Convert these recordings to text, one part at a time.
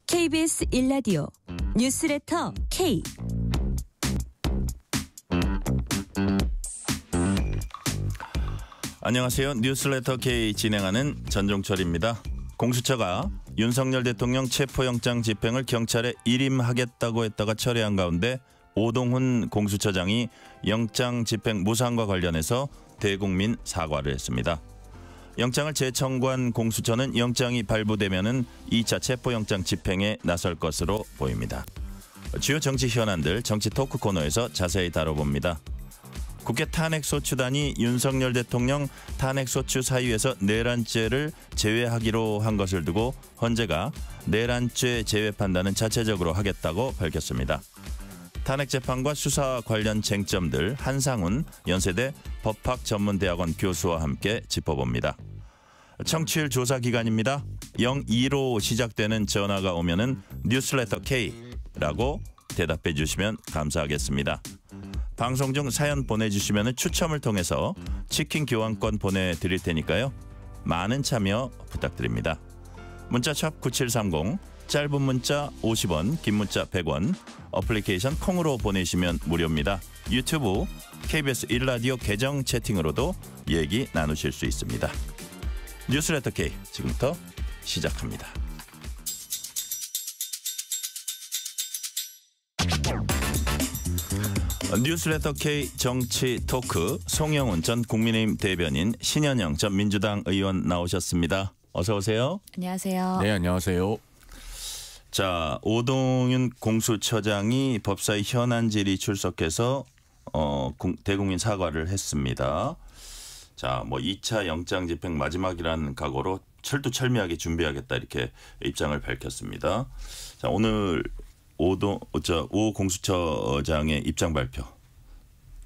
KBS 1라디오 뉴스레터 K. 안녕하세요. 뉴스레터 K 진행하는 전종철입니다. 공수처가 윤석열 대통령 체포영장 집행을 경찰에 일임하겠다고 했다가 철회한 가운데 오동훈 공수처장이 영장 집행 무산과 관련해서 대국민 사과를 했습니다. 영장을 재청구한 공수처는 영장이 발부되면은 2차 체포영장 집행에 나설 것으로 보입니다. 주요 정치 현안들 정치 토크 코너에서 자세히 다뤄봅니다. 국회 탄핵소추단이 윤석열 대통령 탄핵소추 사유에서 내란죄를 제외하기로 한 것을 두고 헌재가 내란죄 제외 판단은 자체적으로 하겠다고 밝혔습니다. 탄핵재판과 수사 관련 쟁점들 한상훈 연세대 법학전문대학원 교수와 함께 짚어봅니다. 청취율 조사 기간입니다. 02로 시작되는 전화가 오면은 뉴스레터 K라고 대답해 주시면 감사하겠습니다. 방송 중 사연 보내주시면 추첨을 통해서 치킨 교환권 보내드릴 테니까요. 많은 참여 부탁드립니다. 문자샵 9730 짧은 문자 50원 긴 문자 100원 어플리케이션 콩으로 보내시면 무료입니다. 유튜브 KBS 1라디오 계정 채팅으로도 얘기 나누실 수 있습니다. 뉴스레터 K 지금부터 시작합니다. 뉴스레터 K 정치 토크 송영훈 전 국민의힘 대변인 신현영 전 민주당 의원 나오셨습니다. 어서 오세요. 안녕하세요. 네, 안녕하세요. 자, 오동훈 공수처장이 법사위 현안 질의 출석해서 대국민 사과를 했습니다. 자, 뭐 2차 영장 집행 마지막이라는 각오로 철두철미하게 준비하겠다 이렇게 입장을 밝혔습니다. 자, 오늘 오 공수처장의 입장 발표.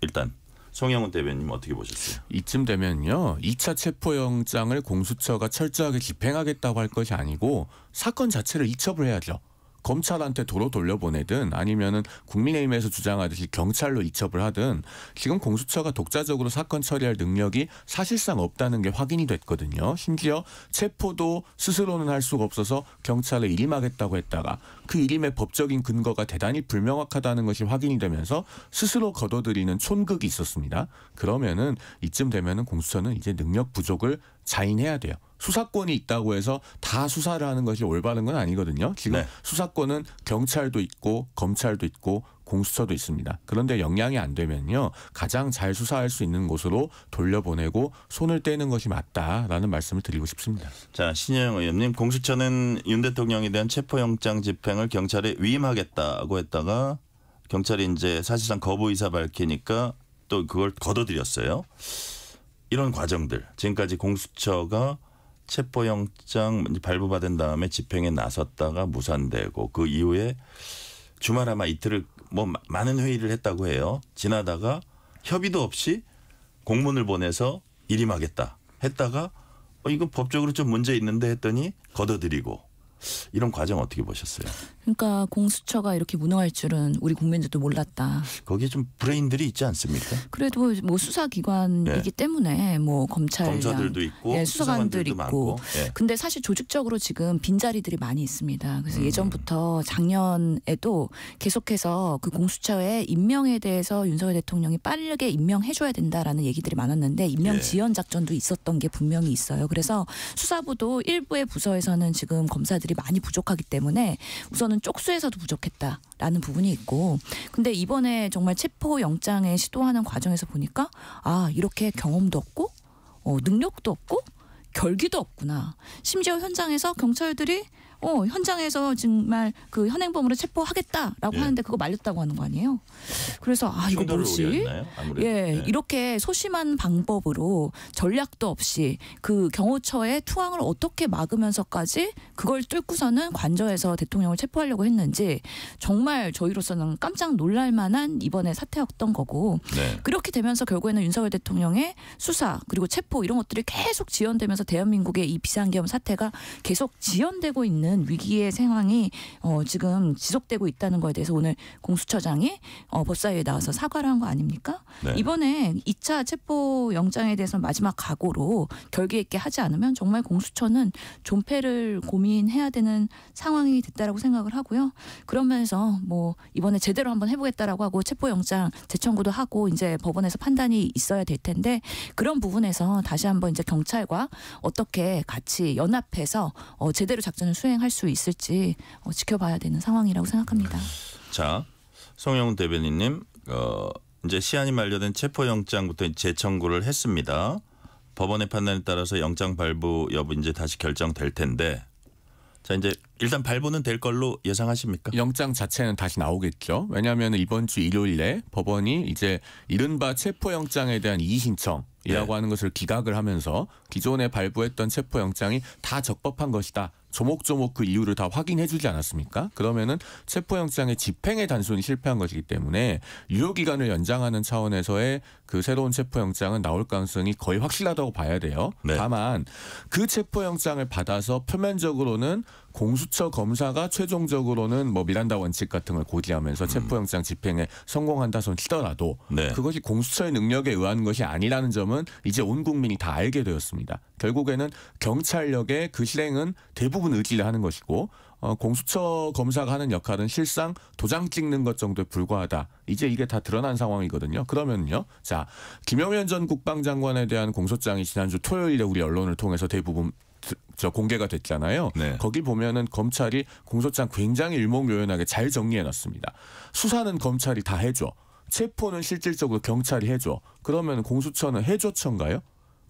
일단 송영훈 대변인 어떻게 보셨어요? 이쯤 되면요. 2차 체포영장을 공수처가 철저하게 집행하겠다고 할 것이 아니고 사건 자체를 이첩을 해야죠. 검찰한테 도로 돌려보내든 아니면은 국민의힘에서 주장하듯이 경찰로 이첩을 하든 지금 공수처가 독자적으로 사건 처리할 능력이 사실상 없다는 게 확인이 됐거든요. 심지어 체포도 스스로는 할 수가 없어서 경찰에 일임하겠다고 했다가 그 일임의 법적인 근거가 대단히 불명확하다는 것이 확인이 되면서 스스로 거둬들이는 촌극이 있었습니다. 그러면은 이쯤 되면은 공수처는 이제 능력 부족을 자인해야 돼요. 수사권이 있다고 해서 다 수사를 하는 것이 올바른 건 아니거든요. 지금 수사권은 경찰도 있고 검찰도 있고 공수처도 있습니다. 그런데 역량이 안 되면요. 가장 잘 수사할 수 있는 곳으로 돌려보내고 손을 떼는 것이 맞다라는 말씀을 드리고 싶습니다. 자, 신현영 의원님, 공수처는 윤 대통령에 대한 체포영장 집행을 경찰에 위임하겠다고 했다가 경찰이 이제 사실상 거부 의사 밝히니까 또 그걸 거둬들였어요. 이런 과정들 지금까지 공수처가 체포영장 발부받은 다음에 집행에 나섰다가 무산되고 그 이후에 주말 아마 이틀을 뭐 많은 회의를 했다고 해요. 지나다가 협의도 없이 공문을 보내서 일임하겠다 했다가 이거 법적으로 좀 문제 있는데 했더니 걷어들이고 이런 과정 어떻게 보셨어요? 그러니까 공수처가 이렇게 무능할 줄은 우리 국민들도 몰랐다. 거기에 좀 브레인들이 있지 않습니까? 그래도 뭐 수사기관이기 때문에 뭐 검사들도 있고 수사관들 있고. 많고. 근데 사실 조직적으로 지금 빈자리들이 많이 있습니다. 그래서 예전부터 작년에도 계속해서 그 공수처의 임명에 대해서 윤석열 대통령이 빠르게 임명해줘야 된다라는 얘기들이 많았는데 임명 지연 작전도 있었던 게 분명히 있어요. 그래서 수사부도 일부의 부서에서는 지금 검사들이 많이 부족하기 때문에 우선은 쪽수에서도 부족했다라는 부분이 있고, 근데 이번에 정말 체포영장에 시도하는 과정에서 보니까 아, 이렇게 경험도 없고 능력도 없고 결기도 없구나. 심지어 현장에서 경찰들이 현장에서 정말 그 현행범으로 체포하겠다라고 하는데 그거 말렸다고 하는 거 아니에요? 그래서 이거 뭐지? 이렇게 소심한 방법으로 전략도 없이 그 경호처의 투항을 어떻게 막으면서까지 그걸 뚫고서는 관저에서 대통령을 체포하려고 했는지 정말 저희로서는 깜짝 놀랄 만한 이번에 사태였던 거고, 그렇게 되면서 결국에는 윤석열 대통령의 수사 그리고 체포 이런 것들이 계속 지연되면서 대한민국의 이 비상계엄 사태가 계속 지연되고 있는 있는 위기의 상황이 지금 지속되고 있다는 거에 대해서 오늘 공수처장이 법사위에 나와서 사과를 한 거 아닙니까? 네. 이번에 2차 체포영장에 대해서 마지막 각오로 결기 있게 하지 않으면 정말 공수처는 존폐를 고민해야 되는 상황이 됐다라고 생각을 하고요. 그런 면에서 뭐 이번에 제대로 한번 해보겠다라고 하고 체포영장 재청구도 하고 이제 법원에서 판단이 있어야 될 텐데 그런 부분에서 다시 한번 이제 경찰과 어떻게 같이 연합해서 제대로 작전을 수행할 수 있을지 지켜봐야 되는 상황이라고 생각합니다. 자, 송영훈 대변인님, 이제 시한이 만료된 체포영장부터 재청구를 했습니다. 법원의 판단에 따라서 영장 발부 여부 이제 다시 결정될 텐데, 자 이제 일단 발부는 될 걸로 예상하십니까? 영장 자체는 다시 나오겠죠. 왜냐하면 이번 주 일요일에 법원이 이제 이른바 체포영장에 대한 이의신청이라고 하는 것을 기각을 하면서 기존에 발부했던 체포영장이 다 적법한 것이다. 조목조목 그 이유를 다 확인해 주지 않았습니까? 그러면은 체포영장의 집행에 단순히 실패한 것이기 때문에 유효기간을 연장하는 차원에서의 그 새로운 체포영장은 나올 가능성이 거의 확실하다고 봐야 돼요. 네. 다만 그 체포영장을 받아서 표면적으로는 공수처 검사가 최종적으로는 뭐 미란다 원칙 같은 걸 고지하면서 체포영장 집행에 성공한다 손 치더라도 네. 그것이 공수처의 능력에 의한 것이 아니라는 점은 이제 온 국민이 다 알게 되었습니다. 결국에는 경찰력의 그 실행은 대부분 의지를 하는 것이고 공수처 검사가 하는 역할은 실상 도장 찍는 것 정도에 불과하다. 이제 이게 다 드러난 상황이거든요. 그러면요. 자, 김영현 전 국방장관에 대한 공소장이 지난주 토요일에 우리 언론을 통해서 대부분 공개가 됐잖아요. 네. 거기 보면은 검찰이 공소장 굉장히 일목요연하게 잘 정리해놨습니다. 수사는 검찰이 다 해줘. 체포는 실질적으로 경찰이 해줘. 그러면 공수처는 해줘처인가요?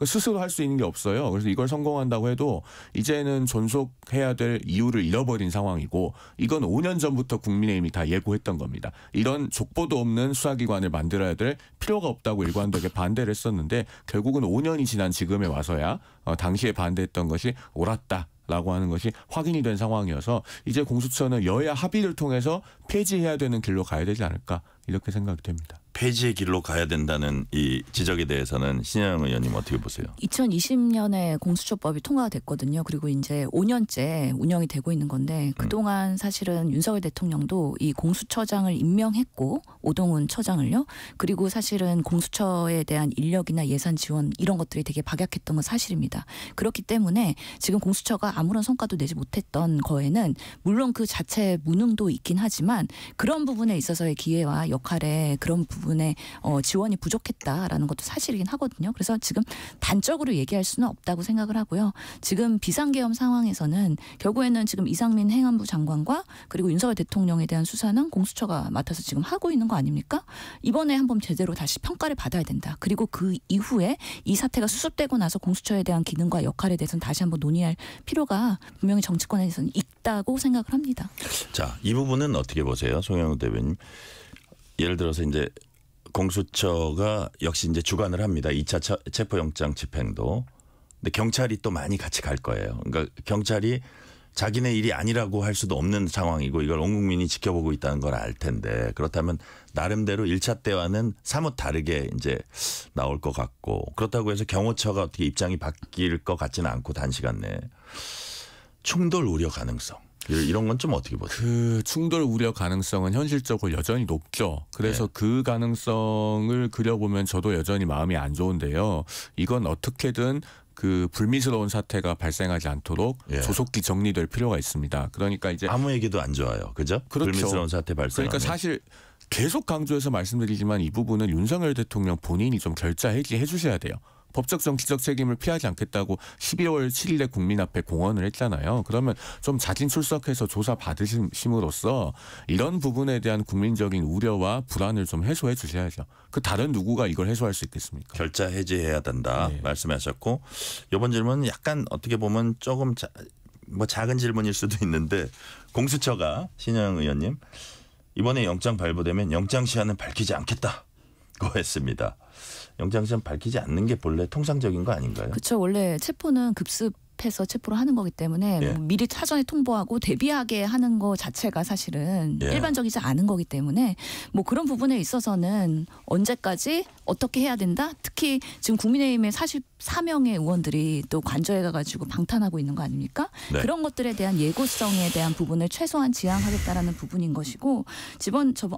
스스로 할 수 있는 게 없어요. 그래서 이걸 성공한다고 해도 이제는 존속해야 될 이유를 잃어버린 상황이고 이건 5년 전부터 국민의힘이 다 예고했던 겁니다. 이런 족보도 없는 수사기관을 만들어야 될 필요가 없다고 일관되게 반대를 했었는데 결국은 5년이 지난 지금에 와서야 당시에 반대했던 것이 옳았다라고 하는 것이 확인이 된 상황이어서 이제 공수처는 여야 합의를 통해서 폐지해야 되는 길로 가야 되지 않을까 이렇게 생각이 됩니다. 폐지의 길로 가야 된다는 이 지적에 대해서는 신혜영 의원님 어떻게 보세요? 2020년에 공수처법이 통과가 됐거든요. 그리고 이제 5년째 운영이 되고 있는 건데 그동안 사실은 윤석열 대통령도 이 공수처장을 임명했고 오동훈 처장을요. 그리고 사실은 공수처에 대한 인력이나 예산 지원 이런 것들이 되게 박약했던 건 사실입니다. 그렇기 때문에 지금 공수처가 아무런 성과도 내지 못했던 거에는 물론 그 자체의 무능도 있긴 하지만 그런 부분에 있어서의 기회와 역할에 그런 부분에 지원이 부족했다라는 것도 사실이긴 하거든요. 그래서 지금 단적으로 얘기할 수는 없다고 생각을 하고요. 지금 비상계엄 상황에서는 결국에는 지금 이상민 행안부 장관과 그리고 윤석열 대통령에 대한 수사는 공수처가 맡아서 지금 하고 있는 거 아닙니까? 이번에 한번 제대로 다시 평가를 받아야 된다. 그리고 그 이후에 이 사태가 수습되고 나서 공수처에 대한 기능과 역할에 대해서는 다시 한번 논의할 필요가 분명히 정치권에서는 있다고 생각을 합니다. 자, 이 부분은 어떻게 보세요, 송영훈 대변인? 예를 들어서 이제 공수처가 역시 이제 주관을 합니다. 2차 체포영장 집행도. 근데 경찰이 또 많이 같이 갈 거예요. 그러니까 경찰이 자기네 일이 아니라고 할 수도 없는 상황이고 이걸 온 국민이 지켜보고 있다는 걸 알 텐데 그렇다면 나름대로 1차 때와는 사뭇 다르게 이제 나올 것 같고 그렇다고 해서 경호처가 어떻게 입장이 바뀔 것 같지는 않고 단시간 내에 충돌 우려 가능성. 이런 건 좀 어떻게 보세요? 그 충돌 우려 가능성은 현실적으로 여전히 높죠. 그래서 네. 그 가능성을 그려보면 저도 여전히 마음이 안 좋은데요. 이건 어떻게든 그 불미스러운 사태가 발생하지 않도록 예. 조속히 정리될 필요가 있습니다. 그러니까 이제 아무에게도 안 좋아요. 그죠? 그렇죠. 불미스러운 사태 발생. 그러니까 사실 계속 강조해서 말씀드리지만 이 부분은 윤석열 대통령 본인이 좀 결자 해지해 주셔야 돼요. 법적 정치적 책임을 피하지 않겠다고 12월 7일에 국민 앞에 공언을 했잖아요. 그러면 좀 자진 출석해서 조사 받으심으로써 이런 부분에 대한 국민적인 우려와 불안을 좀 해소해 주셔야죠. 그 다른 누구가 이걸 해소할 수 있겠습니까? 결자 해지해야 된다 네. 말씀하셨고 이번 질문은 약간 어떻게 보면 조금 뭐 작은 질문일 수도 있는데 공수처가 신영 의원님 이번에 영장 발부되면 영장 시한은 밝히지 않겠다고 했습니다. 영장 시한 밝히지 않는 게 본래 통상적인 거 아닌가요? 그렇죠. 원래 체포는 급습해서 체포를 하는 거기 때문에 예. 뭐 미리 사전에 통보하고 대비하게 하는 거 자체가 사실은 예. 일반적이지 않은 거기 때문에 뭐 그런 부분에 있어서는 언제까지 어떻게 해야 된다. 특히 지금 국민의힘의 14명의 의원들이 또 관저에 가가지고 방탄하고 있는 거 아닙니까? 네. 그런 것들에 대한 예고성에 대한 부분을 최소한 지향하겠다라는 부분인 것이고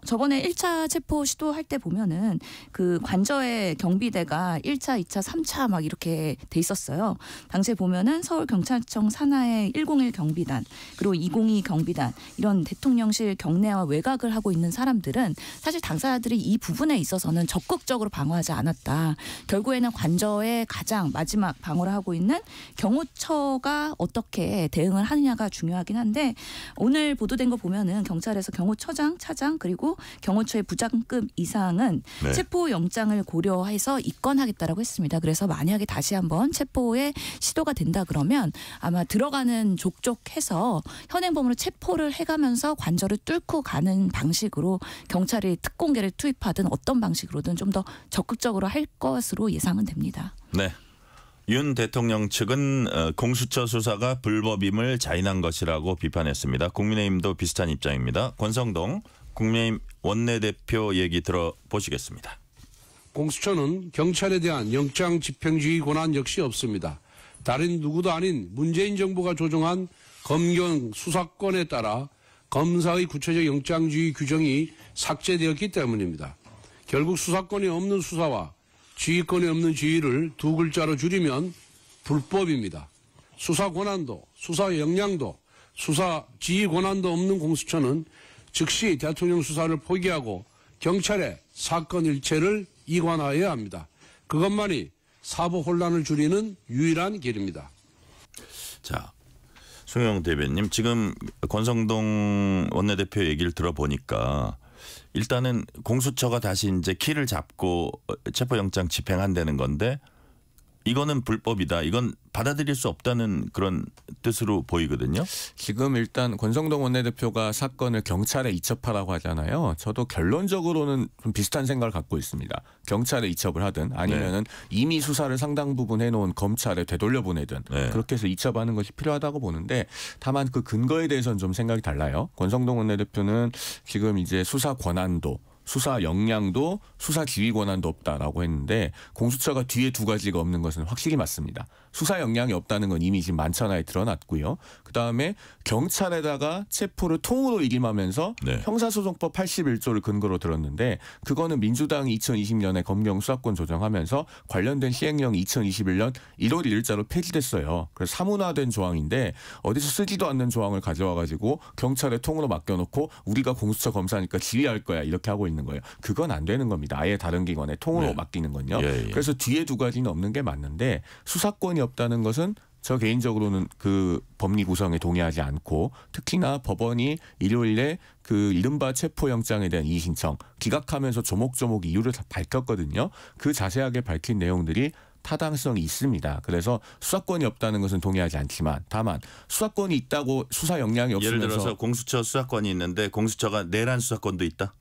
저번에 1차 체포 시도할 때 보면은 그 관저의 경비대가 1차, 2차, 3차 막 이렇게 돼 있었어요. 당시에 보면은 서울경찰청 산하의 101 경비단 그리고 202 경비단 이런 대통령실 경내와 외곽을 하고 있는 사람들은 사실 당사자들이 이 부분에 있어서는 적극적으로 방어하지 않았다. 결국에는 관저의 가장 마지막 방어를 하고 있는 경호처가 어떻게 대응을 하느냐가 중요하긴 한데 오늘 보도된 거 보면은 경찰에서 경호처장, 차장 그리고 경호처의 부장급 이상은 네. 체포영장을 고려해서 입건하겠다라고 했습니다. 그래서 만약에 다시 한번 체포에 시도가 된다 그러면 아마 들어가는 족족해서 현행범으로 체포를 해가면서 관저를 뚫고 가는 방식으로 경찰이 특공대를 투입하든 어떤 방식으로든 좀 더 적극적으로 할 것으로 예상은 됩니다. 네. 윤 대통령 측은 공수처 수사가 불법임을 자인한 것이라고 비판했습니다. 국민의힘도 비슷한 입장입니다. 권성동 국민의힘 원내대표 얘기 들어보시겠습니다. 공수처는 경찰에 대한 영장 집행주의 권한 역시 없습니다. 다른 누구도 아닌 문재인 정부가 조정한 검경 수사권에 따라 검사의 구체적 영장주의 규정이 삭제되었기 때문입니다. 결국 수사권이 없는 수사와 지휘권이 없는 지휘를 두 글자로 줄이면 불법입니다. 수사 권한도, 수사 역량도, 수사 지휘 권한도 없는 공수처는 즉시 대통령 수사를 포기하고 경찰에 사건 일체를 이관하여야 합니다. 그것만이 사법 혼란을 줄이는 유일한 길입니다. 자, 송영 대변님 지금 권성동 원내대표 얘기를 들어보니까 일단은 공수처가 다시 이제 키를 잡고 체포영장 집행한다는 건데 이거는 불법이다. 이건 받아들일 수 없다는 그런 뜻으로 보이거든요. 지금 일단 권성동 원내대표가 사건을 경찰에 이첩하라고 하잖아요. 저도 결론적으로는 좀 비슷한 생각을 갖고 있습니다. 경찰에 이첩을 하든 아니면은 이미 수사를 상당 부분 해놓은 검찰에 되돌려보내든 그렇게 해서 이첩하는 것이 필요하다고 보는데 다만 그 근거에 대해서는 좀 생각이 달라요. 권성동 원내대표는 지금 이제 수사 권한도 수사 역량도 수사 지휘 권한도 없다라고 했는데 공수처가 뒤에 두 가지가 없는 것은 확실히 맞습니다. 수사 역량이 없다는 건 이미 지금 만천하에 드러났고요. 그다음에 경찰에다가 체포를 통으로 일임하면서 형사소송법 81조를 근거로 들었는데 그거는 민주당이 2020년에 검경 수사권 조정하면서 관련된 시행령이 2021년 1월 1일자로 폐지됐어요. 그래서 사문화된 조항인데 어디서 쓰지도 않는 조항을 가져와 가지고 경찰에 통으로 맡겨놓고 우리가 공수처 검사니까 지휘할 거야 이렇게 하고 있는 거예요. 그건 안 되는 겁니다. 아예 다른 기관에 통으로 맡기는 건요. 그래서 뒤에 두 가지는 없는 게 맞는데 수사권이 없다는 것은 저 개인적으로는 그 법리 구성에 동의하지 않고 특히나 법원이 일요일에 그 이른바 체포영장에 대한 이의신청 기각하면서 조목조목 이유를 다 밝혔거든요. 그 자세하게 밝힌 내용들이 타당성이 있습니다. 그래서 수사권이 없다는 것은 동의하지 않지만 다만 수사권이 있다고 수사 역량이 없으면서 예를 들어서 공수처 수사권이 있는데 공수처가 내란 수사권도 있다?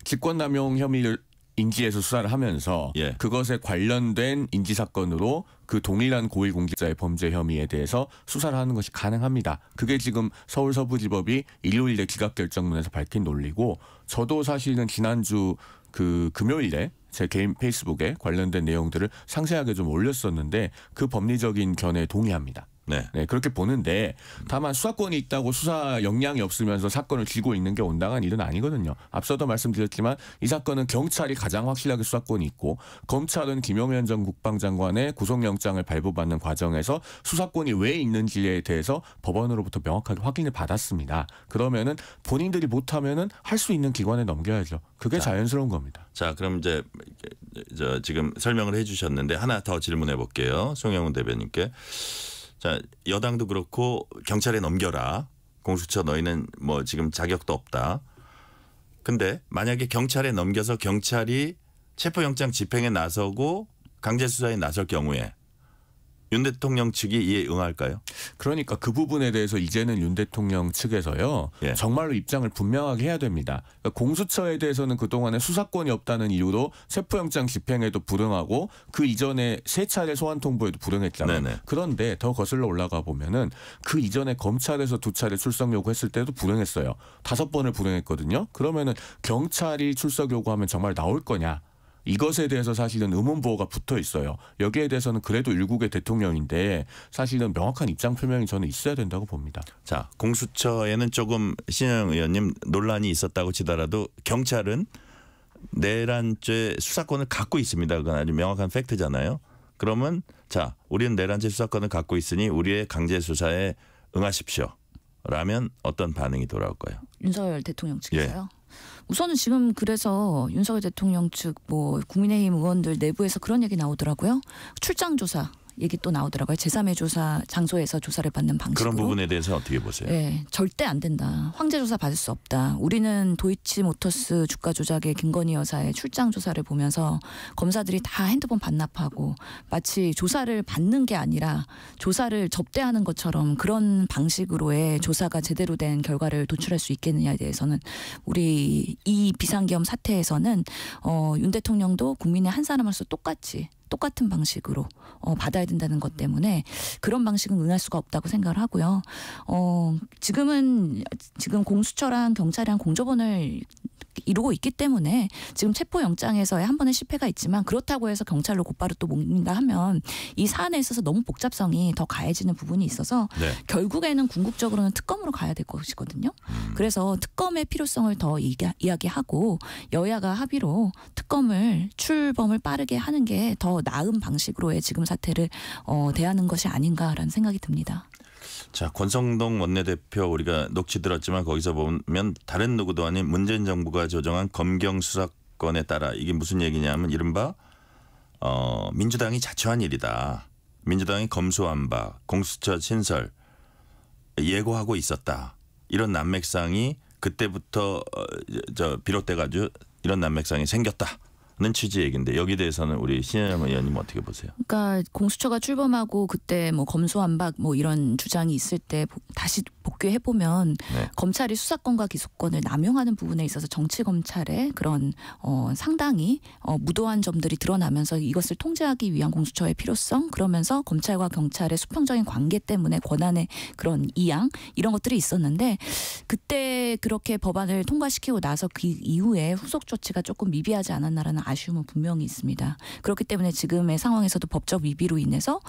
직권남용 혐의를 인지해서 수사를 하면서 그것에 관련된 인지사건으로 그 동일한 고위공직자의 범죄 혐의에 대해서 수사를 하는 것이 가능합니다. 그게 지금 서울서부지법이 일요일에 기각결정문에서 밝힌 논리고 저도 사실은 지난주 그 금요일에 제 개인 페이스북에 관련된 내용들을 상세하게 좀 올렸었는데 그 법리적인 견해에 동의합니다. 네, 그렇게 보는데 다만 수사권이 있다고 수사 역량이 없으면서 사건을 쥐고 있는 게 온당한 일은 아니거든요. 앞서도 말씀드렸지만 이 사건은 경찰이 가장 확실하게 수사권이 있고 검찰은 김용현 전 국방장관의 구속영장을 발부받는 과정에서 수사권이 왜 있는지에 대해서 법원으로부터 명확하게 확인을 받았습니다. 그러면은 본인들이 못하면은 할 수 있는 기관에 넘겨야죠. 그게 자연스러운 겁니다. 자, 그럼 이제 지금 설명을 해주셨는데 하나 더 질문해 볼게요. 송영훈 대변인께. 자, 여당도 그렇고 경찰에 넘겨라. 공수처 너희는 뭐 지금 자격도 없다. 근데 만약에 경찰에 넘겨서 경찰이 체포영장 집행에 나서고 강제수사에 나설 경우에 윤 대통령 측이 이에 응할까요? 그러니까 그 부분에 대해서 이제는 윤 대통령 측에서요. 정말로 입장을 분명하게 해야 됩니다. 그러니까 공수처에 대해서는 그동안에 수사권이 없다는 이유로 체포영장 집행에도 불응하고 그 이전에 3차례 소환 통보에도 불응했잖아요. 그런데 더 거슬러 올라가 보면은 그 이전에 검찰에서 2차례 출석 요구했을 때도 불응했어요. 5번을 불응했거든요. 그러면은 경찰이 출석 요구하면 정말 나올 거냐? 이것에 대해서 사실은 의문부호가 붙어 있어요. 여기에 대해서는 그래도 일국의 대통령인데 사실은 명확한 입장 표명이 저는 있어야 된다고 봅니다. 자, 공수처에는 조금 신영 의원님 논란이 있었다고 치더라도 경찰은 내란죄 수사권을 갖고 있습니다. 그건 아주 명확한 팩트잖아요. 그러면 자, 우리는 내란죄 수사권을 갖고 있으니 우리의 강제 수사에 응하십시오. 라면 어떤 반응이 돌아올까요? 윤석열 대통령 측에서요. 우선은 지금 그래서 윤석열 대통령 측 뭐 국민의힘 의원들 내부에서 그런 얘기 나오더라고요. 출장 조사 얘기 또 나오더라고요. 제3의 조사 장소에서 조사를 받는 방식으로. 그런 부분에 대해서 어떻게 보세요? 네, 절대 안 된다. 황제 조사 받을 수 없다. 우리는 도이치모터스 주가 조작의 김건희 여사의 출장 조사를 보면서 검사들이 다 핸드폰 반납하고 마치 조사를 받는 게 아니라 조사를 접대하는 것처럼 그런 방식으로의 조사가 제대로 된 결과를 도출할 수 있겠느냐에 대해서는 우리 이 비상계엄 사태에서는 윤 대통령도 국민의 한 사람으로서 똑같은 방식으로 받아야 된다는 것 때문에 그런 방식은 응할 수가 없다고 생각을 하고요. 지금 공수처랑 경찰이랑 공조본을 이루고 있기 때문에 지금 체포영장에서의 한 번의 실패가 있지만 그렇다고 해서 경찰로 곧바로 또 옮긴다 하면 이 사안에 있어서 너무 복잡성이 더 가해지는 부분이 있어서 네. 결국에는 궁극적으로는 특검으로 가야 될 것이거든요. 그래서 특검의 필요성을 더 이야기하고 여야가 합의로 특검을 출범을 빠르게 하는 게 더 나은 방식으로의 지금 사태를 대하는 것이 아닌가라는 생각이 듭니다. 자, 권성동 원내대표 우리가 녹취 들었지만 거기서 보면 다른 누구도 아닌 문재인 정부가 조정한 검경 수사권에 따라 이게 무슨 얘기냐면 이른바 민주당이 자초한 일이다. 민주당이 검수한 바 공수처 신설 예고하고 있었다. 이런 난맥상이 그때부터 비롯돼 가지고 이런 난맥상이 생겼다. 는 취지 얘기인데 여기에 대해서는 우리 신혜람 의원님 어떻게 보세요? 그러니까 공수처가 출범하고 그때 뭐 검수완박 뭐 이런 주장이 있을 때 다시 복귀해 보면 네. 검찰이 수사권과 기소권을 남용하는 부분에 있어서 정치 검찰의 그런 상당히 무도한 점들이 드러나면서 이것을 통제하기 위한 공수처의 필요성 그러면서 검찰과 경찰의 수평적인 관계 때문에 권한의 그런 이양 이런 것들이 있었는데 그때 그렇게 법안을 통과시키고 나서 그 이후에 후속 조치가 조금 미비하지 않았나라는 아쉬움은 분명히 있습니다. 그렇기 때문에 지금의 상황에서도 법적 위비로 인해서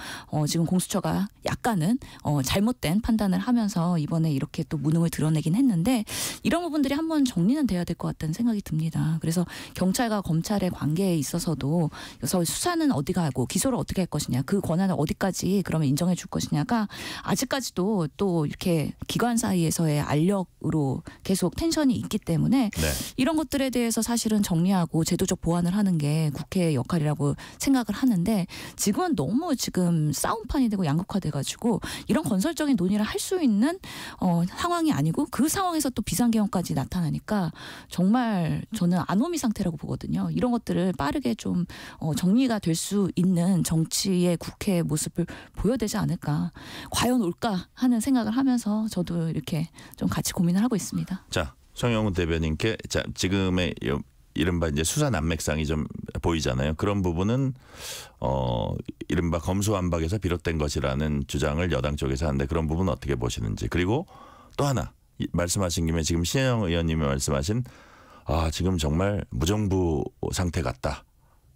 지금 공수처가 약간은 잘못된 판단을 하면서 이번에 이렇게 또 무능을 드러내긴 했는데 이런 부분들이 한번 정리는 돼야 될 것 같다는 생각이 듭니다. 그래서 경찰과 검찰의 관계에 있어서도 그래서 수사는 어디가 하고 기소를 어떻게 할 것이냐 그 권한을 어디까지 그러면 인정해 줄 것이냐가 아직까지도 또 이렇게 기관 사이에서의 알력으로 계속 텐션이 있기 때문에 네. 이런 것들에 대해서 사실은 정리하고 제도적 보완을 하는 게 국회의 역할이라고 생각을 하는데 지금은 너무 지금 싸움판이 되고 양극화돼가지고 이런 건설적인 논의를 할 수 있는 상황이 아니고 그 상황에서 또 비상계엄까지 나타나니까 정말 저는 아노미 상태라고 보거든요. 이런 것들을 빠르게 좀 정리가 될 수 있는 정치의 국회의 모습을 보여야 되지 않을까. 과연 올까 하는 생각을 하면서 저도 이렇게 좀 같이 고민을 하고 있습니다. 자, 송영훈 대변인께 자, 지금의 이른바 이제 수사 난맥상이 좀 보이잖아요. 그런 부분은 이른바 검수완박에서 비롯된 것이라는 주장을 여당 쪽에서 하는데 그런 부분은 어떻게 보시는지. 그리고 또 하나 말씀하신 김에 지금 신혜영 의원님이 말씀하신 지금 정말 무정부 상태 같다.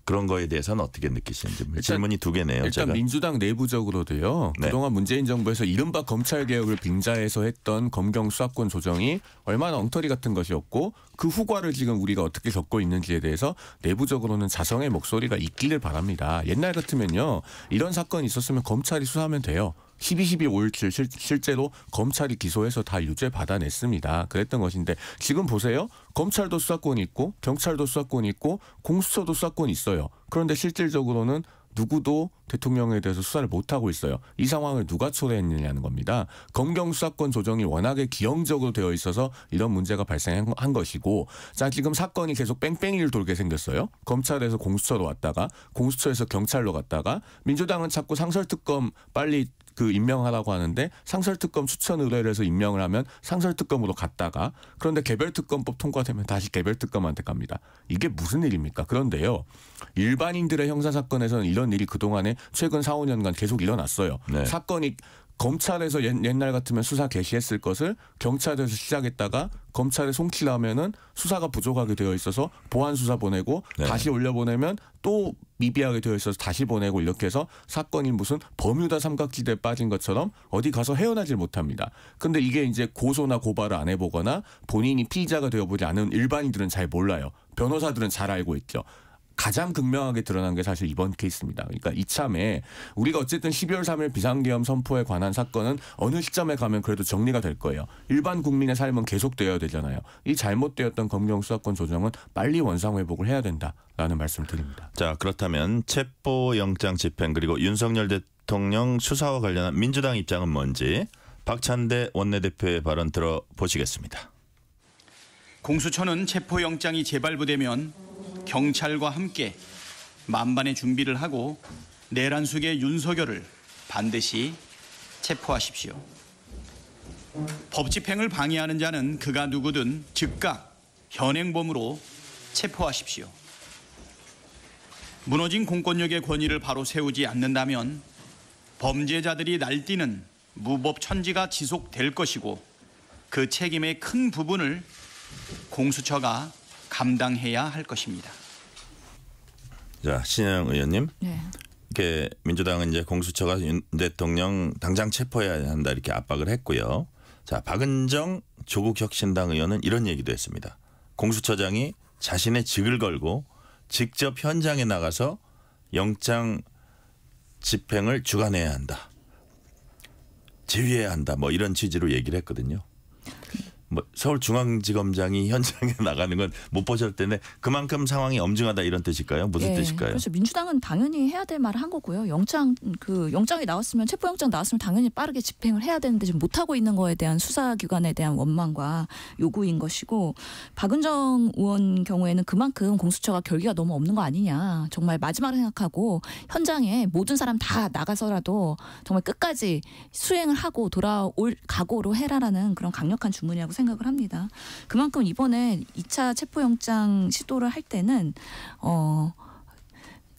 그런 거에 대해서는 어떻게 느끼시는지 질문이 두 개네요. 일단 제가. 민주당 내부적으로도요. 네. 그동안 문재인 정부에서 이른바 검찰개혁을 빙자해서 했던 검경 수사권 조정이 얼마나 엉터리 같은 것이었고 그 후과를 지금 우리가 어떻게 겪고 있는지에 대해서 내부적으로는 자성의 목소리가 있기를 바랍니다. 옛날 같으면요. 이런 사건이 있었으면 검찰이 수사하면 돼요. 12.12.5.17 실제로 검찰이 기소해서 다 유죄 받아냈습니다. 그랬던 것인데 지금 보세요. 검찰도 수사권이 있고 경찰도 수사권이 있고 공수처도 수사권이 있어요. 그런데 실질적으로는 누구도 대통령에 대해서 수사를 못하고 있어요. 이 상황을 누가 초래했느냐는 겁니다. 검경 수사권 조정이 워낙에 기형적으로 되어 있어서 이런 문제가 발생한 것이고 자 지금 사건이 계속 뺑뺑이를 돌게 생겼어요. 검찰에서 공수처로 왔다가 공수처에서 경찰로 갔다가 민주당은 자꾸 상설특검 빨리 임명하라고 하는데 상설특검 추천 의뢰를 해서 임명을 하면 상설특검으로 갔다가 그런데 개별특검법 통과되면 다시 개별특검한테 갑니다. 이게 무슨 일입니까? 그런데요. 일반인들의 형사사건에서는 이런 일이 그동안에 최근 4, 5년간 계속 일어났어요. 네. 사건이 검찰에서 옛날 같으면 수사 개시했을 것을 경찰에서 시작했다가 검찰에 송치하면은 수사가 부족하게 되어 있어서 보안 수사 보내고 네. 다시 올려보내면 또 미비하게 되어 있어서 다시 보내고 이렇게 해서 사건이 무슨 버뮤다 삼각지대에 빠진 것처럼 어디 가서 헤어나질 못합니다. 근데 이게 이제 고소나 고발을 안 해보거나 본인이 피의자가 되어보지 않은 일반인들은 잘 몰라요. 변호사들은 잘 알고 있죠. 가장 극명하게 드러난 게 사실 이번 케이스입니다. 그러니까 이참에 우리가 어쨌든 12월 3일 비상계엄 선포에 관한 사건은 어느 시점에 가면 그래도 정리가 될 거예요. 일반 국민의 삶은 계속되어야 되잖아요. 이 잘못되었던 검경 수사권 조정은 빨리 원상회복을 해야 된다라는 말씀을 드립니다. 자, 그렇다면 체포영장 집행 그리고 윤석열 대통령 수사와 관련한 민주당 입장은 뭔지 박찬대 원내대표의 발언 들어보시겠습니다. 공수처는 체포영장이 재발부되면 경찰과 함께 만반의 준비를 하고 내란 속의 윤석열을 반드시 체포하십시오. 법 집행을 방해하는 자는 그가 누구든 즉각 현행범으로 체포하십시오. 무너진 공권력의 권위를 바로 세우지 않는다면 범죄자들이 날뛰는 무법천지가 지속될 것이고 그 책임의 큰 부분을 공수처가 감당해야 할 것입니다. 자, 신영 의원님. 네. 이렇게 민주당은 이제 공수처가 윤 대통령 당장 체포해야 한다 이렇게 압박을 했고요. 자, 박은정 조국혁신당 의원은 이런 얘기도 했습니다. 공수처장이 자신의 직을 걸고 직접 현장에 나가서 영장 집행을 주관해야 한다. 지휘해야 한다. 뭐 이런 취지로 얘기를 했거든요. 뭐 서울중앙지검장이 현장에 나가는 건 못 보셨을 텐데 그만큼 상황이 엄중하다 이런 뜻일까요? 무슨 뜻일까요? 그렇죠. 민주당은 당연히 해야 될 말을 한 거고요. 영장이 나왔으면 체포영장 나왔으면 당연히 빠르게 집행을 해야 되는데 지금 못 하고 있는 거에 대한 수사기관에 대한 원망과 요구인 것이고 박은정 의원 경우에는 그만큼 공수처가 결기가 너무 없는 거 아니냐. 정말 마지막을 생각하고 현장에 모든 사람 다 나가서라도 정말 끝까지 수행을 하고 돌아올 각오로 해라라는 그런 강력한 주문이라고 생각을 합니다. 그만큼 이번에 2차 체포영장 시도를 할 때는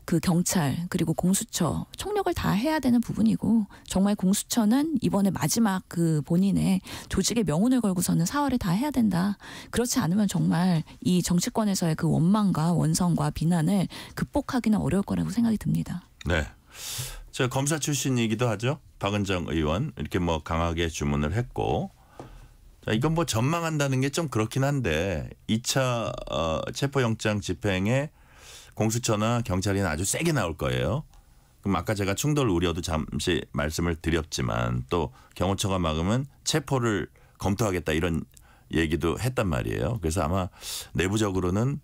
그 경찰 그리고 공수처 총력을 다 해야 되는 부분이고 정말 공수처는 이번에 마지막 그 본인의 조직의 명운을 걸고서는 사활을 다 해야 된다. 그렇지 않으면 정말 이 정치권에서의 그 원망과 원성과 비난을 극복하기는 어려울 거라고 생각이 듭니다. 네. 저 검사 출신이기도 하죠. 박은정 의원 이렇게 뭐 강하게 주문을 했고 자, 이건 뭐 전망한다는 게 좀 그렇긴 한데 2차 체포영장 집행에 공수처나 경찰이나 아주 세게 나올 거예요. 그럼 아까 제가 충돌 우려도 잠시 말씀을 드렸지만 또 경호처가 막으면 체포를 검토하겠다 이런 얘기도 했단 말이에요. 그래서 아마 내부적으로는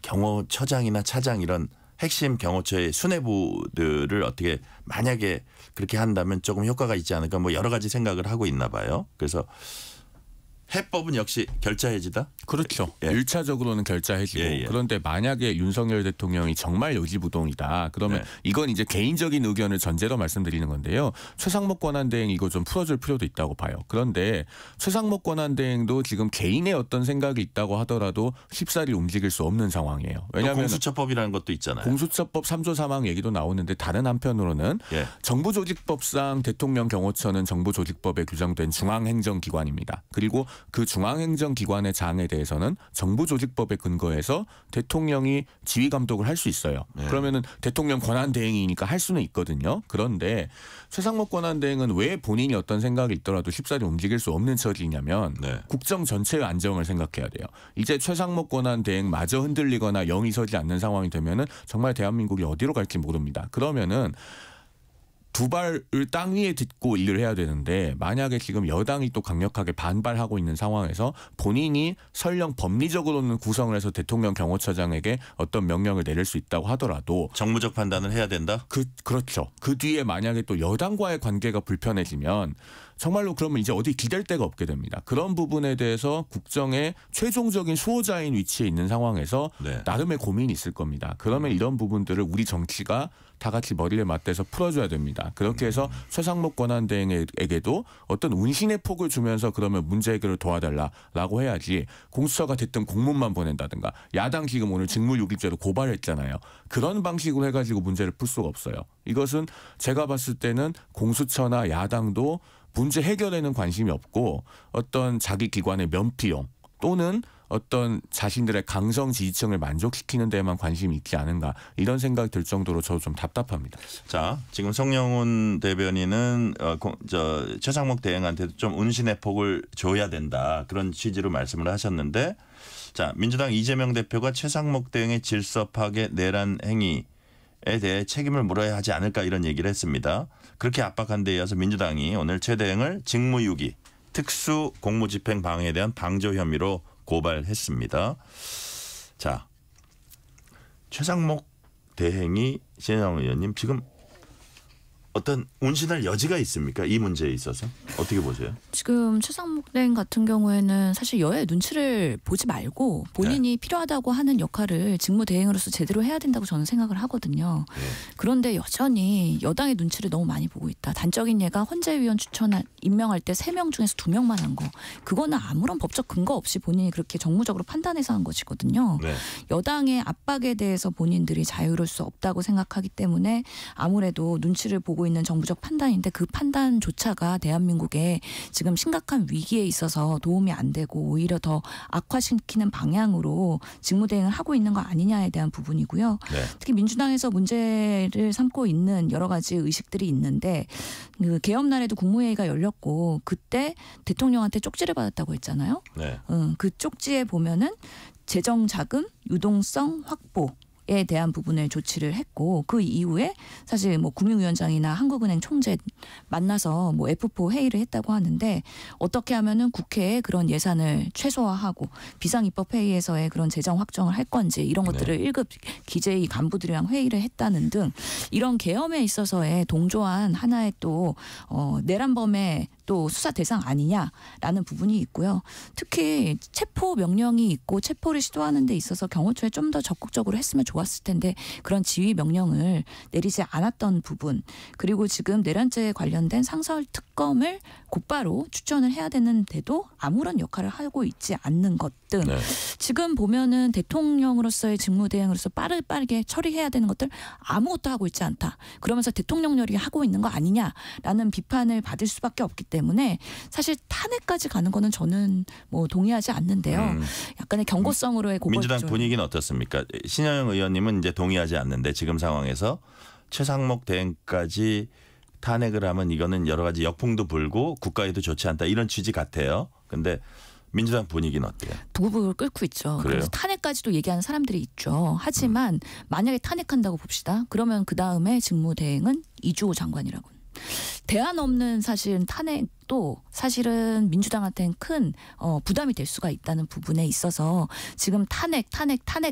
경호처장이나 차장 이런 핵심 경호처의 수뇌부들을 어떻게 만약에 그렇게 한다면 조금 효과가 있지 않을까 뭐 여러 가지 생각을 하고 있나 봐요. 그래서 해법은 역시 결자해지다? 그렇죠. 예. 1차적으로는 결자해지고 예. 그런데 만약에 윤석열 대통령이 정말 요지부동이다. 그러면 네. 이건 이제 개인적인 의견을 전제로 말씀드리는 건데요. 최상목 권한대행 이거 좀 풀어줄 필요도 있다고 봐요. 그런데 최상목 권한대행도 지금 개인의 어떤 생각이 있다고 하더라도 쉽사리 움직일 수 없는 상황이에요. 왜냐하면 공수처법이라는 것도 있잖아요. 공수처법 3조 3항 얘기도 나오는데 다른 한편으로는 예. 정부조직법상 대통령 경호처는 정부조직법에 규정된 중앙행정기관입니다. 그리고 그 중앙행정기관의 장에 대해서는 정부조직법에 근거해서 대통령이 지휘감독을 할 수 있어요. 네. 그러면은 대통령 권한대행이니까 할 수는 있거든요. 그런데 최상목 권한대행은 왜 본인이 어떤 생각이 있더라도 쉽사리 움직일 수 없는 처지냐면 네. 국정 전체의 안정을 생각해야 돼요. 이제 최상목 권한대행마저 흔들리거나 영이 서지 않는 상황이 되면은 정말 대한민국이 어디로 갈지 모릅니다. 그러면은 두 발을 땅 위에 딛고 일을 해야 되는데 만약에 지금 여당이 또 강력하게 반발하고 있는 상황에서 본인이 설령 법리적으로는 구성을 해서 대통령 경호처장에게 어떤 명령을 내릴 수 있다고 하더라도 정무적 판단을 해야 된다? 그렇죠. 그 뒤에 만약에 또 여당과의 관계가 불편해지면 정말로 그러면 이제 어디 기댈 데가 없게 됩니다. 그런 부분에 대해서 국정의 최종적인 수호자인 위치에 있는 상황에서 네. 나름의 고민이 있을 겁니다. 그러면 이런 부분들을 우리 정치가 다 같이 머리를 맞대서 풀어줘야 됩니다. 겁니다. 그렇게 해서 최상목 권한대행에게도 어떤 운신의 폭을 주면서 그러면 문제 해결을 도와달라라고 해야지 공수처가 됐든 공문만 보낸다든가 야당 지금 오늘 직무유기죄로 고발했잖아요. 그런 방식으로 해가지고 문제를 풀 수가 없어요. 이것은 제가 봤을 때는 공수처나 야당도 문제 해결에는 관심이 없고 어떤 자기 기관의 면피용 또는 어떤 자신들의 강성 지지층을 만족시키는 데에만 관심이 있지 않은가 이런 생각이 들 정도로 저도 좀 답답합니다. 자, 지금 성영훈 대변인은 최상목 대행한테도 좀 운신의 폭을 줘야 된다 그런 취지로 말씀을 하셨는데, 자, 민주당 이재명 대표가 최상목 대행의 질서 파괴 내란 행위에 대해 책임을 물어야 하지 않을까 이런 얘기를 했습니다. 그렇게 압박한 데 이어서 민주당이 오늘 최 대행을 직무유기, 특수 공무집행 방해에 대한 방조 혐의로 고발했습니다. 자, 최상목 대행이 신혜영 의원님 지금 어떤 운신할 여지가 있습니까? 이 문제에 있어서 어떻게 보세요? 지금 최상목 대행 같은 경우에는 사실 여야의 눈치를 보지 말고 본인이 필요하다고 하는 역할을 직무대행으로서 제대로 해야 된다고 저는 생각을 하거든요. 그런데 여전히 여당의 눈치를 너무 많이 보고 있다. 단적인 예가 헌재위원 임명할 때 3명 중에서 2명만 한 거. 그거는 아무런 법적 근거 없이 본인이 그렇게 정무적으로 판단해서 한 것이거든요. 네. 여당의 압박에 대해서 본인들이 자유로울 수 없다고 생각하기 때문에 아무래도 눈치를 보고 있는 정부적 판단인데 그 판단조차가 대한민국에 지금 심각한 위기에 있어서 도움이 안 되고 오히려 더 악화시키는 방향으로 직무대행을 하고 있는 거 아니냐에 대한 부분이고요. 네. 특히 민주당에서 문제를 삼고 있는 여러 가지 의식들이 있는데 그 개업날에도 국무회의가 열렸고 그때 대통령한테 쪽지를 받았다고 했잖아요. 네. 그 쪽지에 보면은 재정자금 유동성 확보에 대한 부분을 조치를 했고 그 이후에 사실 뭐 금융위원장이나 한국은행 총재 만나서 뭐 F4 회의를 했다고 하는데 어떻게 하면은 국회에 그런 예산을 최소화하고 비상입법회의에서의 그런 재정 확정을 할 건지 이런 것들을 1급 기재위 간부들이랑 회의를 했다는 등 이런 계엄에 있어서의 동조한 하나의 또 내란범의 또 수사 대상 아니냐라는 부분이 있고요. 특히 체포 명령이 있고 체포를 시도하는 데 있어서 경호처에 좀 더 적극적으로 했으면 좋았을 텐데 그런 지휘 명령을 내리지 않았던 부분 그리고 지금 내란죄에 관련된 상설 특검을 곧바로 추천을 해야 되는데도 아무런 역할을 하고 있지 않는 것 등 네. 지금 보면은 대통령으로서의 직무대행으로서 빠르게 처리해야 되는 것들 아무것도 하고 있지 않다. 그러면서 대통령열이 하고 있는 거 아니냐라는 비판을 받을 수밖에 없기 때문에 사실 탄핵까지 가는 거는 저는 뭐 동의하지 않는데요. 약간의 경고성으로의 고발 민주당 분위기는 어떻습니까? 신혜영 의원님은 이제 동의하지 않는데 지금 상황에서 최상목 대행까지 탄핵을 하면 이거는 여러 가지 역풍도 불고 국가에도 좋지 않다 이런 취지 같아요. 근데 민주당 분위기는 어때요? 부부를 끓고 있죠. 그래요? 그래서 탄핵까지도 얘기하는 사람들이 있죠. 하지만 만약에 탄핵한다고 봅시다. 그러면 그다음에 직무대행은 이주호 장관이라고. 대안 없는 사실은 탄핵도 사실은 민주당한테는 큰 부담이 될 수가 있다는 부분에 있어서 지금 탄핵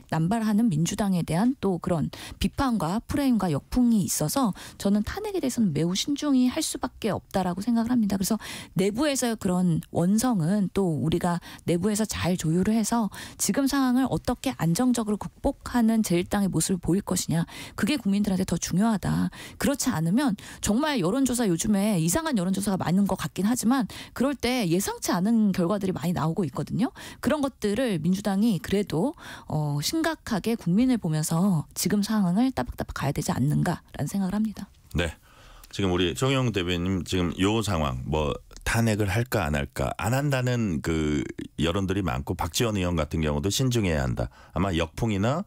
남발하는 민주당에 대한 또 그런 비판과 프레임과 역풍이 있어서 저는 탄핵에 대해서는 매우 신중히 할 수밖에 없다라고 생각을 합니다. 그래서 내부에서의 그런 원성은 또 우리가 내부에서 잘 조율을 해서 지금 상황을 어떻게 안정적으로 극복하는 제1당의 모습을 보일 것이냐. 그게 국민들한테 더 중요하다. 그렇지 않으면 정말 여론조사 요즘에 이상한 여론조사가 많은 것 같긴 하지만 그럴 때 예상치 않은 결과들이 많이 나오고 있거든요. 그런 것들을 민주당이 그래도 심각하게 국민을 보면서 지금 상황을 따박따박 가야 되지 않는가라는 생각을 합니다. 네. 지금 우리 송영 대변인 지금 요 상황 뭐 탄핵을 할까 안 할까 안 한다는 그 여론들이 많고 박지원 의원 같은 경우도 신중해야 한다. 아마 역풍이나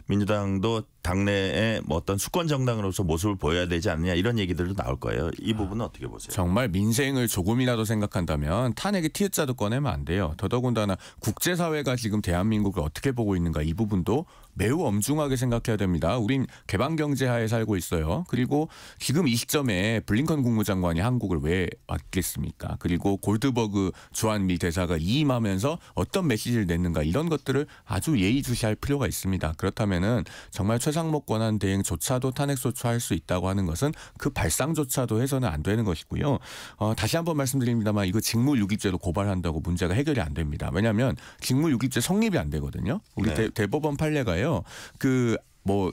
민주당도 당내에 뭐 어떤 수권 정당으로서 모습을 보여야 되지 않느냐 이런 얘기들도 나올 거예요. 이 부분은 어떻게 보세요? 정말 민생을 조금이라도 생각한다면 탄핵의 티읕자도 꺼내면 안 돼요. 더더군다나 국제사회가 지금 대한민국을 어떻게 보고 있는가 이 부분도 매우 엄중하게 생각해야 됩니다. 우린 개방경제하에 살고 있어요. 그리고 지금 이 시점에 블링컨 국무장관이 한국을 왜 왔겠습니까? 그리고 골드버그 주한미 대사가 이임하면서 어떤 메시지를 냈는가 이런 것들을 아주 예의주시할 필요가 있습니다. 그렇다면은 정말 최상목 권한 대행조차도 탄핵 소추할 수 있다고 하는 것은 그 발상조차도 해서는 안 되는 것이고요. 다시 한번 말씀드립니다만 이거 직무유기죄로 고발한다고 문제가 해결이 안 됩니다. 왜냐하면 직무유기죄 성립이 안 되거든요. 우리 네. 대법원 판례가요. 그 뭐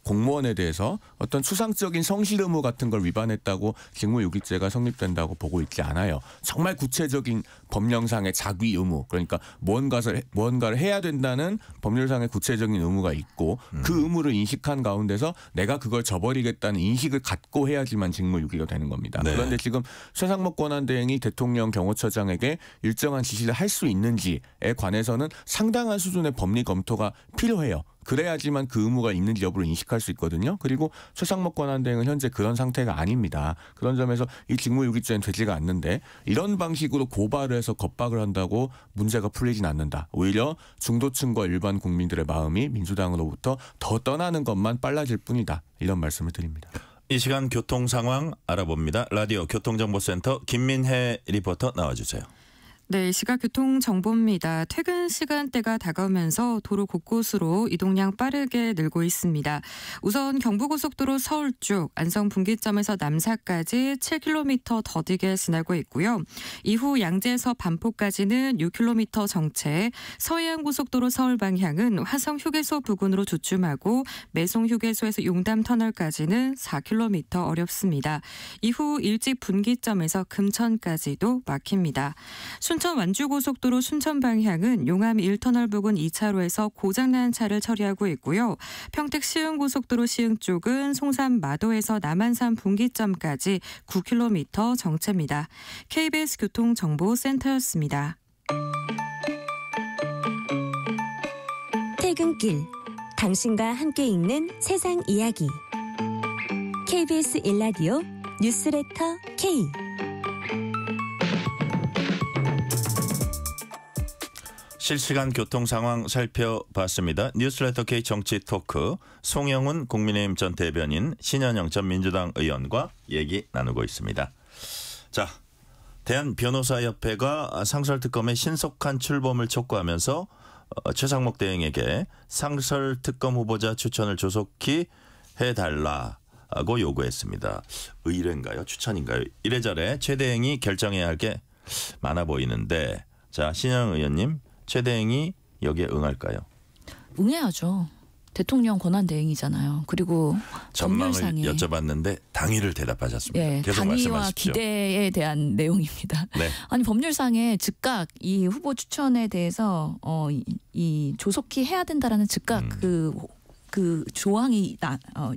공무원에 대해서 어떤 추상적인 성실 의무 같은 걸 위반했다고 직무유기죄가 성립된다고 보고 있지 않아요. 정말 구체적인 법령상의 자기 의무, 그러니까 무언가를 해야 된다는 법률상의 구체적인 의무가 있고 그 의무를 인식한 가운데서 내가 그걸 저버리겠다는 인식을 갖고 해야지만 직무유기가 되는 겁니다. 네. 그런데 지금 최상목 권한대행이 대통령 경호처장에게 일정한 지시를 할 수 있는지에 관해서는 상당한 수준의 법리 검토가 필요해요. 그래야지만 그 의무가 있는지 여부를 인식할 수 있거든요. 그리고 최상목 권한대행은 현재 그런 상태가 아닙니다. 그런 점에서 이 직무유기죄는 되지가 않는데 이런 방식으로 고발을 해서 겁박을 한다고 문제가 풀리진 않는다. 오히려 중도층과 일반 국민들의 마음이 민주당으로부터 더 떠나는 것만 빨라질 뿐이다. 이런 말씀을 드립니다. 이 시간 교통 상황 알아봅니다. 라디오 교통정보센터 김민혜 리포터 나와주세요. 네, 시각 교통정보입니다. 퇴근 시간대가 다가오면서 도로 곳곳으로 이동량 빠르게 늘고 있습니다. 우선 경부고속도로 서울 쪽 안성 분기점에서 남사까지 7km 더디게 지나고 있고요. 이후 양재에서 반포까지는 6km 정체, 서해안고속도로 서울 방향은 화성 휴게소 부근으로 주춤하고 매송 휴게소에서 용담 터널까지는 4km 어렵습니다. 이후 일찍 분기점에서 금천까지도 막힙니다. 순천 완주고속도로 순천 방향은 용암 1터널 부근 2차로에서 고장난 차를 처리하고 있고요. 평택 시흥고속도로 시흥 쪽은 송산 마도에서 남한산 분기점까지 9km 정체입니다. KBS 교통정보센터였습니다. 퇴근길, 당신과 함께 읽는 세상 이야기. KBS 1라디오 뉴스레터 K. 실시간 교통 상황 살펴봤습니다. 뉴스레터 K 정치 토크 송영훈 국민의힘 전 대변인, 신현영 전 민주당 의원과 얘기 나누고 있습니다. 자, 대한변호사협회가 상설특검의 신속한 출범을 촉구하면서 최상목 대행에게 상설특검 후보자 추천을 조속히 해달라고 요구했습니다. 의뢰인가요? 추천인가요? 이래저래 최 대행이 결정해야 할 게 많아 보이는데, 자, 신현영 의원님, 최 대행이 여기에 응할까요? 응해야죠. 대통령 권한대행이잖아요. 그리고 전망을 법률상에 여쭤봤는데 당위를 대답하셨습니다. 예, 계속 당위와 말씀하십시오. 기대에 대한 내용입니다. 네. 아니 법률상에 즉각 이 후보 추천에 대해서 이 조속히 해야 된다라는 즉각 그 조항이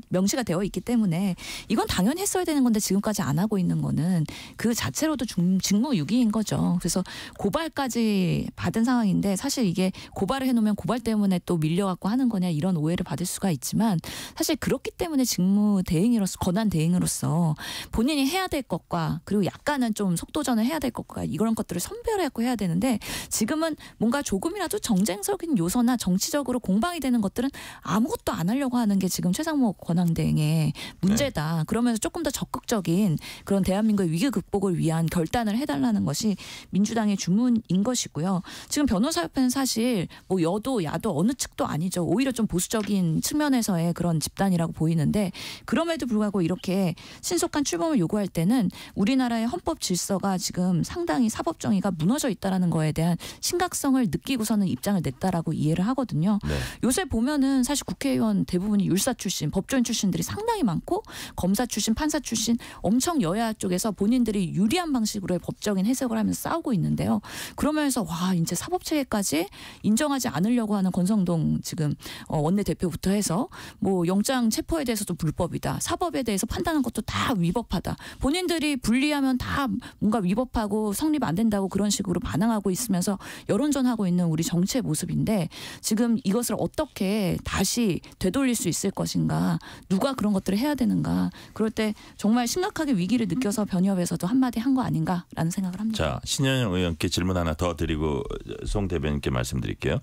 명시가 되어 있기 때문에 이건 당연히 했어야 되는 건데 지금까지 안 하고 있는 거는 그 자체로도 직무유기인 거죠. 그래서 고발까지 받은 상황인데 사실 이게 고발을 해놓으면 고발 때문에 또 밀려갖고 하는 거냐 이런 오해를 받을 수가 있지만 사실 그렇기 때문에 직무대행으로서 권한대행으로서 본인이 해야 될 것과 그리고 약간은 좀 속도전을 해야 될 것과 이런 것들을 선별해갖고 해야 되는데 지금은 뭔가 조금이라도 정쟁적인 요소나 정치적으로 공방이 되는 것들은 아무것도 안 하려고 하는 게 지금 최상목 권한대행의 문제다. 네. 그러면서 조금 더 적극적인 그런 대한민국의 위기 극복을 위한 결단을 해달라는 것이 민주당의 주문인 것이고요. 지금 변호사협회는 사실 뭐 여도 야도 어느 측도 아니죠. 오히려 좀 보수적인 측면에서의 그런 집단이라고 보이는데 그럼에도 불구하고 이렇게 신속한 출범을 요구할 때는 우리나라의 헌법 질서가 지금 상당히 사법정의가 무너져 있다는 거에 대한 심각성을 느끼고서는 입장을 냈다라고 이해를 하거든요. 네. 요새 보면은 사실 국회의원 대부분이 율사 출신, 법조인 출신들이 상당히 많고 검사 출신, 판사 출신 엄청 여야 쪽에서 본인들이 유리한 방식으로의 법적인 해석을 하면서 싸우고 있는데요. 그러면서 와 이제 사법체계까지 인정하지 않으려고 하는 권성동 지금 원내대표부터 해서 뭐 영장 체포에 대해서도 불법이다. 사법에 대해서 판단한 것도 다 위법하다. 본인들이 분리하면 다 뭔가 위법하고 성립 안 된다고 그런 식으로 반항하고 있으면서 여론전하고 있는 우리 정치의 모습인데 지금 이것을 어떻게 다시 되돌릴 수 있을 것인가, 누가 그런 것들을 해야 되는가, 그럴 때 정말 심각하게 위기를 느껴서 변협에서도 한마디 한 거 아닌가라는 생각을 합니다. 자, 신현영 의원께 질문 하나 더 드리고 송 대변인께 말씀드릴게요.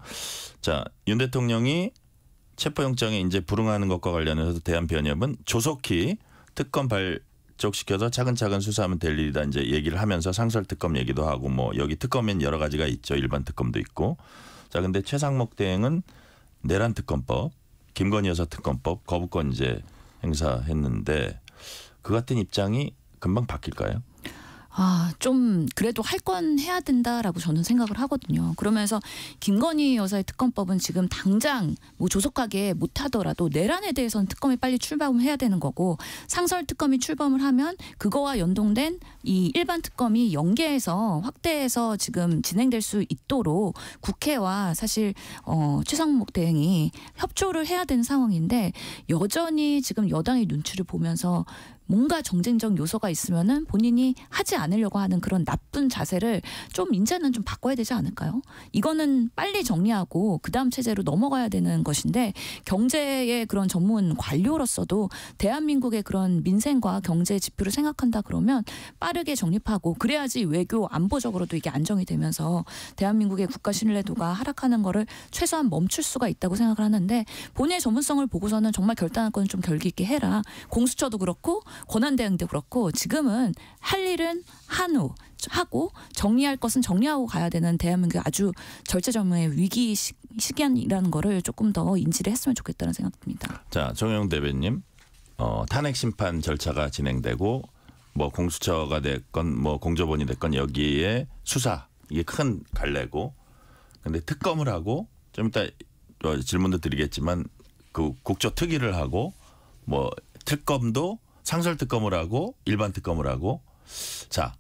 자, 윤 대통령이 체포영장에 이제 불응하는 것과 관련해서 대한변협은 조속히 특검 발족시켜서 차근차근 수사하면 될 일이다 이제 얘기를 하면서 상설특검 얘기도 하고 뭐 여기 특검엔 여러 가지가 있죠. 일반 특검도 있고. 자, 근데 최상목 대행은 내란 특검법, 김건희 여사 특검법 거부권 이제 행사했는데 그 같은 입장이 금방 바뀔까요? 좀 그래도 할 건 해야 된다라고 저는 생각을 하거든요. 그러면서 김건희 여사의 특검법은 지금 당장 뭐 조속하게 못하더라도 내란에 대해서는 특검이 빨리 출범을 해야 되는 거고 상설 특검이 출범을 하면 그거와 연동된 이 일반 특검이 연계해서 확대해서 지금 진행될 수 있도록 국회와 사실 최상목 대행이 협조를 해야 되는 상황인데 여전히 지금 여당의 눈치를 보면서 뭔가 정쟁적 요소가 있으면은 본인이 하지 않으려고 하는 그런 나쁜 자세를 좀 이제는 좀 바꿔야 되지 않을까요? 이거는 빨리 정리하고 그다음 체제로 넘어가야 되는 것인데 경제의 그런 전문 관료로서도 대한민국의 그런 민생과 경제 지표를 생각한다 그러면 빠르게 정립하고 그래야지 외교 안보적으로도 이게 안정이 되면서 대한민국의 국가 신뢰도가 하락하는 거를 최소한 멈출 수가 있다고 생각을 하는데 본인의 전문성을 보고서는 정말 결단할 건 좀 결기 있게 해라. 공수처도 그렇고 권한대행도 그렇고 지금은 할 일은 한우 하고 정리할 것은 정리하고 가야 되는 대한민국의 아주 절체절명의 위기 시기이라는 거를 조금 더 인지를 했으면 좋겠다는 생각입니다. 자, 정영 대변님, 탄핵 심판 절차가 진행되고 뭐 공수처가 됐건 뭐 공조본이 됐건 여기에 수사 이게 큰 갈래고, 근데 특검을 하고 좀 이따 질문도 드리겠지만 그 국조특위를 하고 뭐 특검도 상설 특검을 하고 일반 특검을 하고, 자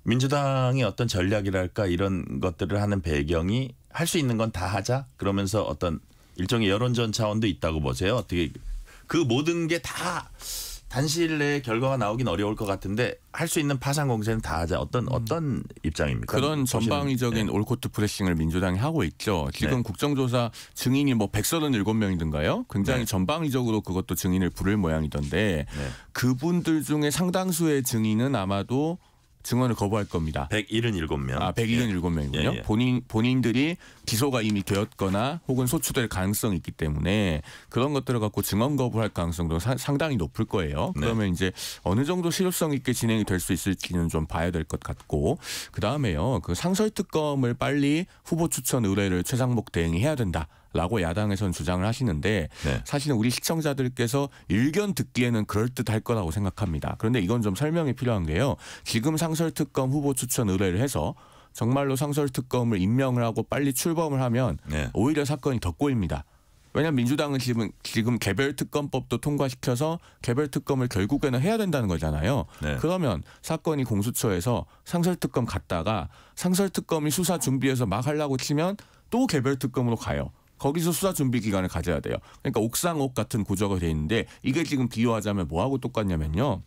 민주당이 어떤 전략이랄까 이런 것들을 하는 배경이 할 수 있는 건 다 하자 그러면서 어떤 일종의 여론전 차원도 있다고 보세요. 어떻게 그 모든 게 다 단시일 내에 결과가 나오긴 어려울 것 같은데 할 수 있는 파상 공세는 다 하자. 어떤 입장입니까? 그런 전방위적인 올코트 프레싱을 민주당이 하고 있죠. 지금 국정조사 증인이 뭐 137명이던가요? 굉장히 전방위적으로 그것도 증인을 부를 모양이던데 그분들 중에 상당수의 증인은 아마도 증언을 거부할 겁니다. 177명. 177명이군요. 예. 본인들이 기소가 이미 되었거나 혹은 소추될 가능성이 있기 때문에 그런 것들을 갖고 증언 거부할 가능성도 상당히 높을 거예요. 그러면 이제 어느 정도 실효성 있게 진행이 될 수 있을지는 좀 봐야 될 것 같고, 그다음에요. 그 상설 특검을 빨리 후보 추천 의뢰를 최상목 대행이 해야 된다. 라고 야당에서는 주장을 하시는데 사실은 우리 시청자들께서 일견 듣기에는 그럴듯할 거라고 생각합니다. 그런데 이건 좀 설명이 필요한 게요. 지금 상설특검 후보 추천 의뢰를 해서 정말로 상설특검을 임명을 하고 빨리 출범을 하면 오히려 사건이 더 꼬입니다. 왜냐하면 민주당은 지금 개별특검법도 통과시켜서 개별특검을 결국에는 해야 된다는 거잖아요. 그러면 사건이 공수처에서 상설특검 갔다가 상설특검이 수사 준비해서 막 하려고 치면 또 개별특검으로 가요. 거기서 수사 준비 기간을 가져야 돼요. 그러니까 옥상옥 같은 구조가 돼 있는데 이게 지금 비유하자면 뭐하고 똑같냐면요.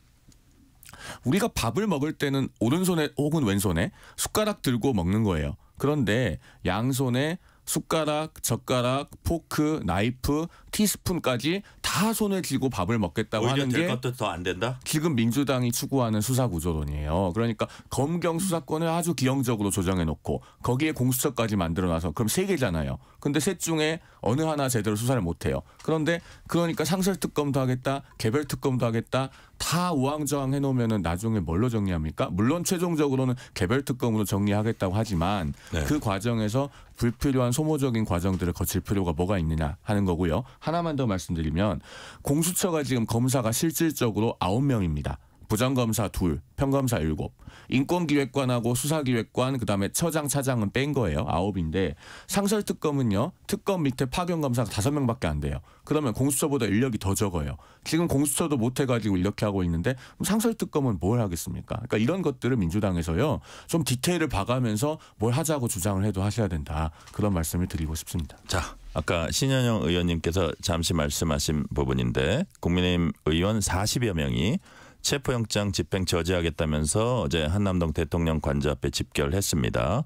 우리가 밥을 먹을 때는 오른손에 혹은 왼손에 숟가락 들고 먹는 거예요. 그런데 양손에 숟가락, 젓가락, 포크, 나이프, 티스푼까지 다 손을 쥐고 밥을 먹겠다고 하는 게 것도 더 안 된다? 지금 민주당이 추구하는 수사구조론이에요. 그러니까 검경 수사권을 아주 기형적으로 조정해놓고 거기에 공수처까지 만들어놔서 그럼 3개잖아요. 근데 셋 중에 어느 하나 제대로 수사를 못해요. 그러니까 상설특검도 하겠다, 개별특검도 하겠다, 다 우왕좌왕 해놓으면 나중에 뭘로 정리합니까? 물론 최종적으로는 개별특검으로 정리하겠다고 하지만 그 과정에서 불필요한 소모적인 과정들을 거칠 필요가 뭐가 있느냐 하는 거고요. 하나만 더 말씀드리면 공수처가 지금 검사가 실질적으로 9명입니다. 부장검사 2, 평검사 7, 인권기획관하고 수사기획관 그다음에 처장, 차장은 뺀 거예요. 9인데 상설특검은요. 특검 밑에 파견검사가 5명밖에 안 돼요. 그러면 공수처보다 인력이 더 적어요. 지금 공수처도 못해가지고 이렇게 하고 있는데 상설특검은 뭘 하겠습니까? 그러니까 이런 것들을 민주당에서요. 좀 디테일을 봐가면서 뭘 하자고 주장을 해도 하셔야 된다. 그런 말씀을 드리고 싶습니다. 자, 아까 신현영 의원님께서 잠시 말씀하신 부분인데 국민의힘 의원 40여 명이 체포영장 집행 저지하겠다면서 어제 한남동 대통령 관저 앞에 집결했습니다.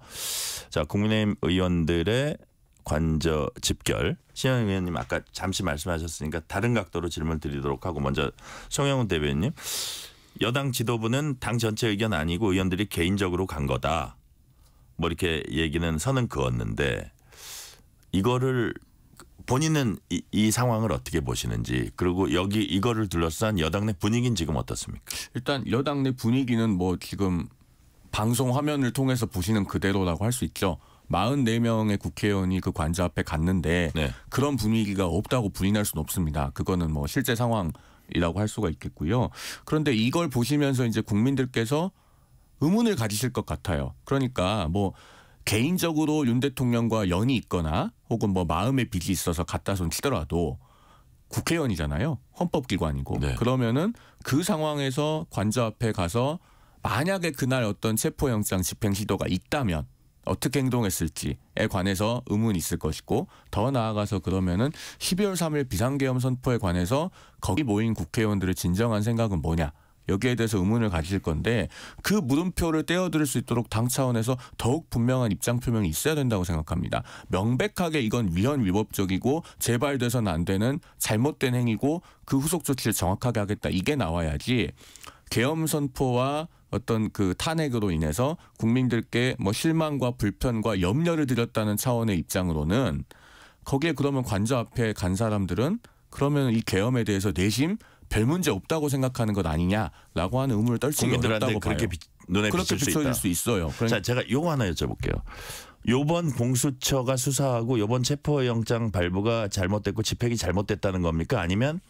자, 국민의힘 의원들의 관저 집결. 신현영 의원님 아까 잠시 말씀하셨으니까 다른 각도로 질문 드리도록 하고 먼저 송영훈 대변인. 여당 지도부는 당 전체 의견 아니고 의원들이 개인적으로 간 거다. 뭐 이렇게 얘기는 선은 그었는데 이거를 본인은 이 상황을 어떻게 보시는지, 그리고 이거를 둘러싼 여당 내 분위기는 지금 어떻습니까? 일단 여당 내 분위기는 뭐 지금 방송 화면을 통해서 보시는 그대로라고 할 수 있죠. 44명의 국회의원이 그 관저 앞에 갔는데 그런 분위기가 없다고 부인할 수는 없습니다. 그거는 뭐 실제 상황이라고 할 수가 있겠고요. 그런데 이걸 보시면서 이제 국민들께서 의문을 가지실 것 같아요. 그러니까 뭐 개인적으로 윤 대통령과 연이 있거나 혹은 뭐 마음의 빚이 있어서 갖다 손 치더라도 국회의원이잖아요. 헌법기관이고. 네. 그러면은 그 상황에서 관저 앞에 가서 만약에 그날 어떤 체포영장 집행 시도가 있다면 어떻게 행동했을지에 관해서 의문이 있을 것이고, 더 나아가서 그러면은 12월 3일 비상계엄 선포에 관해서 거기 모인 국회의원들의 진정한 생각은 뭐냐, 여기에 대해서 의문을 가지실 건데, 그 물음표를 떼어드릴 수 있도록 당 차원에서 더욱 분명한 입장 표명이 있어야 된다고 생각합니다. 명백하게 이건 위헌 위법적이고 재발돼서는 안 되는 잘못된 행위고 그 후속 조치를 정확하게 하겠다, 이게 나와야지 계엄 선포와 어떤 그 탄핵으로 인해서 국민들께 뭐 실망과 불편과 염려를 드렸다는 차원의 입장으로는, 거기에 그러면 관저 앞에 간 사람들은 그러면 이 계엄에 대해서 내심 별 문제 없다고 생각하는 것 아니냐라고 하는 의문을 떨치기 국민들한테 어렵다고 봐요. 그렇게 눈에 그렇게 비춰질 수 있어요. 자, 제가 요거 하나 여쭤볼게요. 요번 공수처가 수사하고 요번 체포영장 발부가 잘못됐고 집행이 잘못됐다는 겁니까? 아니면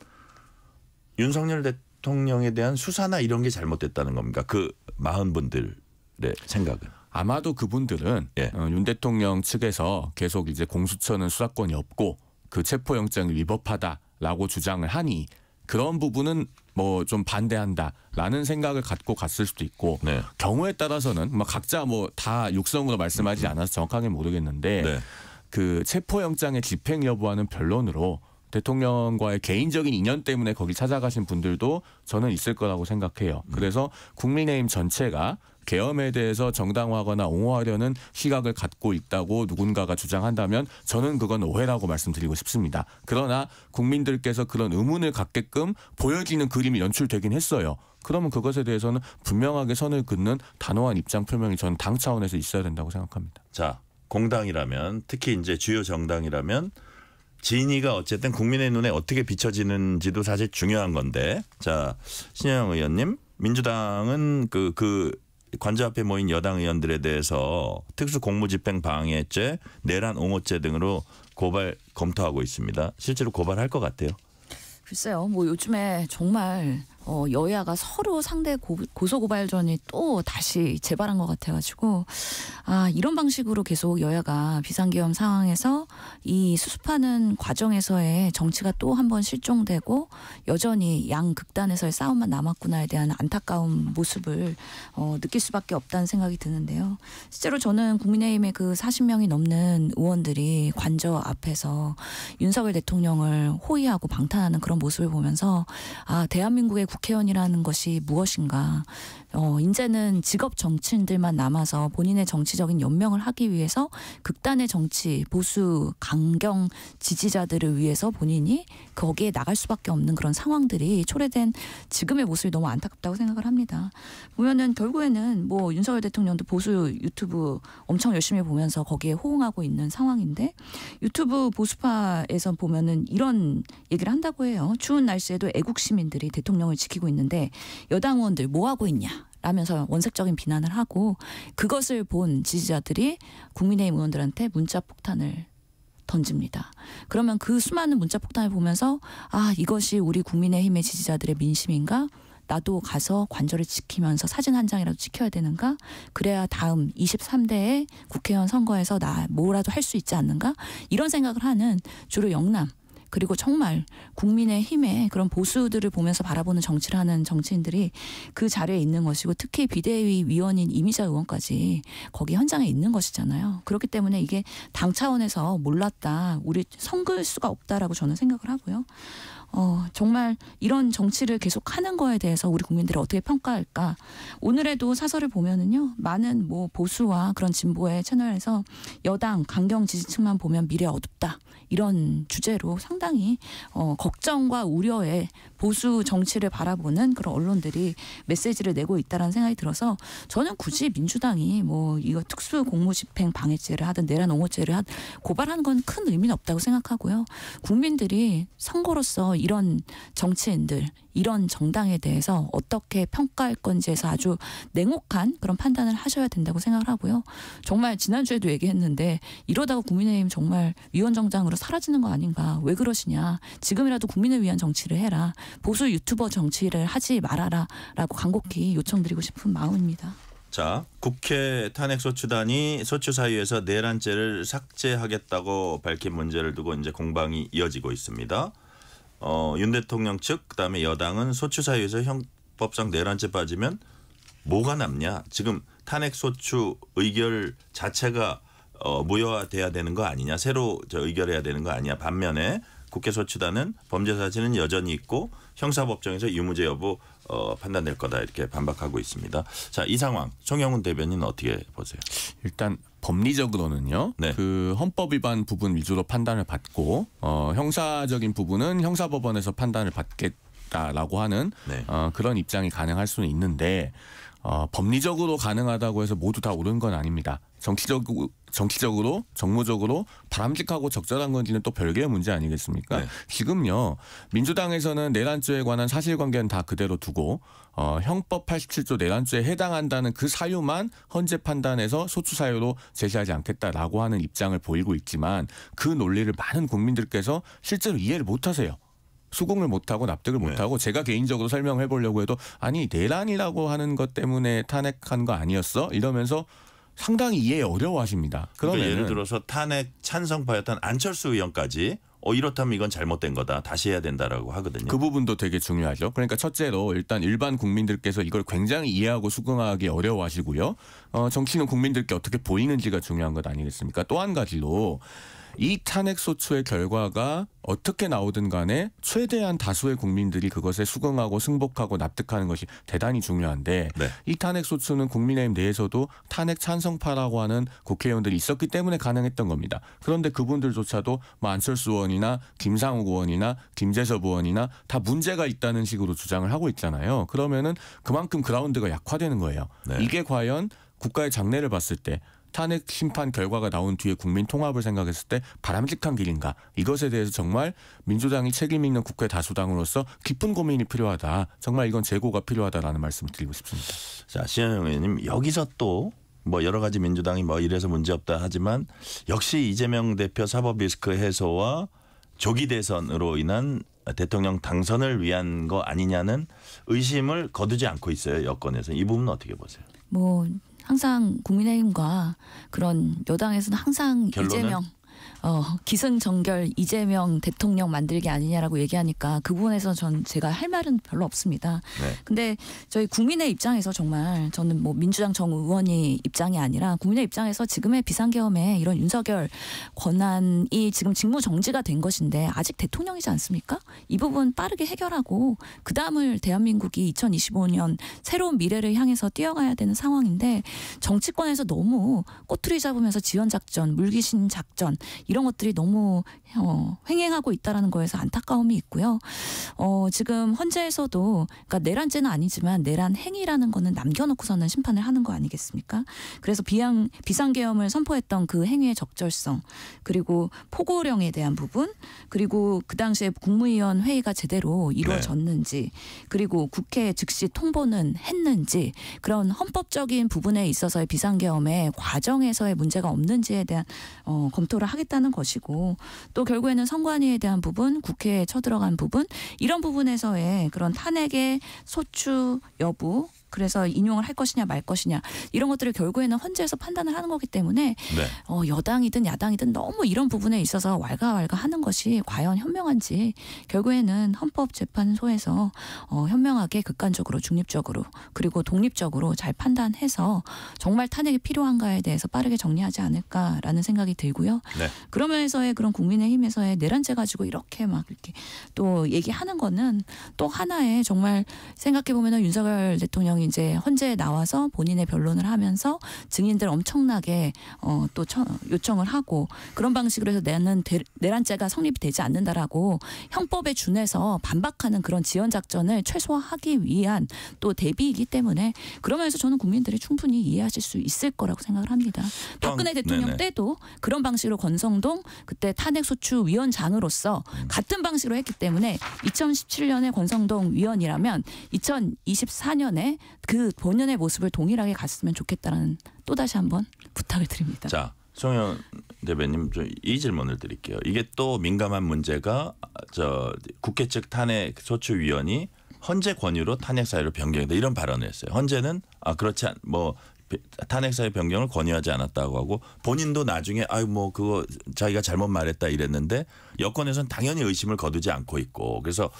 윤석열 대통령에 대한 수사나 이런 게 잘못됐다는 겁니까? 그 40분들의 생각은. 아마도 그분들은 예. 윤 대통령 측에서 계속 이제 공수처는 수사권이 없고 그 체포영장이 위법하다라고 주장을 하니 그런 부분은 뭐 좀 반대한다라는 생각을 갖고 갔을 수도 있고, 네. 경우에 따라서는 뭐 각자 뭐 다 육성으로 말씀하지 않아서 정확하게 모르겠는데 네. 그 체포영장의 집행 여부와는 변론으로 대통령과의 개인적인 인연 때문에 거기 찾아가신 분들도 저는 있을 거라고 생각해요. 그래서 국민의힘 전체가 계엄에 대해서 정당화하거나 옹호하려는 시각을 갖고 있다고 누군가가 주장한다면 저는 그건 오해라고 말씀드리고 싶습니다. 그러나 국민들께서 그런 의문을 갖게끔 보여지는 그림이 연출되긴 했어요. 그러면 그것에 대해서는 분명하게 선을 긋는 단호한 입장 표명이 저는 당 차원에서 있어야 된다고 생각합니다. 자, 공당이라면, 특히 이제 주요 정당이라면 진위가 어쨌든 국민의 눈에 어떻게 비춰지는지도 사실 중요한 건데, 자, 신현영 의원님, 민주당은 그 관저 앞에 모인 여당 의원들에 대해서 특수 공무집행 방해죄, 내란 옹호죄 등으로 고발 검토하고 있습니다. 실제로 고발할 것 같아요. 글쎄요, 뭐 요즘에 정말 여야가 서로 상대 고소고발전이 또 다시 재발한 것 같아가지고, 이런 방식으로 계속 여야가 비상계엄 상황에서 이 수습하는 과정에서의 정치가 또 한 번 실종되고 여전히 양 극단에서의 싸움만 남았구나에 대한 안타까운 모습을 느낄 수밖에 없다는 생각이 드는데요. 실제로 저는 국민의힘의 그 40명이 넘는 의원들이 관저 앞에서 윤석열 대통령을 호위하고 방탄하는 그런 모습을 보면서 대한민국의 국회의원이라는 것이 무엇인가. 이제는 직업 정치인들만 남아서 본인의 정치적인 연명을 하기 위해서 극단의 정치, 보수, 강경 지지자들을 위해서 본인이 거기에 나갈 수밖에 없는 그런 상황들이 초래된 지금의 모습이 너무 안타깝다고 생각을 합니다. 보면은 결국에는 뭐 윤석열 대통령도 보수 유튜브 엄청 열심히 보면서 거기에 호응하고 있는 상황인데, 유튜브 보수파에서 보면은 이런 얘기를 한다고 해요. 추운 날씨에도 애국 시민들이 대통령을 지키고 있는데 여당 의원들 뭐 하고 있냐 라면서 원색적인 비난을 하고, 그것을 본 지지자들이 국민의힘 의원들한테 문자 폭탄을 던집니다. 그러면 그 수많은 문자 폭탄을 보면서 이것이 우리 국민의힘의 지지자들의 민심인가? 나도 가서 관저를 지키면서 사진 한 장이라도 찍혀야 되는가? 그래야 다음 23대의 국회의원 선거에서 나 뭐라도 할 수 있지 않는가? 이런 생각을 하는 주로 영남, 그리고 정말 국민의힘의 그런 보수들을 보면서 바라보는 정치를 하는 정치인들이 그 자리에 있는 것이고, 특히 비대위 위원인 이미자 의원까지 거기 현장에 있는 것이잖아요. 그렇기 때문에 이게 당 차원에서 몰랐다, 우리 성글 수가 없다라고 저는 생각을 하고요. 정말 이런 정치를 계속 하는 거에 대해서 우리 국민들이 어떻게 평가할까. 오늘에도 사설을 보면은요, 많은 뭐 보수와 그런 진보의 채널에서 여당 강경 지지층만 보면 미래 어둡다, 이런 주제로 상당히 걱정과 우려의 보수 정치를 바라보는 그런 언론들이 메시지를 내고 있다라는 생각이 들어서, 저는 굳이 민주당이 뭐 이거 특수 공무집행 방해죄를 하든 내란 옹호죄를 고발하는 건 큰 의미는 없다고 생각하고요. 국민들이 선거로서 이런 정치인들, 이런 정당에 대해서 어떻게 평가할 건지에서 아주 냉혹한 그런 판단을 하셔야 된다고 생각을 하고요. 정말 지난주에도 얘기했는데 이러다가 국민의힘 정말 위원정당으로 사라지는 거 아닌가. 왜 그러시냐. 지금이라도 국민을 위한 정치를 해라. 보수 유튜버 정치를 하지 말아라 라고 간곡히 요청드리고 싶은 마음입니다. 자, 국회 탄핵소추단이 소추사유에서 내란죄를 삭제하겠다고 밝힌 문제를 두고 이제 공방이 이어지고 있습니다. 윤 대통령 측 그다음에 여당은 소추사유에서 형법상 내란죄 빠지면 뭐가 남냐? 지금 탄핵소추 의결 자체가 무효화돼야 되는 거 아니냐? 새로 의결해야 되는 거 아니냐? 반면에 국회 소추단은 범죄 사실은 여전히 있고 형사법정에서 유무죄 여부 판단될 거다 이렇게 반박하고 있습니다. 자, 이 상황 송영훈 대변인 어떻게 보세요? 일단 법리적으로는요. 네. 그 헌법 위반 부분 위주로 판단을 받고 형사적인 부분은 형사법원에서 판단을 받겠다라고 하는 네. 그런 입장이 가능할 수는 있는데 법리적으로 가능하다고 해서 모두 다 옳은 건 아닙니다. 정치적으로 정무적으로 바람직하고 적절한 건지는 또 별개의 문제 아니겠습니까? 네. 지금요. 민주당에서는 내란죄에 관한 사실관계는 다 그대로 두고 형법 87조 내란죄에 해당한다는 그 사유만 헌재 판단해서 소추사유로 제시하지 않겠다라고 하는 입장을 보이고 있지만 그 논리를 많은 국민들께서 실제로 이해를 못하세요. 수긍을 못하고 납득을 못하고 제가 개인적으로 설명해 보려고 해도 아니 내란이라고 하는 것 때문에 탄핵한 거 아니었어? 이러면서 상당히 이해 어려워하십니다. 그러니까 예를 들어서 탄핵 찬성파였던 안철수 의원까지 이렇다면 이건 잘못된 거다. 다시 해야 된다라고 하거든요. 그 부분도 되게 중요하죠. 그러니까 첫째로 일단 일반 국민들께서 이걸 굉장히 이해하고 수긍하기 어려워하시고요. 정치는 국민들께 어떻게 보이는지가 중요한 것 아니겠습니까? 또 한 가지로 이 탄핵소추의 결과가 어떻게 나오든 간에 최대한 다수의 국민들이 그것에 수긍하고 승복하고 납득하는 것이 대단히 중요한데 네. 이 탄핵소추는 국민의힘 내에서도 탄핵 찬성파라고 하는 국회의원들이 있었기 때문에 가능했던 겁니다. 그런데 그분들조차도 뭐 안철수 의원이나 김상욱 의원이나 김재섭 의원이나 다 문제가 있다는 식으로 주장을 하고 있잖아요. 그러면은 그만큼 그라운드가 약화되는 거예요. 네. 이게 과연 국가의 장래를 봤을 때 탄핵 심판 결과가 나온 뒤에 국민 통합을 생각했을 때 바람직한 길인가? 이것에 대해서 정말 민주당이 책임 있는 국회 다수당으로서 깊은 고민이 필요하다. 정말 이건 재고가 필요하다라는 말씀을 드리고 싶습니다. 자, 신현영 의원님 여기서 또 뭐 여러 가지 민주당이 뭐 이래서 문제없다 하지만 역시 이재명 대표 사법 리스크 해소와 조기 대선으로 인한 대통령 당선을 위한 거 아니냐는 의심을 거두지 않고 있어요. 여권에서. 이 부분은 어떻게 보세요? 뭐 항상 국민의힘과 그런 여당에서는 항상 결론은? 이재명 기승전결 이재명 대통령 만들기 아니냐라고 얘기하니까 그 부분에서 제가 할 말은 별로 없습니다. 네. 근데 저희 국민의 입장에서 정말 저는 뭐 민주당 정 의원이 입장이 아니라 국민의 입장에서 지금의 비상계엄에 이런 윤석열 권한이 지금 직무 정지가 된 것인데 아직 대통령이지 않습니까? 이 부분 빠르게 해결하고 그다음을 대한민국이 2025년 새로운 미래를 향해서 뛰어가야 되는 상황인데 정치권에서 너무 꼬투리 잡으면서 지원작전, 물귀신 작전 이런 것들이 너무 횡행하고 있다는 거에서 안타까움이 있고요. 지금 헌재에서도 그러니까 내란죄는 아니지만 내란 행위라는 거는 남겨놓고서는 심판을 하는 거 아니겠습니까? 그래서 비상계엄을 선포했던 그 행위의 적절성 그리고 포고령에 대한 부분 그리고 그 당시에 국무위원 회의가 제대로 이루어졌는지 그리고 국회 즉시 통보는 했는지 그런 헌법적인 부분에 있어서의 비상계엄의 과정에서의 문제가 없는지에 대한 검토를 하겠다는 것이고 또 결국에는 선관위에 대한 부분, 국회에 쳐들어간 부분 이런 부분에서의 그런 탄핵의 소추 여부 그래서 인용을 할 것이냐 말 것이냐 이런 것들을 결국에는 헌재에서 판단을 하는 거기 때문에 네. 여당이든 야당이든 너무 이런 부분에 있어서 왈가왈가하는 것이 과연 현명한지 결국에는 헌법재판소에서 현명하게 객관적으로 중립적으로 그리고 독립적으로 잘 판단해서 정말 탄핵이 필요한가에 대해서 빠르게 정리하지 않을까라는 생각이 들고요. 네. 그러면서의 그런 국민의힘에서의 내란죄 가지고 이렇게 막 이렇게 또 얘기하는 거는 또 하나의 정말 생각해 보면은 윤석열 대통령이 이제 헌재에 나와서 본인의 변론을 하면서 증인들 엄청나게 또 요청을 하고 그런 방식으로 해서 나는 내란죄가 성립이 되지 않는다라고 형법에 준해서 반박하는 그런 지원 작전을 최소화하기 위한 또 대비이기 때문에 그러면서 저는 국민들이 충분히 이해하실 수 있을 거라고 생각을 합니다. 박근혜 대통령 네네. 때도 그런 방식으로 권성동 그때 탄핵소추위원장으로서 같은 방식으로 했기 때문에 2017년에 권성동 위원이라면 2024년에 그 본연의 모습을 동일하게 갔으면 좋겠다는 또다시 한번 부탁을 드립니다. 자, 송영 대변님 이 질문을 드릴게요. 이게 또 민감한 문제가 국회 측 탄핵 소추위원이 헌재 권유로 탄핵 사유를 변경했다 이런 발언을 했어요. 헌재는 그렇지 뭐 탄핵 사유 변경을 권유하지 않았다고 하고 본인도 나중에 아유 뭐 그거 자기가 잘못 말했다 이랬는데 여권에서는 당연히 의심을 거두지 않고 있고 그래서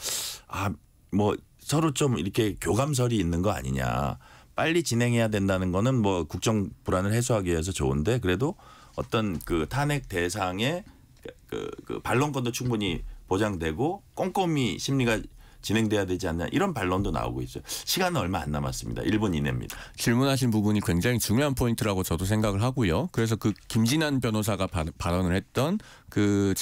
뭐 서로 좀 이렇게 교감설이 있는 거 아니냐. 빨리 진행해야 된다는 거는 뭐 국정 불안을 해소하기 위해서 좋은데 그래도 어떤 그 탄핵 대상의 그 반론권도 충분히 보장되고 꼼꼼히 심리가 진행돼야 되지 않나 이런 반론도 나오고 있어요. 시간은 얼마 안 남았습니다. 1분 이내입니다. 질문하신 부분이 굉장히 중요한 포인트라고 저도 생각을 하고요. 그래서 그 김진환 변호사가 발언을 했던 그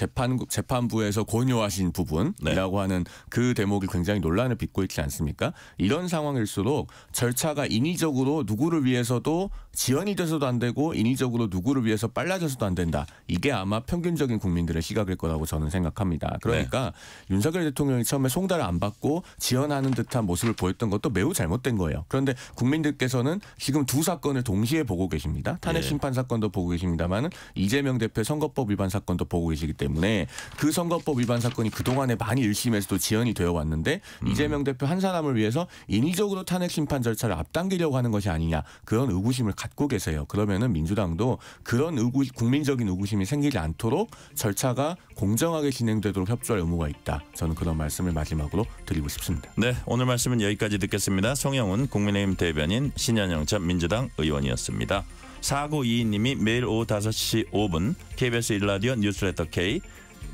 재판부에서 권유하신 부분이라고 하는 그 대목이 굉장히 논란을 빚고 있지 않습니까? 이런 상황일수록 절차가 인위적으로 누구를 위해서도 지연이 돼서도 안 되고 인위적으로 누구를 위해서 빨라져서도 안 된다. 이게 아마 평균적인 국민들의 시각일 거라고 저는 생각합니다. 그러니까 윤석열 대통령이 처음에 송달을 안 받고 지연하는 듯한 모습을 보였던 것도 매우 잘못된 거예요. 그런데 국민들께서는 지금 두 사건을 동시에 보고 계십니다. 탄핵 심판 사건도 보고 계십니다만은 이재명 대표의 선거법 위반 사건도 보고 계시기 때문에 그 선거법 위반 사건이 그동안에 많이 1심에서도 지연이 되어 왔는데 이재명 대표 한 사람을 위해서 인위적으로 탄핵 심판 절차를 앞당기려고 하는 것이 아니냐 그런 의구심을 갖고 계세요. 그러면은 민주당도 그런 국민적인 의구심이 생기지 않도록 절차가 공정하게 진행되도록 협조할 의무가 있다. 저는 그런 말씀을 마지막으로 드리고 싶습니다. 네, 오늘 말씀은 여기까지 듣겠습니다. 송영훈 국민의힘 대변인, 신현영찬 민주당 의원이었습니다. 4922님이 매일 오후 5시 5분 KBS 1라디오 뉴스레터 K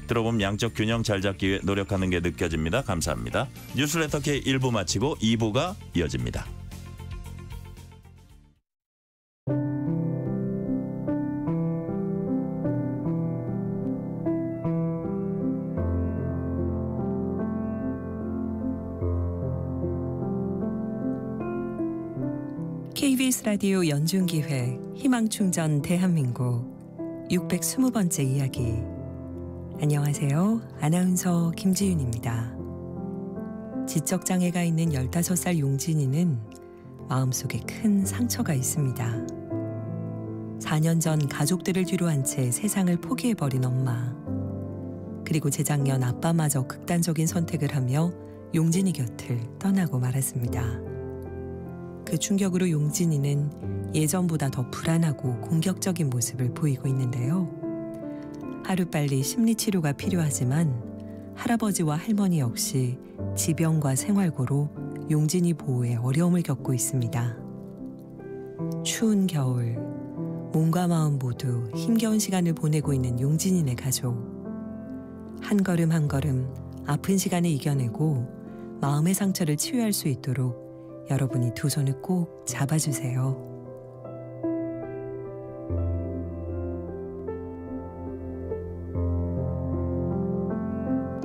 들어보면 양적 균형 잘 잡기 위해 노력하는 게 느껴집니다. 감사합니다. 뉴스레터 K 1부 마치고 2부가 이어집니다. KBS 라디오 연중기획 희망충전 대한민국 620번째 이야기. 안녕하세요. 아나운서 김지윤입니다. 지적장애가 있는 15살 용진이는 마음속에 큰 상처가 있습니다. 4년 전 가족들을 뒤로한 채 세상을 포기해버린 엄마. 그리고 재작년 아빠마저 극단적인 선택을 하며 용진이 곁을 떠나고 말았습니다. 그 충격으로 용진이는 예전보다 더 불안하고 공격적인 모습을 보이고 있는데요. 하루빨리 심리치료가 필요하지만 할아버지와 할머니 역시 지병과 생활고로 용진이 보호에 어려움을 겪고 있습니다. 추운 겨울, 몸과 마음 모두 힘겨운 시간을 보내고 있는 용진이네 가족. 한 걸음 한 걸음 아픈 시간을 이겨내고 마음의 상처를 치유할 수 있도록 여러분이 두 손을 꼭 잡아주세요.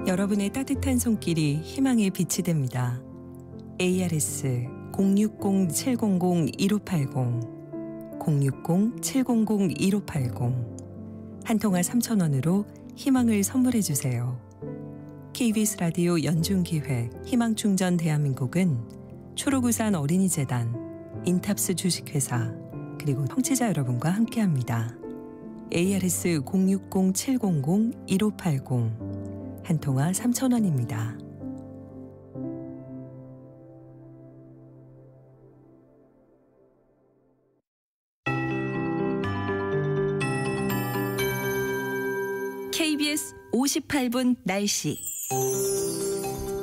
여러분의 따뜻한 손길이 희망의 빛이 됩니다. ARS 060-700-1580 060-700-1580 한 통화 3,000원으로 희망을 선물해주세요. KBS 라디오 연중기획 희망충전 대한민국은 초록우산 어린이재단, 인탑스 주식회사, 그리고 청취자 여러분과 함께합니다. ARS 060-700-1580 한 통화 3,000원입니다. KBS 58분 날씨.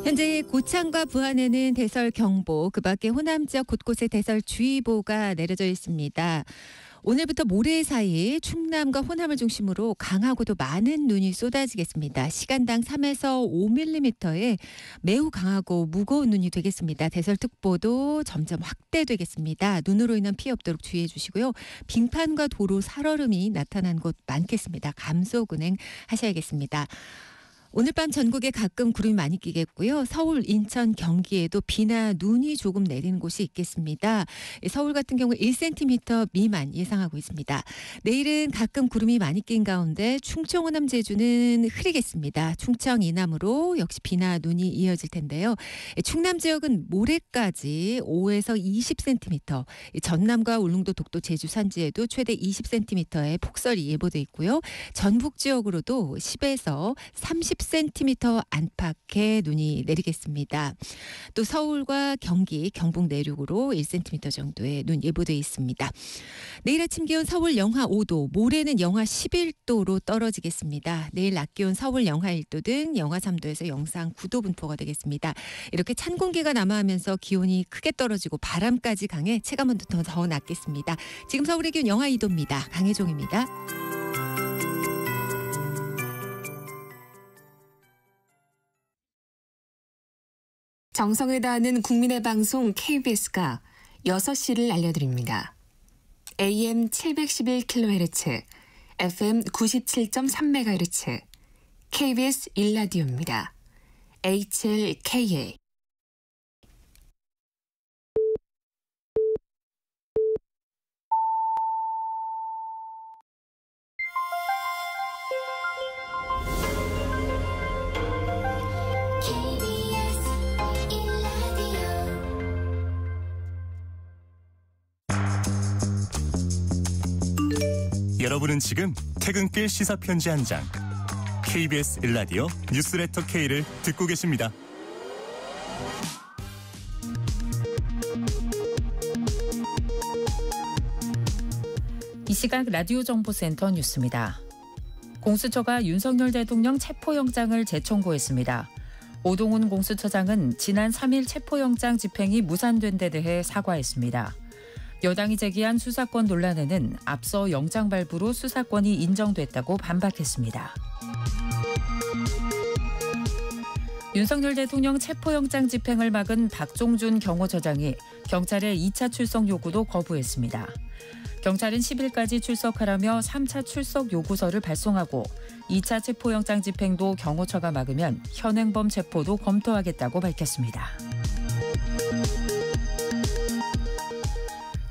현재 고창과 부안에는 대설경보, 그 밖에 호남 지역 곳곳에 대설주의보가 내려져 있습니다. 오늘부터 모레 사이 충남과 호남을 중심으로 강하고도 많은 눈이 쏟아지겠습니다. 시간당 3에서 5mm의 매우 강하고 무거운 눈이 되겠습니다. 대설특보도 점점 확대되겠습니다. 눈으로 인한 피해 없도록 주의해 주시고요. 빙판과 도로 살얼음이 나타난 곳 많겠습니다. 감소운행 하셔야겠습니다. 오늘 밤 전국에 가끔 구름이 많이 끼겠고요. 서울, 인천, 경기에도 비나 눈이 조금 내리는 곳이 있겠습니다. 서울 같은 경우 1cm 미만 예상하고 있습니다. 내일은 가끔 구름이 많이 낀 가운데 충청, 호남, 제주는 흐리겠습니다. 충청 이남으로 역시 비나 눈이 이어질 텐데요. 충남 지역은 모레까지 5에서 20cm, 전남과 울릉도, 독도, 제주 산지에도 최대 20cm의 폭설이 예보돼 있고요. 전북 지역으로도 10에서 30cm 10cm 안팎의 눈이 내리겠습니다. 또 서울과 경기, 경북 내륙으로 1cm 정도의 눈 예보돼 있습니다. 내일 아침 기온 서울 영하 5도, 모레는 영하 11도로 떨어지겠습니다. 내일 낮 기온 서울 영하 1도 등 영하 3도에서 영상 9도 분포가 되겠습니다. 이렇게 찬 공기가 남하하면서 기온이 크게 떨어지고 바람까지 강해 체감은 더 낮겠습니다. 지금 서울의 기온 영하 2도입니다. 강혜종입니다. 정성을 다하는 국민의 방송 KBS가 6시를 알려드립니다. AM 711kHz, FM 97.3MHz, KBS 1라디오입니다. HLKA. 여러분은 지금 퇴근길 시사편지 한 장, KBS 1라디오 뉴스레터 K를 듣고 계십니다. 이 시각 라디오 정보센터 뉴스입니다. 공수처가 윤석열 대통령 체포영장을 재청구했습니다. 오동훈 공수처장은 지난 3일 체포영장 집행이 무산된 데 대해 사과했습니다. 여당이 제기한 수사권 논란에는 앞서 영장 발부로 수사권이 인정됐다고 반박했습니다. 윤석열 대통령 체포영장 집행을 막은 박종준 경호처장이 경찰의 2차 출석 요구도 거부했습니다. 경찰은 10일까지 출석하라며 3차 출석 요구서를 발송하고 2차 체포영장 집행도 경호처가 막으면 현행범 체포도 검토하겠다고 밝혔습니다.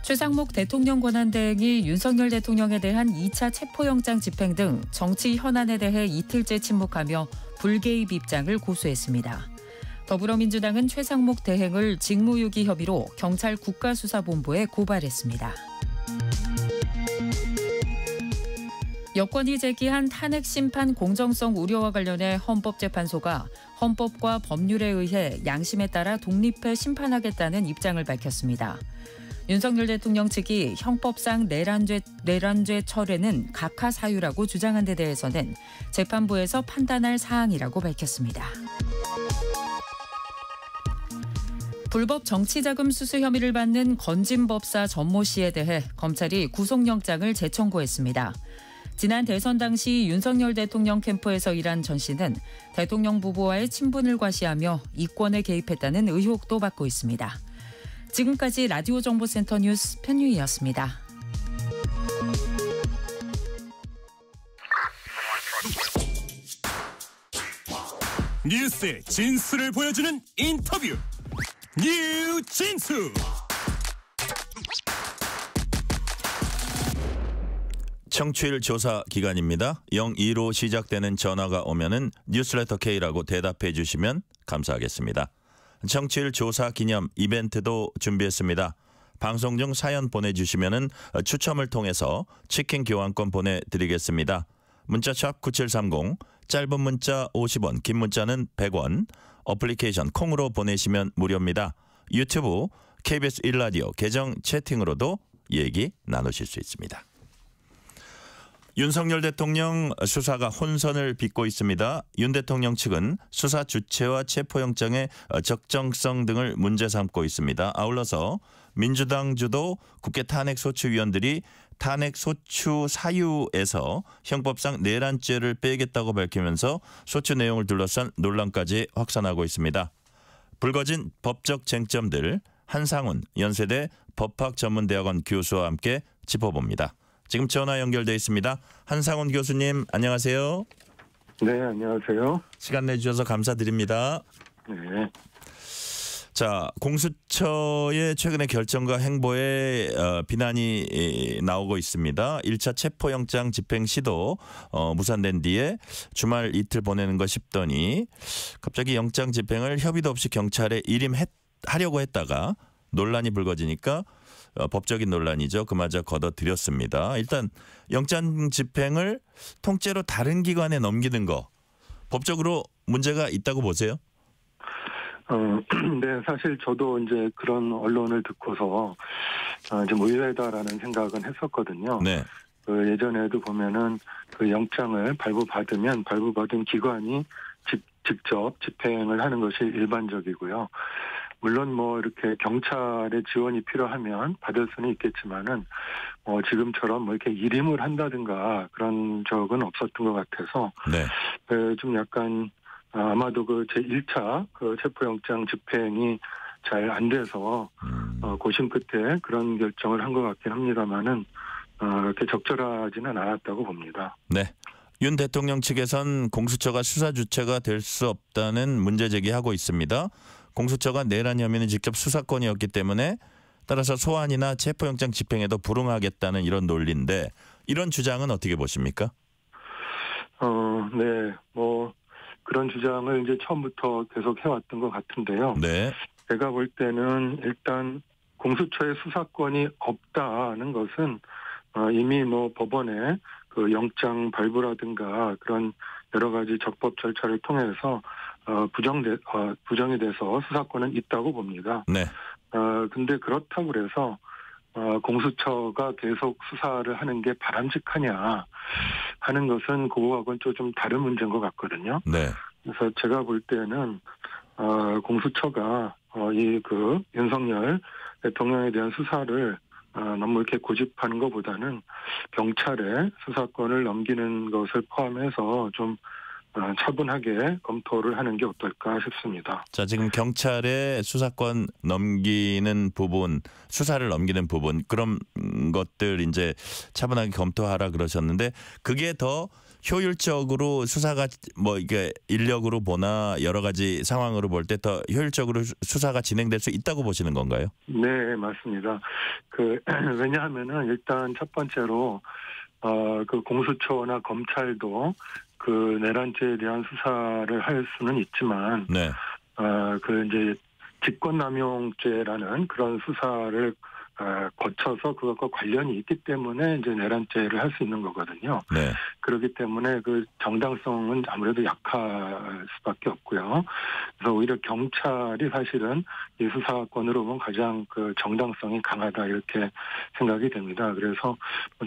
최상목 대통령 권한대행이 윤석열 대통령에 대한 2차 체포영장 집행 등 정치 현안에 대해 이틀째 침묵하며 불개입 입장을 고수했습니다. 더불어민주당은 최상목 대행을 직무유기 혐의로 경찰 국가수사본부에 고발했습니다. 여권이 제기한 탄핵심판 공정성 우려와 관련해 헌법재판소가 헌법과 법률에 의해 양심에 따라 독립해 심판하겠다는 입장을 밝혔습니다. 윤석열 대통령 측이 형법상 내란죄 철회는 각하 사유라고 주장한 데 대해서는 재판부에서 판단할 사항이라고 밝혔습니다. 불법 정치자금 수수 혐의를 받는 건진법사 전모 씨에 대해 검찰이 구속영장을 재청구했습니다. 지난 대선 당시 윤석열 대통령 캠프에서 일한 전 씨는 대통령 부부와의 친분을 과시하며 이권에 개입했다는 의혹도 받고 있습니다. 지금까지 라디오 정보센터 뉴스 편유희였습니다. 뉴스의 진수를 보여주는 인터뷰. 뉴진수. 청취율 조사 기간입니다. 02로 시작되는 전화가 오면은 뉴스레터 K라고 대답해 주시면 감사하겠습니다. 청취율 조사 기념 이벤트도 준비했습니다. 방송 중 사연 보내주시면은 추첨을 통해서 치킨 교환권 보내드리겠습니다. 문자샵 9730, 짧은 문자 50원, 긴 문자는 100원, 어플리케이션 콩으로 보내시면 무료입니다. 유튜브 KBS 1라디오 계정 채팅으로도 얘기 나누실 수 있습니다. 윤석열 대통령 수사가 혼선을 빚고 있습니다. 윤 대통령 측은 수사 주체와 체포영장의 적정성 등을 문제 삼고 있습니다. 아울러서 민주당 주도 국회 탄핵소추위원들이 탄핵소추 사유에서 형법상 내란죄를 빼겠다고 밝히면서 소추 내용을 둘러싼 논란까지 확산하고 있습니다. 불거진 법적 쟁점들 한상훈 연세대 법학전문대학원 교수와 함께 짚어봅니다. 지금 전화 연결돼 있습니다. 한상훈 교수님 안녕하세요. 네, 안녕하세요. 시간 내주셔서 감사드립니다. 네. 자, 공수처의 최근의 결정과 행보에 비난이 나오고 있습니다. 1차 체포영장 집행 시도 무산된 뒤에 주말 이틀 보내는 거 싶더니 갑자기 영장 집행을 협의도 없이 경찰에 일임하려고 했다가 논란이 불거지니까 법적인 논란이죠. 그마저 걷어들였습니다. 일단 영장 집행을 통째로 다른 기관에 넘기는 거 법적으로 문제가 있다고 보세요? 네, 사실 저도 이제 그런 언론을 듣고서 좀 의외다라는 생각은 했었거든요. 네. 그 예전에도 보면은 그 영장을 발부받은 기관이 직접 집행을 하는 것이 일반적이고요. 물론 뭐 이렇게 경찰의 지원이 필요하면 받을 수는 있겠지만은 지금처럼 뭐 이렇게 일임을 한다든가 그런 적은 없었던 것 같아서 네. 좀 약간 아마도 그 제1차 그 체포영장 집행이 잘 안 돼서 고심 끝에 그런 결정을 한 것 같긴 합니다만은 그렇게 적절하지는 않았다고 봅니다. 네. 윤 대통령 측에선 공수처가 수사 주체가 될 수 없다는 문제 제기하고 있습니다. 공수처가 내란 혐의는 직접 수사권이었기 때문에 따라서 소환이나 체포영장 집행에도 불응하겠다는 이런 논리인데 이런 주장은 어떻게 보십니까? 네, 뭐 그런 주장을 이제 처음부터 계속 해왔던 것 같은데요. 네. 제가 볼 때는 일단 공수처의 수사권이 없다는 것은 이미 뭐 법원에 그 영장 발부라든가 그런 여러 가지 적법 절차를 통해서 부정이 돼서 수사권은 있다고 봅니다. 네. 근데 그렇다고 그래서 공수처가 계속 수사를 하는 게 바람직하냐 하는 것은 그거하고는 좀 다른 문제인 것 같거든요. 네. 그래서 제가 볼 때는 공수처가 이 그 윤석열 대통령에 대한 수사를 너무 이렇게 고집하는 것보다는 경찰에 수사권을 넘기는 것을 포함해서 좀 차분하게 검토를 하는 게 어떨까 싶습니다. 자, 지금 경찰의 수사권 넘기는 부분, 수사를 넘기는 부분 그런 것들 이제 차분하게 검토하라 그러셨는데 그게 더 효율적으로 수사가 뭐 이게 인력으로 보나 여러 가지 상황으로 볼 때 더 효율적으로 수사가 진행될 수 있다고 보시는 건가요? 네, 맞습니다. 왜냐하면은 일단 첫 번째로 그 공수처나 검찰도 그 내란죄에 대한 수사를 할 수는 있지만, 네. 그 이제 직권남용죄라는 그런 수사를 거쳐서 그것과 관련이 있기 때문에 이제 내란죄를 할 수 있는 거거든요. 네. 그렇기 때문에 그 정당성은 아무래도 약할 수밖에 없고요. 그래서 오히려 경찰이 사실은 이 수사권으로 보면 가장 그 정당성이 강하다 이렇게 생각이 됩니다. 그래서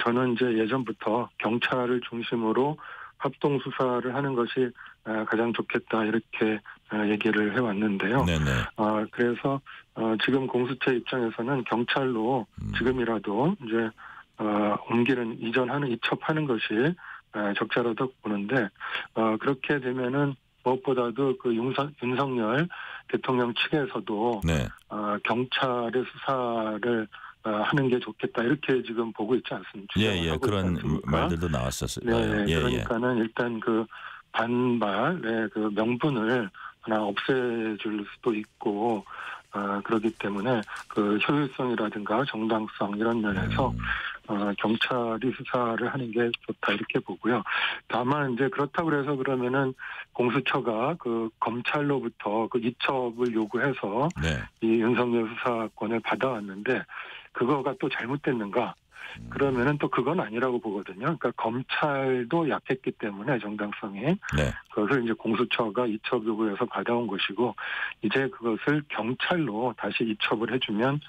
저는 이제 예전부터 경찰을 중심으로 합동 수사를 하는 것이 가장 좋겠다 이렇게 얘기를 해왔는데요. 네네. 그래서 지금 공수처 입장에서는 경찰로 지금이라도 이제 이첩하는 것이 적절하다고 보는데 그렇게 되면은 무엇보다도 그 윤석열 대통령 측에서도 네. 경찰의 수사를 하는 게 좋겠다 이렇게 지금 보고 있지 않습니까? 예, 그런 말들도 나왔었어요. 네, 그러니까는 일단 그 반발의 그 명분을 하나 없애줄 수도 있고 그렇기 때문에 그 효율성이라든가 정당성 이런 면에서 경찰이 수사를 하는 게 좋다 이렇게 보고요. 다만 이제 그렇다고 해서 그러면은 공수처가 그 검찰로부터 그 이첩을 요구해서 네. 이 윤석열 수사권을 받아왔는데 그거가 또 잘못됐는가? 그러면은 또 그건 아니라고 보거든요. 그러니까 검찰도 약했기 때문에 정당성이 네. 그것을 이제 공수처가 이첩 요구해서 받아온 것이고 이제 그것을 경찰로 다시 이첩을 해주면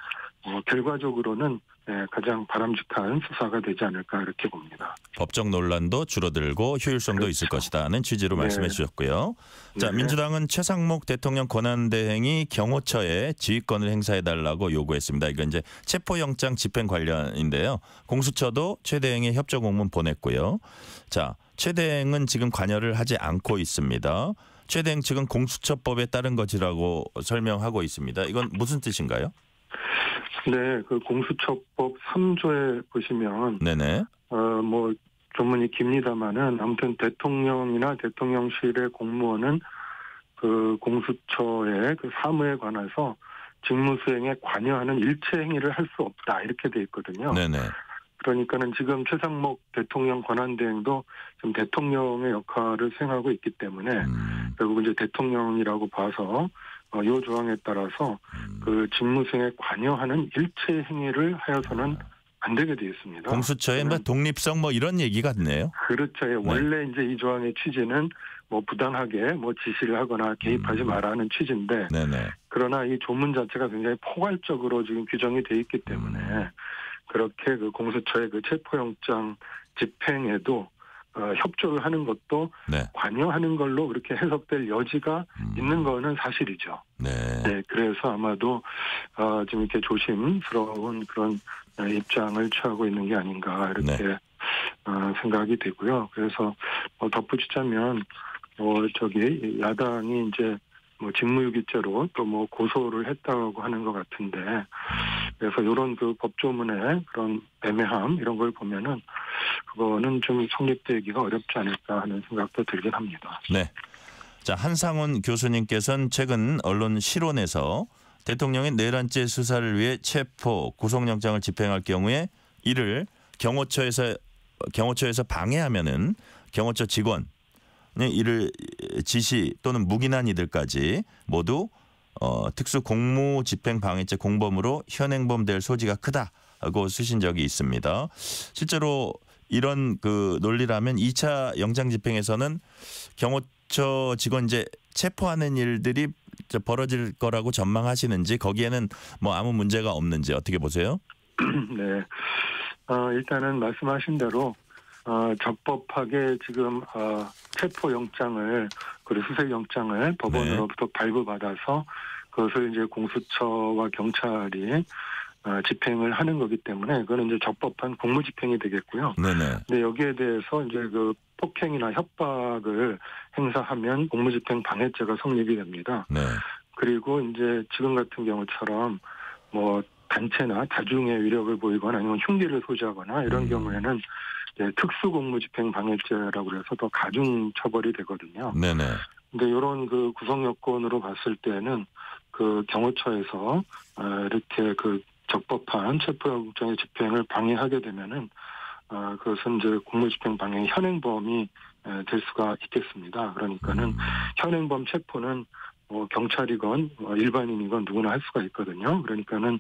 결과적으로는 가장 바람직한 수사가 되지 않을까 이렇게 봅니다. 법적 논란도 줄어들고 효율성도 있을 것이다는 취지로 말씀해 주셨고요. 자, 민주당은 최상목 대통령 권한대행이 경호처에 지휘권을 행사해달라고 요구했습니다. 이건 이제 체포영장 집행 관련인데요. 공수처도 최 대행에 협조 공문 보냈고요. 자, 최 대행은 지금 관여를 하지 않고 있습니다. 최 대행 측은 공수처법에 따른 것이라고 설명하고 있습니다. 이건 무슨 뜻인가요? 네, 그 공수처법 3조에 보시면, 네네. 뭐 조문이 깁니다만은 아무튼 대통령이나 대통령실의 공무원은 그 공수처의 그 사무에 관해서 직무 수행에 관여하는 일체 행위를 할 수 없다 이렇게 돼 있거든요. 네네. 그러니까는 지금 최상목 대통령 권한대행도 지금 대통령의 역할을 수행하고 있기 때문에 결국 이제 대통령이라고 봐서 이 조항에 따라서 그 직무 수행에 관여하는 일체 행위를 하여서는 안 되게 돼 있습니다. 공수처의 뭐 독립성 뭐 이런 얘기 같네요. 그렇죠. 네. 원래 이제 이 조항의 취지는 뭐 부당하게 뭐 지시를 하거나 개입하지 마라는 취지인데, 네네. 그러나 이 조문 자체가 굉장히 포괄적으로 지금 규정이 돼 있기 때문에 그렇게 그 공수처의 그 체포영장 집행에도 협조를 하는 것도 네. 관여하는 걸로 그렇게 해석될 여지가 있는 거는 사실이죠. 네. 네, 그래서 아마도 좀 이렇게 조심스러운 그런 입장을 취하고 있는 게 아닌가 이렇게 네. 생각이 되고요. 그래서 덧붙이자면 저기 야당이 이제 뭐 직무유기죄로 또 뭐 고소를 했다고 하는 것 같은데, 그래서 이런 그 법조문의 그런 애매함 이런 걸 보면은 그거는 좀 성립되기가 어렵지 않을까 하는 생각도 들긴 합니다. 네. 자, 한상훈 교수님께서는 최근 언론 실론에서 대통령의 내란죄 수사를 위해 체포 구속영장을 집행할 경우에 이를 경호처에서 방해하면은 경호처 직원 이를 지시 또는 묵인한 이들까지 모두 특수 공무집행방해죄 공범으로 현행범될 소지가 크다고 쓰신 적이 있습니다. 실제로 이런 그 논리라면 2차 영장 집행에서는 경호처 직원 이제 체포하는 일들이 벌어질 거라고 전망하시는지, 거기에는 뭐 아무 문제가 없는지 어떻게 보세요? 네, 일단은 말씀하신 대로 적법하게 지금 체포영장을 그리고 수색영장을 법원으로부터 발부받아서 그것을 이제 공수처와 경찰이 집행을 하는 거기 때문에 그거는 이제 적법한 공무집행이 되겠고요. 네네. 근데 여기에 대해서 이제 그 폭행이나 협박을 행사하면 공무집행 방해죄가 성립이 됩니다. 네. 그리고 이제 지금 같은 경우처럼 뭐 단체나 다중의 위력을 보이거나 아니면 흉기를 소지하거나 이런 경우에는 특수공무집행 방해죄라고 해서 더 가중 처벌이 되거든요. 네네. 근데 이런 그 구성 요건으로 봤을 때는 그 경호처에서 이렇게 그 적법한 체포영장의 집행을 방해하게 되면은 그것은 이제 공무집행 방해 현행범이 될 수가 있겠습니다. 그러니까는 현행범 체포는 경찰이건 일반인이건 누구나 할 수가 있거든요. 그러니까는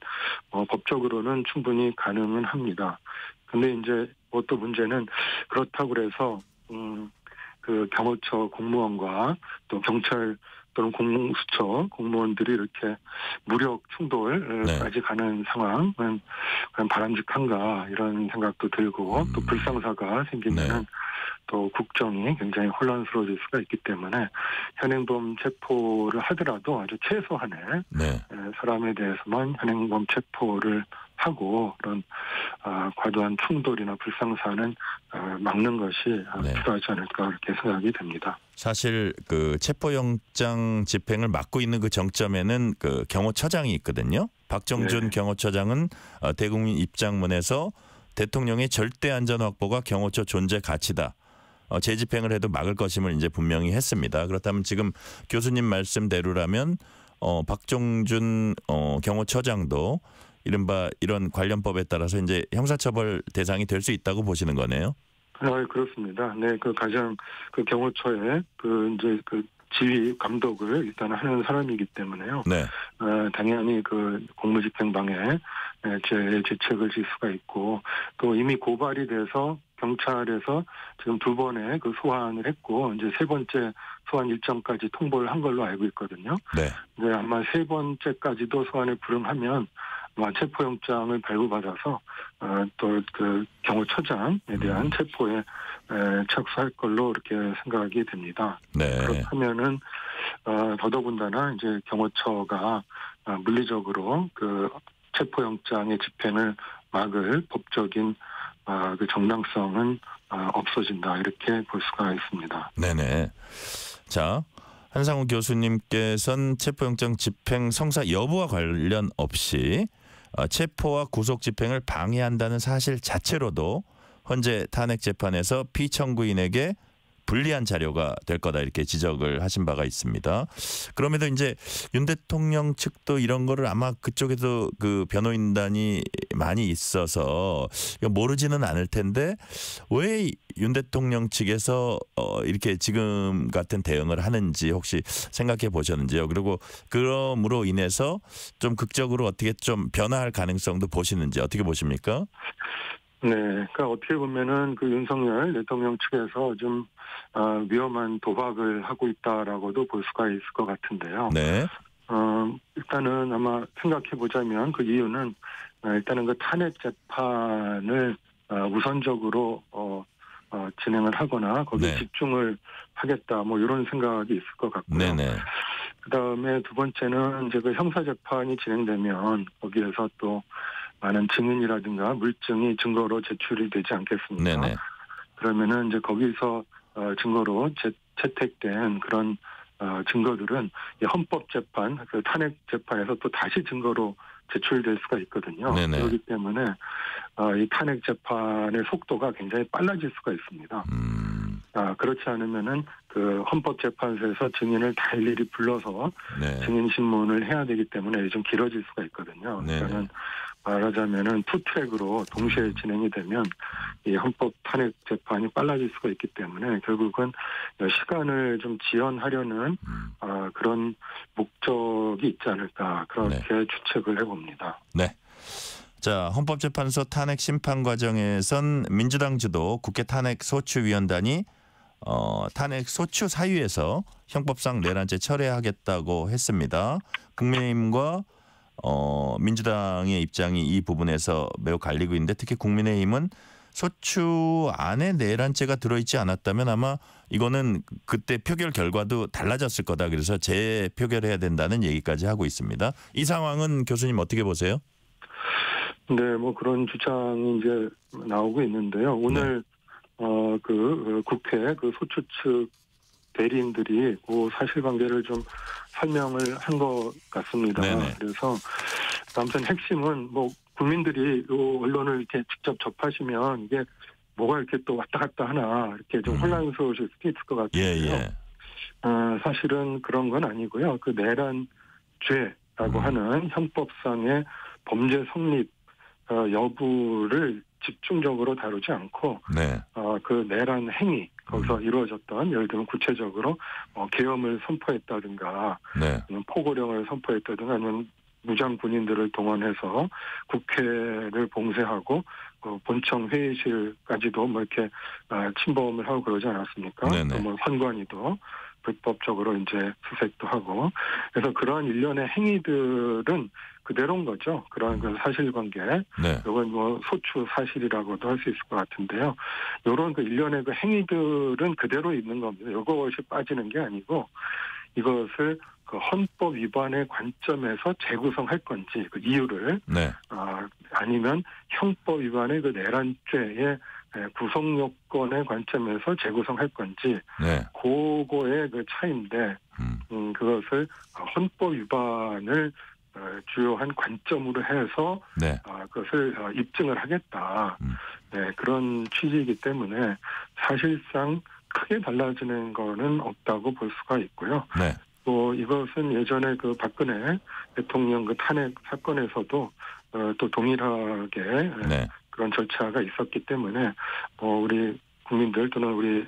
법적으로는 충분히 가능은 합니다. 근데 이제 또 문제는 그렇다고 그래서 그 경호처 공무원과 또 경찰 또는 공수처 공무원들이 이렇게 무력 충돌까지 가는 상황은 바람직한가 이런 생각도 들고, 또 불상사가 생기면은 또 국정이 굉장히 혼란스러워질 수가 있기 때문에 현행범 체포를 하더라도 아주 최소한의 사람에 대해서만 현행범 체포를 하고 그런 과도한 충돌이나 불상사는 막는 것이 필요하지 않을까 그렇게 생각이 됩니다. 사실 그 체포영장 집행을 맡고 있는 그 정점에는 그 경호처장이 있거든요. 박정준 경호처장은 대국민 입장문에서 대통령의 절대 안전 확보가 경호처 존재 가치다. 재집행을 해도 막을 것임을 이제 분명히 했습니다. 그렇다면 지금 교수님 말씀대로라면 박정준 경호처장도 이른바 이런 관련법에 따라서 이제 형사처벌 대상이 될 수 있다고 보시는 거네요. 그렇습니다. 네, 그 가장 그 경호처의 그 이제 그 지휘 감독을 일단 하는 사람이기 때문에요. 네. 당연히 그 공무집행방해 죄책을 질 수가 있고, 또 이미 고발이 돼서 경찰에서 지금 2번의 그 소환을 했고 이제 3번째 소환 일정까지 통보를 한 걸로 알고 있거든요. 네. 네, 아마 3번째까지도 소환에 불응하면 아마 체포영장을 발부받아서 또 그 경호처장에 대한 체포에 착수할 걸로 이렇게 생각이 됩니다. 네. 그렇다면은 더더군다나 이제 경호처가 물리적으로 그 체포영장의 집행을 막을 법적인 그 정당성은 없어진다 이렇게 볼 수가 있습니다. 네네. 자, 한상훈 교수님께서는 체포영장 집행 성사 여부와 관련 없이 체포와 구속 집행을 방해한다는 사실 자체로도 헌재 탄핵 재판에서 피청구인에게 불리한 자료가 될 거다 이렇게 지적을 하신 바가 있습니다. 그럼에도 이제 윤 대통령 측도 이런 거를 아마 그쪽에도 그 변호인단이 많이 있어서 모르지는 않을 텐데 왜 윤 대통령 측에서 이렇게 지금 같은 대응을 하는지 혹시 생각해 보셨는지요? 그리고 그럼으로 인해서 좀 극적으로 어떻게 좀 변화할 가능성도 보시는지 어떻게 보십니까? 네, 그러니까 어떻게 보면은 그 윤석열 대통령 측에서 좀 위험한 도박을 하고 있다라고도 볼 수가 있을 것 같은데요. 네. 일단은 아마 생각해 보자면 그 이유는 일단은 그 탄핵 재판을 우선적으로 진행을 하거나 거기에 네. 집중을 하겠다 뭐 이런 생각이 있을 것 같고요. 네네. 그다음에 두 번째는 이제 그 형사 재판이 진행되면 거기에서 또 많은 증인이라든가 물증이 증거로 제출이 되지 않겠습니까? 네네. 그러면은 이제 거기서 증거로 채택된 그런 증거들은 이 헌법재판, 그 탄핵 재판에서 또 다시 증거로 제출될 수가 있거든요. 네네. 그렇기 때문에 이 탄핵 재판의 속도가 굉장히 빨라질 수가 있습니다. 그렇지 않으면은 그 헌법재판소에서 증인을 다 일일이 불러서 네. 증인 신문을 해야 되기 때문에 좀 길어질 수가 있거든요. 네네. 그러니까는 말하자면은 투트랙으로 동시에 진행이 되면 이 헌법 탄핵 재판이 빨라질 수가 있기 때문에 결국은 시간을 좀 지연하려는 그런 목적이 있지 않을까 그렇게 추측을 해봅니다. 네. 자, 헌법재판소 탄핵 심판 과정에선 민주당 주도 국회 탄핵 소추위원단이 탄핵 소추 사유에서 형법상 내란죄 철회하겠다고 했습니다. 국민의힘과 민주당의 입장이 이 부분에서 매우 갈리고 있는데 특히 국민의힘은 소추 안에 내란죄가 들어있지 않았다면 아마 이거는 그때 표결 결과도 달라졌을 거다. 그래서 재표결해야 된다는 얘기까지 하고 있습니다. 이 상황은 교수님 어떻게 보세요? 네, 뭐 그런 주장이 이제 나오고 있는데요. 오늘 그 국회 그 소추 측 대리인들이 그 사실관계를 좀 설명을 한 것 같습니다. 네네. 그래서 아무튼 핵심은 뭐 국민들이 요 언론을 이렇게 직접 접하시면 이게 뭐가 이렇게 또 왔다 갔다 하나 이렇게 좀 혼란스러우실 수도 있을 것 같은데요. 예. 사실은 그런 건 아니고요. 그 내란죄라고 하는 형법상의 범죄 성립 여부를 집중적으로 다루지 않고 네. 그 내란 행위 거기서 이루어졌던 예를 들면 구체적으로 계엄을 선포했다든가 네. 아니면 포고령을 선포했다든가 아니면 무장 군인들을 동원해서 국회를 봉쇄하고 본청 회의실까지도 뭐 이렇게 침범을 하고 그러지 않았습니까? 네네. 뭐 선관위도 불법적으로 이제 수색도 하고 그래서 그러한 일련의 행위들은 그대로인 거죠. 그러한 그 사실관계. 네. 이건 뭐 소추 사실이라고도 할 수 있을 것 같은데요. 이런 그 일련의 그 행위들은 그대로 있는 겁니다. 이것이 빠지는 게 아니고 이것을 그 헌법 위반의 관점에서 재구성할 건지 그 이유를 네. 아니면 형법 위반의 그 내란죄의 구성 요건의 관점에서 재구성할 건지 네. 그거의 그 차이인데 그것을 헌법 위반을 주요한 관점으로 해서 네. 그것을 입증을 하겠다. 네, 그런 취지이기 때문에 사실상 크게 달라지는 거는 없다고 볼 수가 있고요. 네. 또 이것은 예전에 그 박근혜 대통령 그 탄핵 사건에서도 또 동일하게 네. 그런 절차가 있었기 때문에 우리 국민들 또는 우리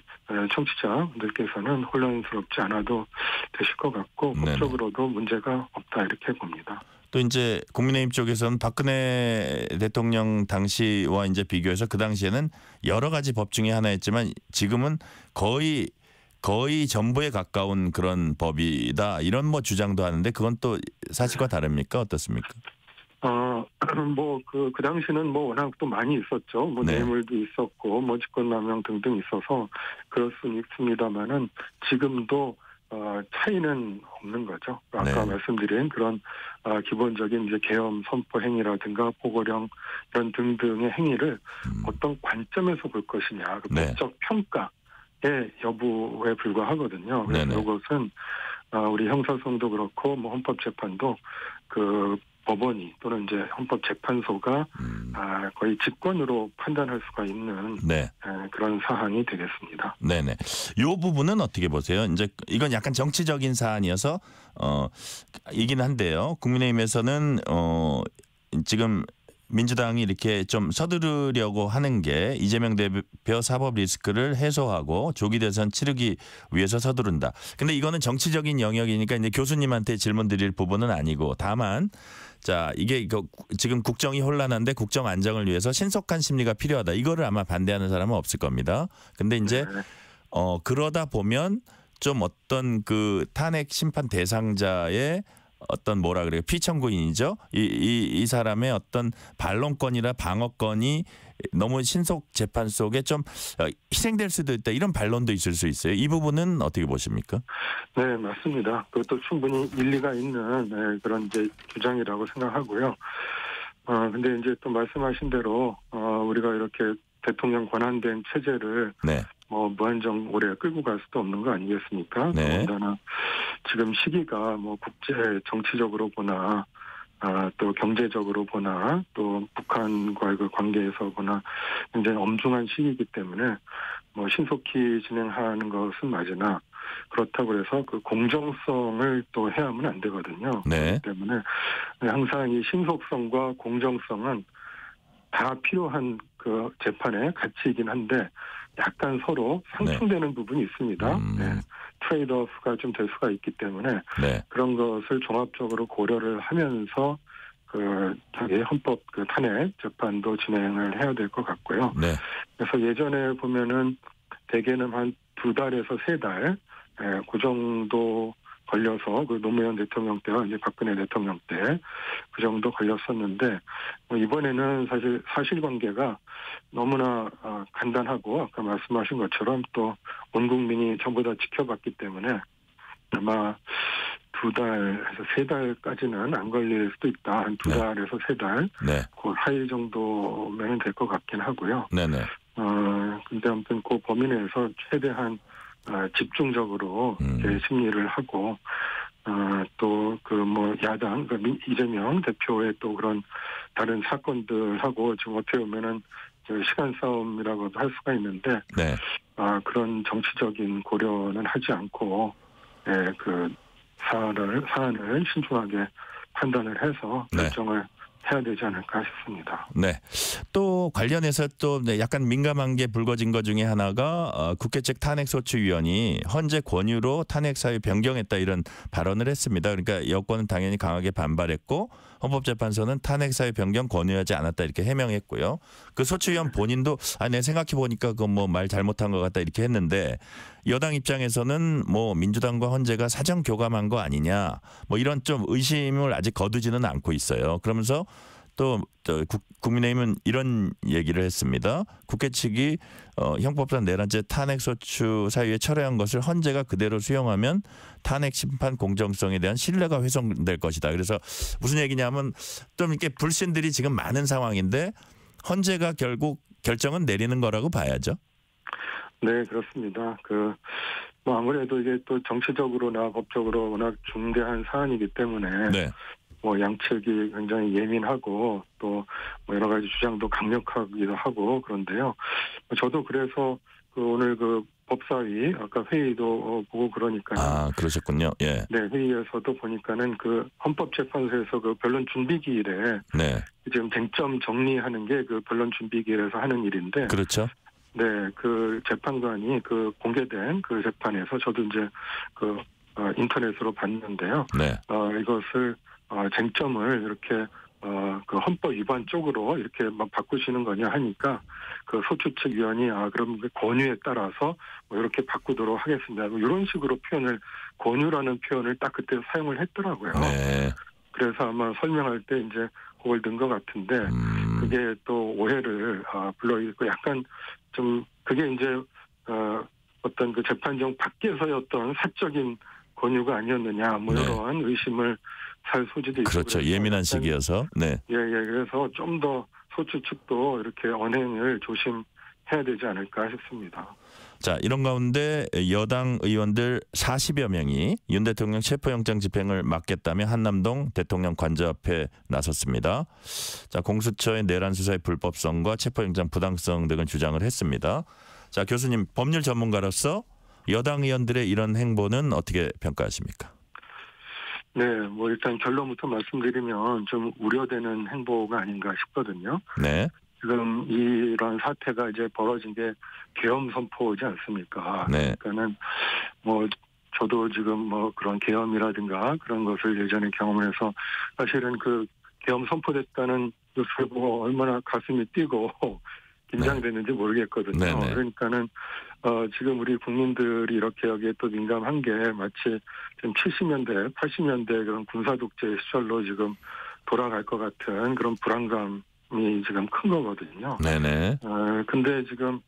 청취자분들께서는 혼란스럽지 않아도 되실 것 같고 법적으로도 문제가 없다 이렇게 봅니다. 또 이제 국민의힘 쪽에서는 박근혜 대통령 당시와 이제 비교해서 그 당시에는 여러 가지 법 중에 하나였지만 지금은 거의 전부에 가까운 그런 법이다 이런 뭐 주장도 하는데 그건 또 사실과 다릅니까? 어떻습니까? 그 당시는 뭐 워낙 또 많이 있었죠. 뭐 네. 뇌물도 있었고 뭐 직권남용 등등 있어서 그럴 수는 있습니다만은 지금도 차이는 없는 거죠. 아까 말씀드린 그런 기본적인 이제 계엄 선포 행위라든가 포고령 이런 등등의 행위를 어떤 관점에서 볼 것이냐, 그 법적 평가의 여부에 불과하거든요. 그래서 이것은 우리 형사소송도 그렇고 뭐 헌법재판도 그 법원이 또는 이제 헌법재판소가 거의 직권으로 판단할 수가 있는 네. 그런 사항이 되겠습니다. 네네. 이 부분은 어떻게 보세요? 이제 이건 약간 정치적인 사안이어서 이긴 한데요. 국민의힘에서는 지금 민주당이 이렇게 좀 서두르려고 하는 게 이재명 대표 사법 리스크를 해소하고 조기 대선 치르기 위해서 서두른다. 근데 이거는 정치적인 영역이니까 이제 교수님한테 질문 드릴 부분은 아니고 다만 자 이게 지금 국정이 혼란한데 국정 안정을 위해서 신속한 심리가 필요하다. 이거를 아마 반대하는 사람은 없을 겁니다. 근데 이제 그러다 보면 좀 어떤 그 탄핵 심판 대상자의 어떤 뭐라 그래요 피청구인이죠. 이 사람의 어떤 반론권이나 방어권이 너무 신속 재판 속에 좀 희생될 수도 있다 이런 반론도 있을 수 있어요. 이 부분은 어떻게 보십니까? 네, 맞습니다. 그것도 충분히 일리가 있는 그런 이제 주장이라고 생각하고요. 근데 이제 또 말씀하신 대로 우리가 이렇게 대통령 권한대행 체제를 네. 뭐 무한정 오래 끌고 갈 수도 없는 거 아니겠습니까? 네. 더군다나 지금 시기가 뭐 국제 정치적으로 보나 또 경제적으로 보나 또 북한과의 그 관계에서 보나 굉장히 엄중한 시기이기 때문에 뭐 신속히 진행하는 것은 맞으나 그렇다고 해서 그 공정성을 또 해야만 안 되거든요. 네. 그렇기 때문에 항상 이 신속성과 공정성은 다 필요한 그 재판의 가치이긴 한데 약간 서로 상충되는 부분이 있습니다. 네. 트레이드오프가 좀 될 수가 있기 때문에 네. 그런 것을 종합적으로 고려를 하면서 그 자기 헌법 그 탄핵 재판도 진행을 해야 될 것 같고요. 네. 그래서 예전에 보면은 대개는 한 2달에서 3달 그 정도 걸려서 그 노무현 대통령 때와 이제 박근혜 대통령 때 그 정도 걸렸었는데 이번에는 사실 사실관계가 너무나 간단하고 아까 말씀하신 것처럼 또 온 국민이 전부 다 지켜봤기 때문에 아마 2달에서 3달까지는 안 걸릴 수도 있다. 한 2달에서 3달 네. 그 사이 정도면 될 것 같긴 하고요. 네네. 근데 아무튼 그 범위 내에서 최대한 집중적으로 심리를 하고 또 그 뭐 야당 그 이재명 대표의 또 그런 다른 사건들하고 지금 어떻게 보면은 시간 싸움이라고도 할 수가 있는데 네. 그런 정치적인 고려는 하지 않고 그 사안을 신중하게 판단을 해서 결정을 해야 되지 않을까 싶습니다. 네. 또 관련해서 또 약간 민감한 게 불거진 것 중에 하나가 국회 측 탄핵소추위원이 헌재 권유로 탄핵 사유 변경했다 이런 발언을 했습니다. 그러니까 여권은 당연히 강하게 반발했고 헌법재판소는 탄핵 사유 변경 권유하지 않았다 이렇게 해명했고요. 그 소추위원 본인도 내 생각해 보니까 그 뭐 말 잘못한 것 같다 이렇게 했는데 여당 입장에서는 뭐 민주당과 헌재가 사정 교감한 거 아니냐 뭐 이런 좀 의심을 아직 거두지는 않고 있어요. 그러면서 또 국민의힘은 이런 얘기를 했습니다. 국회 측이 형법상 4단체 탄핵소추 사유에 철회한 것을 헌재가 그대로 수용하면 탄핵 심판 공정성에 대한 신뢰가 훼손될 것이다. 그래서 무슨 얘기냐면 좀 이렇게 불신들이 지금 많은 상황인데 헌재가 결국 결정은 내리는 거라고 봐야죠. 네, 그렇습니다. 뭐 아무래도 이게 또 정치적으로나 법적으로 워낙 중대한 사안이기 때문에 뭐 양측이 굉장히 예민하고 또 뭐 여러 가지 주장도 강력하기도 하고 그런데요. 저도 그래서 오늘 법사위 아까 회의도 보고 그러니까요. 그러셨군요. 예. 네, 회의에서도 보니까는 헌법재판소에서 변론 준비기일에 지금 쟁점 정리하는 게 변론 준비기일에서 하는 일인데. 그렇죠. 네, 재판관이 공개된 재판에서 저도 이제 인터넷으로 봤는데요. 네. 이것을 쟁점을 이렇게 헌법 위반 쪽으로 이렇게 막 바꾸시는 거냐 하니까 소추 측 위원이 그럼 권유에 따라서 뭐 이렇게 바꾸도록 하겠습니다. 뭐 이런 식으로 권유라는 표현을 딱 그때 사용을 했더라고요. 네. 그래서 아마 설명할 때 이제 그걸 넣은 것 같은데 그게 또 오해를 불러일으키고 약간 좀 그게 이제 어떤 재판정 밖에서의 어떤 사적인 권유가 아니었느냐 뭐 이런 의심을 살 소지도 있고 그렇죠. 예민한 시기여서. 네. 예. 그래서 좀 더 소추 측도 이렇게 언행을 조심해야 해야 되지 않을까 싶습니다. 자, 이런 가운데 여당 의원들 40여 명이 윤 대통령 체포영장 집행을 막겠다며 한남동 대통령 관저 앞에 나섰습니다. 자, 공수처의 내란 수사의 불법성과 체포영장 부당성 등을 주장을 했습니다. 자, 교수님, 법률 전문가로서 여당 의원들의 이런 행보는 어떻게 평가하십니까? 네, 뭐 일단 결론부터 말씀드리면 좀 우려되는 행보가 아닌가 싶거든요. 네. 지금 이런 사태가 이제 벌어진 게 계엄 선포지 않습니까? 네. 그러니까는 뭐 저도 지금 뭐 그런 계엄이라든가 그런 것을 예전에 경험을 해서 사실은 그 계엄 선포됐다는 뉴스를 보고 얼마나 가슴이 뛰고 긴장됐는지 모르겠거든요. 네네. 그러니까는 지금 우리 국민들이 이렇게 여기에 또 민감한 게 마치 지금 70년대, 80년대 그런 군사 독재 시절로 지금 돌아갈 것 같은 그런 불안감이 지금 큰 거거든요. 네네. 근데 지금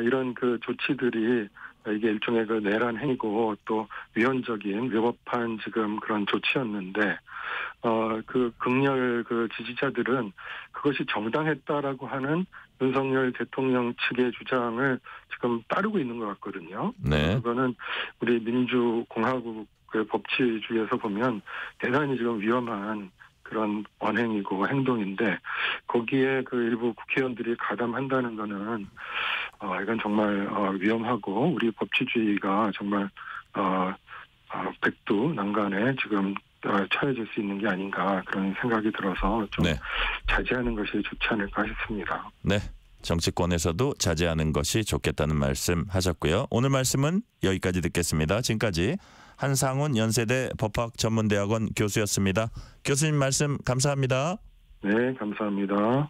이런 그 조치들이 이게 일종의 그 내란 행위고 또 위헌적인 위법한 지금 그런 조치였는데 그 극렬 그 지지자들은 그것이 정당했다라고 하는 윤석열 대통령 측의 주장을 지금 따르고 있는 것 같거든요. 네. 그거는 우리 민주공화국의 법치주의에서 보면 대단히 지금 위험한 그런 언행이고 행동인데 거기에 그 일부 국회의원들이 가담한다는 거는 이건 정말 위험하고 우리 법치주의가 정말 백두난간에 지금 처해질 수 있는 게 아닌가 그런 생각이 들어서 좀 네. 자제하는 것이 좋지 않을까 싶습니다. 네. 정치권에서도 자제하는 것이 좋겠다는 말씀 하셨고요. 오늘 말씀은 여기까지 듣겠습니다. 지금까지 한상훈 연세대 법학전문대학원 교수였습니다. 교수님 말씀 감사합니다. 네, 감사합니다.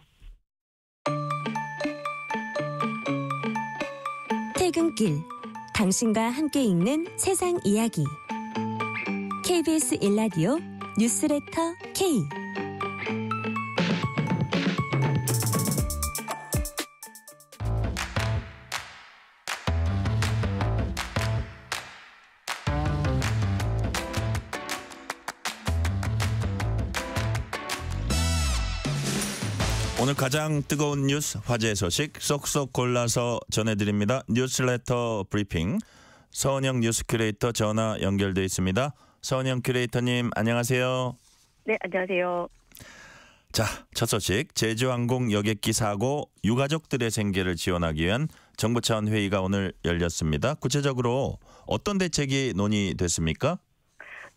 퇴근길, 당신과 함께 읽는 세상 이야기. KBS 1라디오 뉴스레터 K. 오늘 가장 뜨거운 뉴스, 화제의 소식 쏙쏙 골라서 전해드립니다. 뉴스레터 브리핑. 서은영 뉴스 큐레이터 전화 연결돼 있습니다. 서은영 큐레이터님 안녕하세요. 네, 안녕하세요. 자, 첫 소식. 제주항공 여객기 사고 유가족들의 생계를 지원하기 위한 정부 차원 회의가 오늘 열렸습니다. 구체적으로 어떤 대책이 논의됐습니까?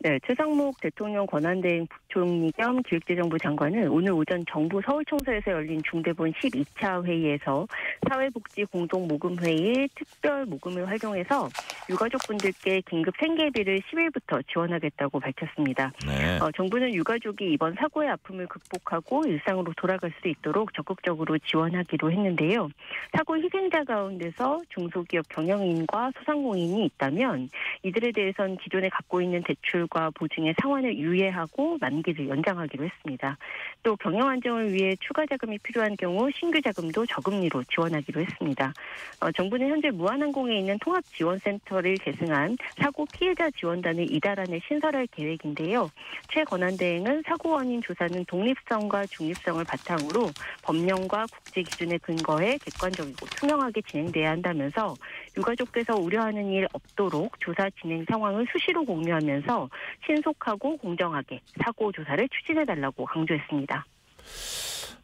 네, 최상목 대통령 권한대행 부총리 겸 기획재정부 장관은 오늘 오전 정부 서울청사에서 열린 중대본 12차 회의에서 사회복지 공동모금회의 특별 모금을 활용해서 유가족분들께 긴급 생계비를 10일부터 지원하겠다고 밝혔습니다. 네. 정부는 유가족이 이번 사고의 아픔을 극복하고 일상으로 돌아갈 수 있도록 적극적으로 지원하기로 했는데요. 사고 희생자 가운데서 중소기업 경영인과 소상공인이 있다면 이들에 대해선 기존에 갖고 있는 대출과 보증의 상환을 유예하고 만기를 연장하기로 했습니다. 또 경영 안정을 위해 추가 자금이 필요한 경우 신규 자금도 저금리로 지원하기로 했습니다. 정부는 현재 무한항공에 있는 통합지원센터를 계승한 사고 피해자 지원단을 이달안에 신설할 계획인데요. 최 권한대행은 사고 원인 조사는 독립성과 중립성을 바탕으로 법령과 국제 기준에 근거해 객관적이고 투명하게 진행돼야 한다면서 유가족께서 우려하는 일 없도록 조사 진행 상황을 수시로 공유하면서 신속하고 공정하게 사고 조사를 추진해달라고 강조했습니다.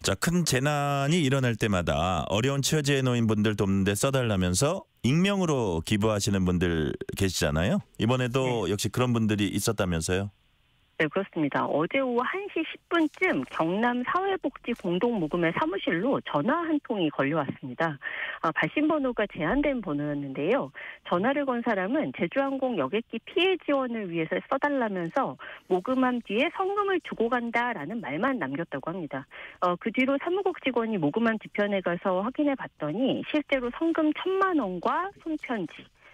자, 큰 재난이 일어날 때마다 어려운 처지에 놓인 분들 돕는 데 써달라면서 익명으로 기부하시는 분들 계시잖아요. 이번에도 역시 그런 분들이 있었다면서요? 네, 그렇습니다. 어제 오후 1시 10분쯤 경남 사회복지 공동모금회 사무실로 전화 한 통이 걸려왔습니다. 발신 번호가 제한된 번호였는데요. 전화를 건 사람은 제주항공 여객기 피해 지원을 위해서 써달라면서 모금함 뒤에 성금을 주고 간다라는 말만 남겼다고 합니다. 그 뒤로 사무국 직원이 모금함 뒤편에 가서 확인해 봤더니 실제로 성금 1,000만 원과 손편지,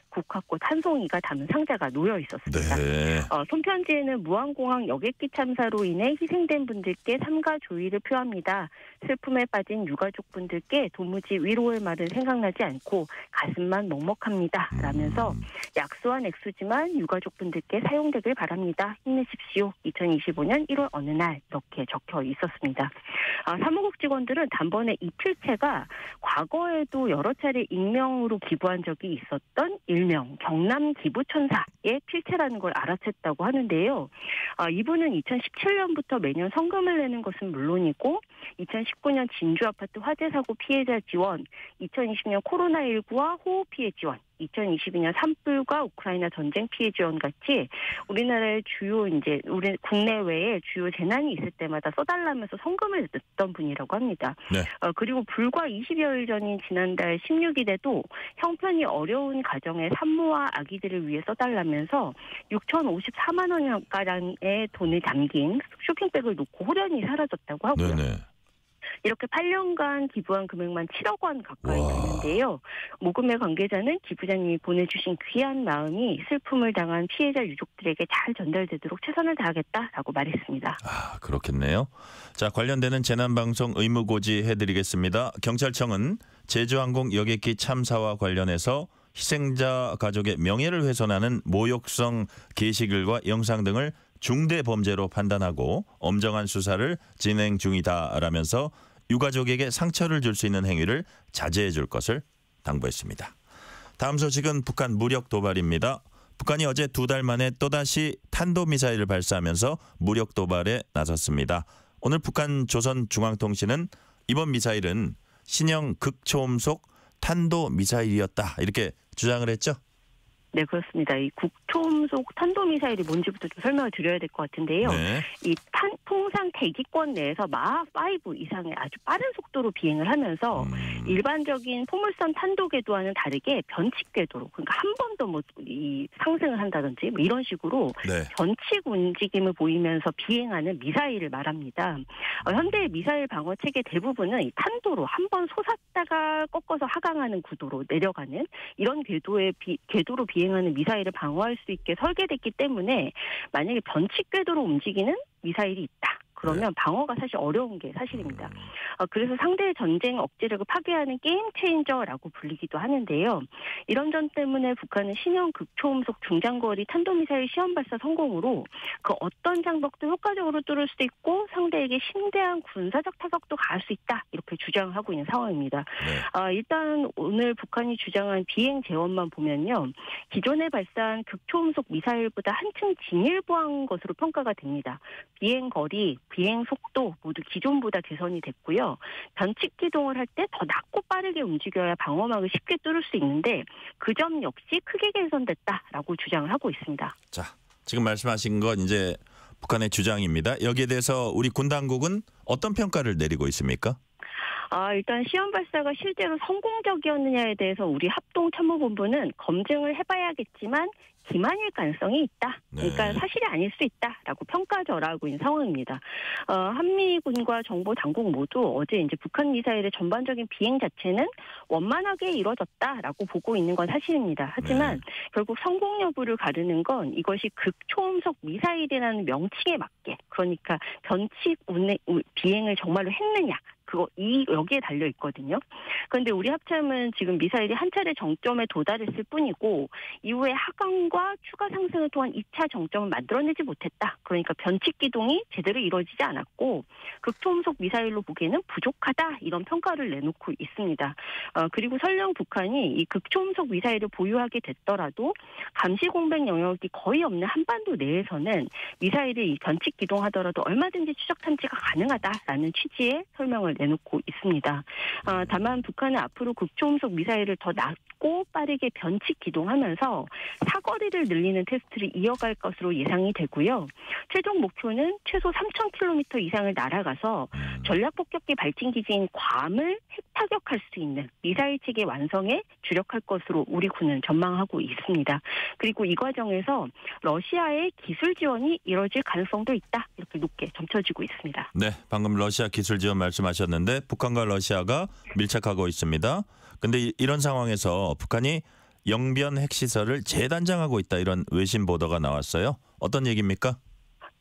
국화꽃 한 송이가 담은 상자가 놓여 있었습니다. 네. 손편지에는 무한공항 여객기 참사로 인해 희생된 분들께 삼가 조의를 표합니다. 슬픔에 빠진 유가족분들께 도무지 위로의 말은 생각나지 않고 가슴만 먹먹합니다. 라면서 약소한 액수지만 유가족분들께 사용되길 바랍니다. 힘내십시오. 2025년 1월 어느 날 이렇게 적혀 있었습니다. 사무국 직원들은 단번에 이 필체가 과거에도 여러 차례 익명으로 기부한 적이 있었던 일명 경남 기부천사의 필체라는 걸 알아챘다고 하는데요. 이분은 2017년부터 매년 성금을 내는 것은 물론이고 2019년 진주 아파트 화재 사고 피해자 지원, 2020년 코로나19와 호우 피해 지원, 2022년 산불과 우크라이나 전쟁 피해 지원 같이 우리나라의 주요 우리 국내외에 주요 재난이 있을 때마다 써달라면서 성금을 냈던 분이라고 합니다. 네. 그리고 불과 20여일 전인 지난달 16일에도 형편이 어려운 가정의 산모와 아기들을 위해 써달라면서 6,054만 원가량의 돈을 담긴 쇼핑백을 놓고 호련히 사라졌다고 하고요. 네네. 이렇게 8년간 기부한 금액만 7억 원 가까이 되는데요. 모금의 관계자는 기부자님이 보내주신 귀한 마음이 슬픔을 당한 피해자 유족들에게 잘 전달되도록 최선을 다하겠다라고 말했습니다. 그렇겠네요. 자, 관련되는 재난방송 의무고지 해드리겠습니다. 경찰청은 제주항공 여객기 참사와 관련해서 희생자 가족의 명예를 훼손하는 모욕성 게시글과 영상 등을 중대 범죄로 판단하고 엄정한 수사를 진행 중이다라면서 유가족에게 상처를 줄 수 있는 행위를 자제해 줄 것을 당부했습니다. 다음 소식은 북한 무력 도발입니다. 북한이 어제 2달 만에 또다시 탄도미사일을 발사하면서 무력 도발에 나섰습니다. 오늘 북한 조선중앙통신은 이번 미사일은 신형 극초음속 탄도미사일이었다 이렇게 주장을 했죠. 네, 그렇습니다. 이 극초음속 탄도미사일이 뭔지부터 좀 설명을 드려야 될 것 같은데요. 네. 이 통상 대기권 내에서 마하5 이상의 아주 빠른 속도로 비행을 하면서 일반적인 포물선 탄도 궤도와는 다르게 변칙 궤도로, 그러니까 한 번 더 이 상승을 한다든지 이런 식으로 네. 변칙 움직임을 보이면서 비행하는 미사일을 말합니다. 현대의 미사일 방어 체계 대부분은 이 탄도로 한 번 솟았다가 꺾어서 하강하는 구도로 내려가는 이런 궤도로 비행하는 미사일을 방어할 수 있게 설계됐기 때문에 만약에 변칙 궤도로 움직이는 미사일이 있다. 그러면 방어가 사실 어려운 게 사실입니다. 그래서 상대의 전쟁 억제력을 파괴하는 게임 체인저라고 불리기도 하는데요. 이런 점 때문에 북한은 신형 극초음속 중장거리 탄도미사일 시험 발사 성공으로 그 어떤 장벽도 효과적으로 뚫을 수 있고 상대에게 심대한 군사적 타격도 가할 수 있다. 이렇게 주장하고 있는 상황입니다. 네. 일단 오늘 북한이 주장한 비행 재원만 보면요. 기존에 발사한 극초음속 미사일보다 한층 진일보한 것으로 평가가 됩니다. 비행 거리, 비행 속도 모두 기존보다 개선이 됐고요. 변칙 기동을 할 때 더 낮고 빠르게 움직여야 방어막을 쉽게 뚫을 수 있는데 그 점 역시 크게 개선됐다라고 주장을 하고 있습니다. 자, 지금 말씀하신 건 이제 북한의 주장입니다. 여기에 대해서 우리 군 당국은 어떤 평가를 내리고 있습니까? 일단 시험 발사가 실제로 성공적이었느냐에 대해서 우리 합동참모본부는 검증을 해봐야겠지만 기만일 가능성이 있다. 그러니까 네. 사실이 아닐 수 있다라고 평가절하고 있는 상황입니다. 한미군과 정보 당국 모두 어제 이제 북한 미사일의 전반적인 비행 자체는 원만하게 이루어졌다라고 보고 있는 건 사실입니다. 하지만 네. 결국 성공 여부를 가르는 건 이것이 극초음속 미사일이라는 명칭에 맞게 그러니까 변칙 비행을 정말로 했느냐. 여기에 달려 있거든요. 그런데 우리 합참은 지금 미사일이 한 차례 정점에 도달했을 뿐이고 이후에 하강과 추가 상승을 통한 2차 정점을 만들어내지 못했다. 그러니까 변칙 기동이 제대로 이루어지지 않았고 극초음속 미사일로 보기에는 부족하다. 이런 평가를 내놓고 있습니다. 그리고 설령 북한이 이 극초음속 미사일을 보유하게 됐더라도 감시 공백 영역이 거의 없는 한반도 내에서는 미사일이 변칙 기동하더라도 얼마든지 추적 탐지가 가능하다라는 취지의 설명을 내놓고 있습니다. 다만 북한은 앞으로 극초음속 미사일을 더 낮고 빠르게 변칙 기동하면서 사거리를 늘리는 테스트를 이어갈 것으로 예상이 되고요. 최종 목표는 최소 3,000km 이상을 날아가서 전략폭격기 발진기지인 괌을 핵타격할 수 있는 미사일 체계 완성에 주력할 것으로 우리 군은 전망하고 있습니다. 그리고 이 과정에서 러시아의 기술 지원이 이뤄질 가능성도 있다. 이렇게 높게 점쳐지고 있습니다. 네, 방금 러시아 기술 지원 말씀하셨는데 북한과 러시아가 밀착하고 있습니다. 그런데 이런 상황에서 북한이 영변 핵시설을 재단장하고 있다 이런 외신 보도가 나왔어요. 어떤 얘기입니까?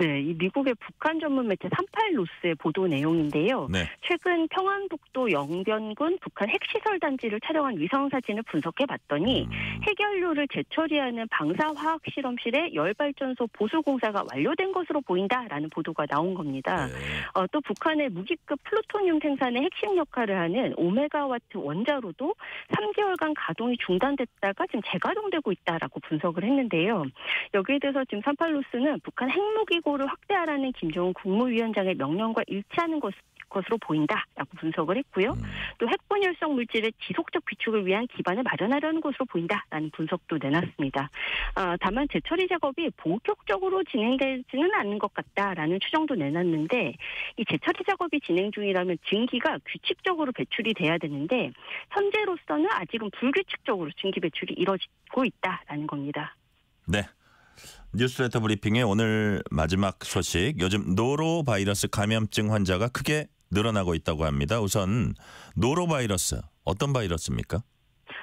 네, 이 미국의 북한 전문 매체 38노스의 보도 내용인데요. 네. 최근 평안북도 영변군 북한 핵시설 단지를 촬영한 위성 사진을 분석해 봤더니 핵연료를 재처리하는 방사화학 실험실의 열발전소 보수 공사가 완료된 것으로 보인다라는 보도가 나온 겁니다. 네. 또 북한의 무기급 플루토늄 생산의 핵심 역할을 하는 오메가와트 원자로도 3개월간 가동이 중단됐다가 지금 재가동되고 있다라고 분석을 했는데요. 여기에 대해서 지금 38노스는 북한 핵무기고를 확대하라는 김정은 국무위원장의 명령과 일치하는 것으로 보인다라고 분석을 했고요. 또 핵분열성 물질의 지속적 비축을 위한 기반을 마련하려는 것으로 보인다라는 분석도 내놨습니다. 다만 재처리 작업이 본격적으로 진행되지는 않는 것 같다라는 추정도 내놨는데 이 재처리 작업이 진행 중이라면 증기가 규칙적으로 배출이 돼야 되는데 현재로서는 아직은 불규칙적으로 증기 배출이 이뤄지고 있다라는 겁니다. 네. 뉴스레터 브리핑의 오늘 마지막 소식. 요즘 노로바이러스 감염증 환자가 크게 늘어나고 있다고 합니다. 우선 노로바이러스 어떤 바이러스입니까?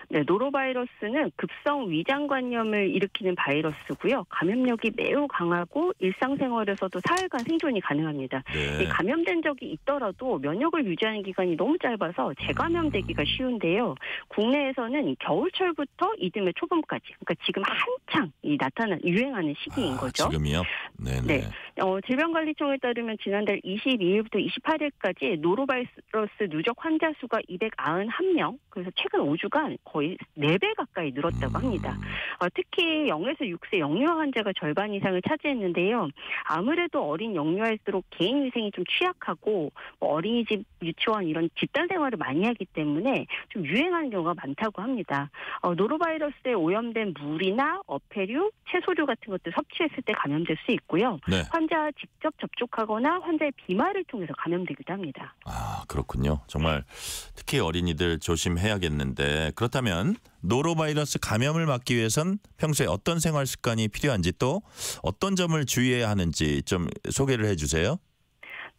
네, 노로바이러스는 급성 위장관염을 일으키는 바이러스고요. 감염력이 매우 강하고 일상생활에서도 사흘간 생존이 가능합니다. 네. 이 감염된 적이 있더라도 면역을 유지하는 기간이 너무 짧아서 재감염되기가 쉬운데요. 국내에서는 겨울철부터 이듬해 초봄까지, 그러니까 지금 한창 유행하는 시기인 거죠. 지금이요? 네네. 네. 질병관리청에 따르면 지난달 22일부터 28일까지 노로바이러스 누적 환자 수가 291명, 그래서 최근 5주간 거의 4배 가까이 늘었다고 합니다. 특히 0에서 6세 영유아 환자가 절반 이상을 차지했는데요. 아무래도 어린 영유아일수록 개인 위생이 좀 취약하고 어린이집, 유치원 이런 집단 생활을 많이 하기 때문에 좀 유행하는 경우가 많다고 합니다. 노로바이러스에 오염된 물이나 어패류, 채소류 같은 것들 섭취했을 때 감염될 수 있고요. 네. 환자와 직접 접촉하거나 환자의 비말을 통해서 감염되기도 합니다. 아, 그렇군요. 정말 특히 어린이들 조심해야겠는데 그렇다면 노로바이러스 감염을 막기 위해선 평소에 어떤 생활 습관이 필요한지 또 어떤 점을 주의해야 하는지 좀 소개를 해 주세요.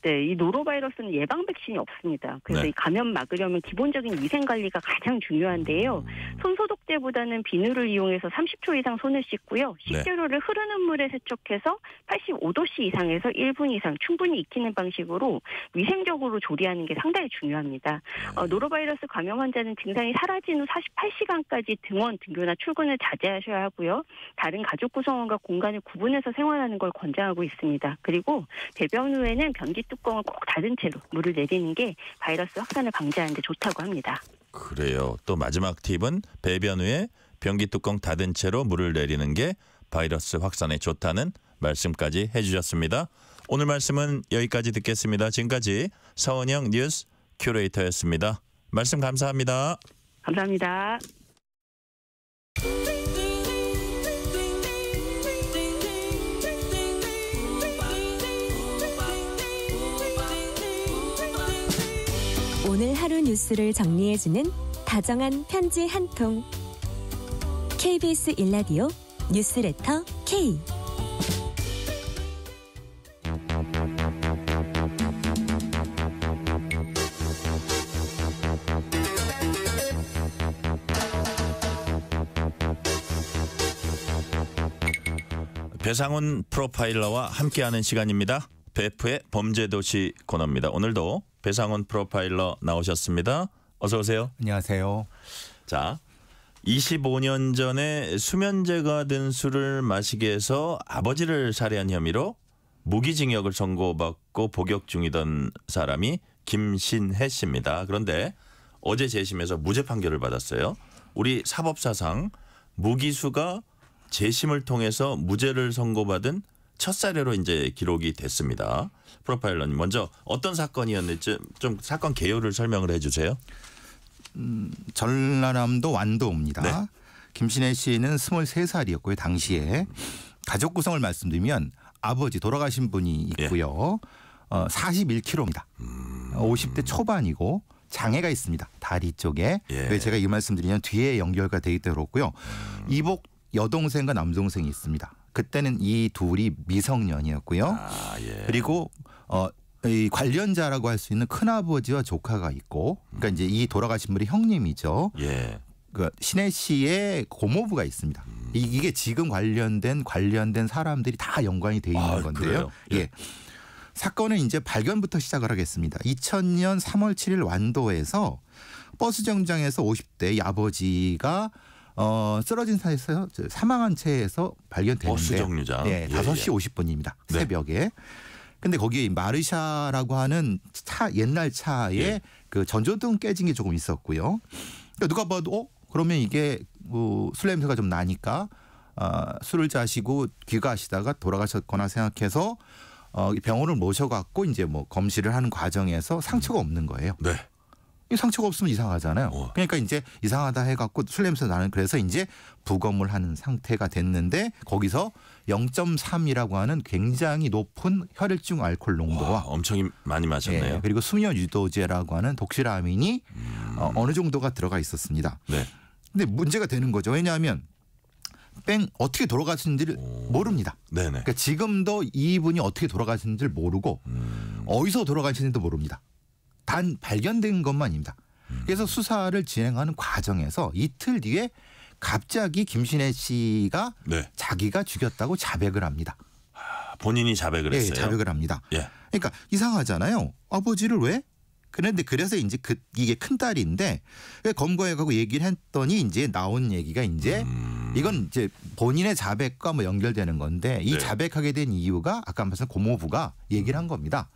네, 이 노로바이러스는 예방 백신이 없습니다. 그래서 네. 이 감염 막으려면 기본적인 위생 관리가 가장 중요한데요. 손 소독제보다는 비누를 이용해서 30초 이상 손을 씻고요. 식재료를 흐르는 물에 세척해서 85도씨 이상에서 1분 이상 충분히 익히는 방식으로 위생적으로 조리하는 게 상당히 중요합니다. 노로바이러스 감염 환자는 증상이 사라진 후 48시간까지 등원, 등교나 출근을 자제하셔야 하고요. 다른 가족 구성원과 공간을 구분해서 생활하는 걸 권장하고 있습니다. 그리고 배변 후에는 변기 뚜껑을 꼭 닫은 채로 물을 내리는 게 바이러스 확산을 방지하는 데 좋다고 합니다. 그래요. 또 마지막 팁은 배변 후에 변기 뚜껑 닫은 채로 물을 내리는 게 바이러스 확산에 좋다는 말씀까지 해주셨습니다. 오늘 말씀은 여기까지 듣겠습니다. 지금까지 서은영 뉴스 큐레이터였습니다. 말씀 감사합니다. 감사합니다. 오늘 하루 뉴스를 정리해주는 다정한 편지 한 통. KBS 1라디오 뉴스레터 K. 배상훈 프로파일러와 함께하는 시간입니다. 베프의 범죄도시 코너입니다. 오늘도 배상훈 프로파일러 나오셨습니다. 어서 오세요. 안녕하세요. 자, 25년 전에 수면제가 든 술을 마시게 해서 아버지를 살해한 혐의로 무기징역을 선고받고 복역 중이던 사람이 김신혜 씨입니다. 그런데 어제 재심에서 무죄 판결을 받았어요. 우리 사법사상 무기수가 재심을 통해서 무죄를 선고받은 첫 사례로 이제 기록이 됐습니다. 프로파일러님 먼저 어떤 사건이었는지 좀 사건 개요를 설명을 해주세요. 전라남도 완도입니다. 네. 김신혜 씨는 23살이었고요. 당시에 가족 구성을 말씀드리면 아버지 돌아가신 분이 있고요. 41kg입니다. 50대 초반이고 장애가 있습니다. 다리 쪽에. 왜 제가 이 말씀드리면 뒤에 연결가 돼 있도록 그렇고요. 이복 여동생과 남동생이 있습니다. 그때는 이 둘이 미성년이었고요. 그리고 이 관련자라고 할 수 있는 큰아버지와 조카가 있고, 그러니까 이제 이 돌아가신 분이 형님이죠. 그 신혜 씨의 고모부가 있습니다. 이게 지금 관련된 사람들이 다 연관이 돼 있는 건데요. 그래요? 예. 사건은 이제 발견부터 시작을 하겠습니다. 2000년 3월 7일 완도에서 버스 정장에서 50대 아버지가 쓰러진 상태에서 사망한 채에서 발견되는데 버스 정류장. 네, 5시 50분입니다. 네. 새벽에. 근데 거기에 마르샤라고 하는 차 옛날 차에 그 전조등 깨진 게 조금 있었고요. 그러니까 누가 봐도 그러면 이게 술 냄새가 좀 나니까 술을 자시고 귀가하시다가 돌아가셨거나 생각해서 병원을 모셔갖고 이제 뭐 검시를 하는 과정에서 상처가 없는 거예요. 네. 이 상처가 없으면 이상하잖아요. 그러니까 이제 이상하다 해갖고 술 냄새 나는 그래서 이제 부검을 하는 상태가 됐는데 거기서 0.3이라고 하는 굉장히 높은 혈액중 알코올 농도와 엄청 많이 마셨네요. 예, 그리고 수면 유도제라고 하는 독실아민이 어느 정도가 들어가 있었습니다. 네. 근데 문제가 되는 거죠. 왜냐하면 어떻게 돌아가셨는지를 모릅니다. 네네. 그러니까 지금도 이분이 어떻게 돌아가셨는지를 모르고 어디서 돌아가셨는지도 모릅니다. 단 발견된 것만입니다. 그래서 수사를 진행하는 과정에서 이틀 뒤에 갑자기 김신혜 씨가 네. 자기가 죽였다고 자백을 합니다. 본인이 자백을 했어요. 네, 자백을 합니다. 예. 그러니까 이상하잖아요. 아버지를 왜? 그런데 그래서 이제 이게 큰 딸인데 검거해 가고 얘기를 했더니 이제 나온 얘기가 이제 이건 이제 본인의 자백과 뭐 연결되는 건데 이 네. 자백하게 된 이유가 아까 말씀 고모부가 얘기를 한 겁니다.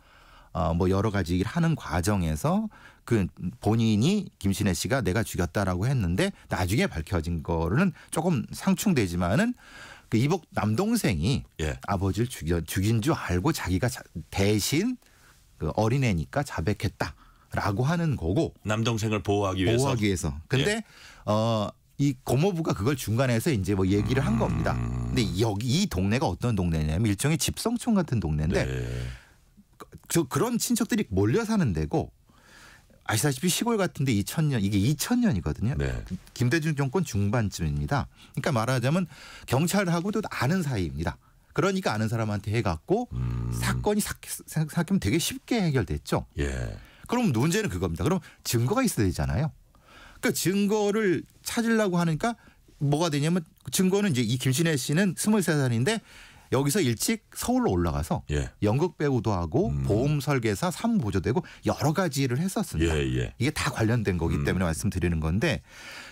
뭐 여러 가지 얘기를 하는 과정에서 그 본인이 김신혜 씨가 내가 죽였다라고 했는데 나중에 밝혀진 거는 조금 상충되지만은 그 이복 남동생이 아버지를 죽인 줄 알고 자기가 대신 그 어린애니까 자백했다라고 하는 거고 남동생을 보호하기 위해서. 근데 이 고모부가 그걸 중간에서 이제 뭐 얘기를 한 겁니다. 근데 여기 이 동네가 어떤 동네냐면 일종의 집성촌 같은 동네인데 네. 그런 친척들이 몰려 사는 데고 아시다시피 시골 같은데 2000년 이게 2000년이거든요. 네. 김대중 정권 중반쯤입니다. 그러니까 말하자면 경찰하고도 아는 사이입니다. 그러니까 아는 사람한테 해갖고 사건이 생각하면 되게 쉽게 해결됐죠. 예. 그럼 문제는 그겁니다. 그럼 증거가 있어야 되잖아요. 그러니까 증거를 찾으려고 하니까 뭐가 되냐면 증거는 이제 이 김신혜 씨는 23살인데 여기서 일찍 서울로 올라가서 연극 배우도 하고 보험 설계사 사무보조되고 여러 가지를 했었습니다. 이게 다 관련된 거기 때문에 말씀드리는 건데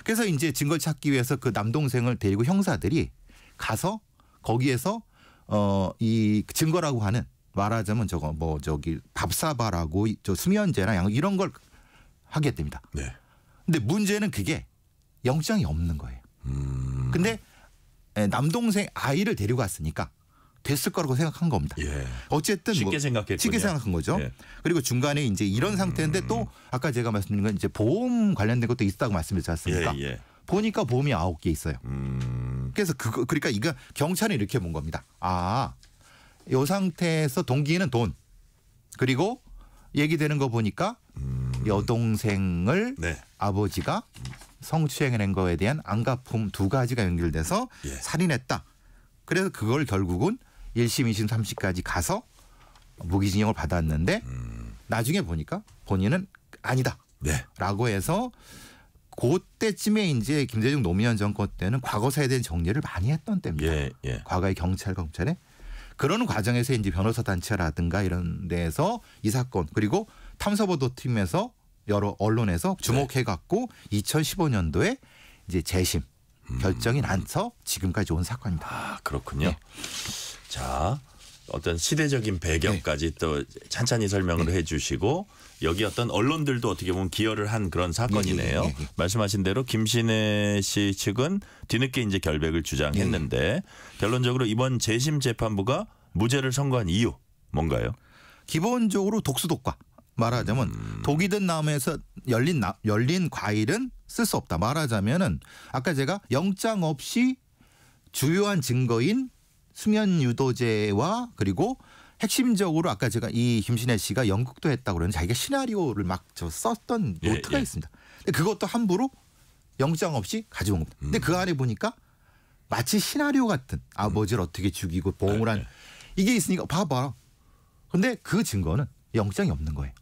그래서 이제 증거를 찾기 위해서 그 남동생을 데리고 형사들이 가서 거기에서 이 증거라고 하는 말하자면 저거 뭐 저기 밥사바라고 저 수면제나 양 이런 걸 하게 됩니다. 네. 근데 문제는 그게 영장이 없는 거예요. 근데 남동생 아이를 데리고 갔으니까 됐을 거라고 생각한 겁니다. 어쨌든 쉽게 생각했군요. 쉽게 생각한 거죠. 그리고 중간에 이제 이런 상태인데 또 아까 제가 말씀드린 건 이제 보험 관련된 것도 있다고 말씀드렸지 않습니까? 보니까 보험이 9개 있어요. 그래서 그러니까 이거 경찰은 이렇게 본 겁니다. 이 상태에서 동기는 돈 그리고 얘기되는 거 보니까 여동생을 아버지가 성추행한 거에 대한 안가품 2가지가 연결돼서 살인했다. 그래서 그걸 결국은 1심, 2심, 3심까지 가서 무기징역을 받았는데 나중에 보니까 본인은 아니다. 라고 해서 그때쯤에 이제 김대중 노무현 정권 때는 과거사에 대한 정리를 많이 했던 때입니다. 과거의 경찰, 검찰에. 그러는 과정에서 이제 변호사 단체라든가 이런 데에서 이 사건 그리고 탐사보도팀에서 여러 언론에서 주목해 갖고 2015년도에 이제 재심 결정이 나서 지금까지 온 사건입니다. 그렇군요. 자, 어떤 시대적인 배경까지 또 찬찬히 설명을 해주시고 여기 어떤 언론들도 어떻게 보면 기여를 한 그런 사건이네요. 말씀하신 대로 김신혜 씨 측은 뒤늦게 이제 결백을 주장했는데 결론적으로 이번 재심 재판부가 무죄를 선고한 이유 뭔가요? 기본적으로 독수독과 말하자면 독이 든 나무에서 열린 과일은 쓸 수 없다. 말하자면은 아까 제가 영장 없이 주요한 증거인 수면 유도제와 그리고 핵심적으로 아까 제가 이 김신혜 씨가 연극도 했다고 그러는데 자기가 시나리오를 막 썼던 노트가 있습니다. 근데 그것도 함부로 영장 없이 가져온 겁니다. 근데 그 안에 보니까 마치 시나리오 같은 아버지를 어떻게 죽이고 보험을 한 이게 있으니까 봐봐. 근데 그 증거는 영장이 없는 거예요.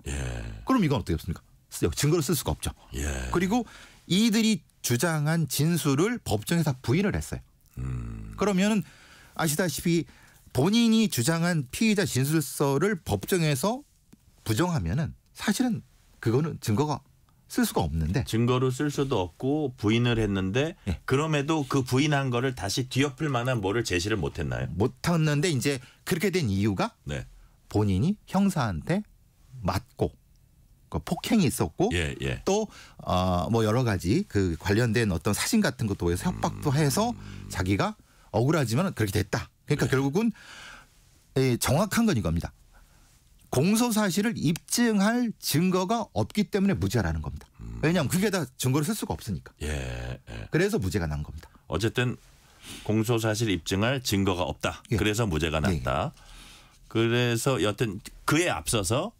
그럼 이건 어떻게 없습니까? 증거를 쓸 수가 없죠. 그리고 이들이 주장한 진술을 법정에서 부인을 했어요. 그러면은 아시다시피 본인이 주장한 피의자 진술서를 법정에서 부정하면은 사실은 그거는 증거가 쓸 수가 없는데 증거로 쓸 수도 없고 부인을 했는데 그럼에도 그 부인한 거를 다시 뒤엎을 만한 뭐를 제시를 못했나요? 못했는데 이제 그렇게 된 이유가 본인이 형사한테 맞고 그 폭행이 있었고 또 뭐 여러 가지 그 관련된 어떤 사진 같은 것도 해서 협박도 해서 자기가 억울하지만 그렇게 됐다. 그러니까 결국은 정확한 건 이겁니다. 공소 사실을 입증할 증거가 없기 때문에 무죄라는 겁니다. 왜냐하면 그게 다 증거를 쓸 수가 없으니까. 그래서 무죄가 난 겁니다. 어쨌든 공소 사실 입증할 증거가 없다. 그래서 무죄가 났다. 그래서 여튼 그에 앞서서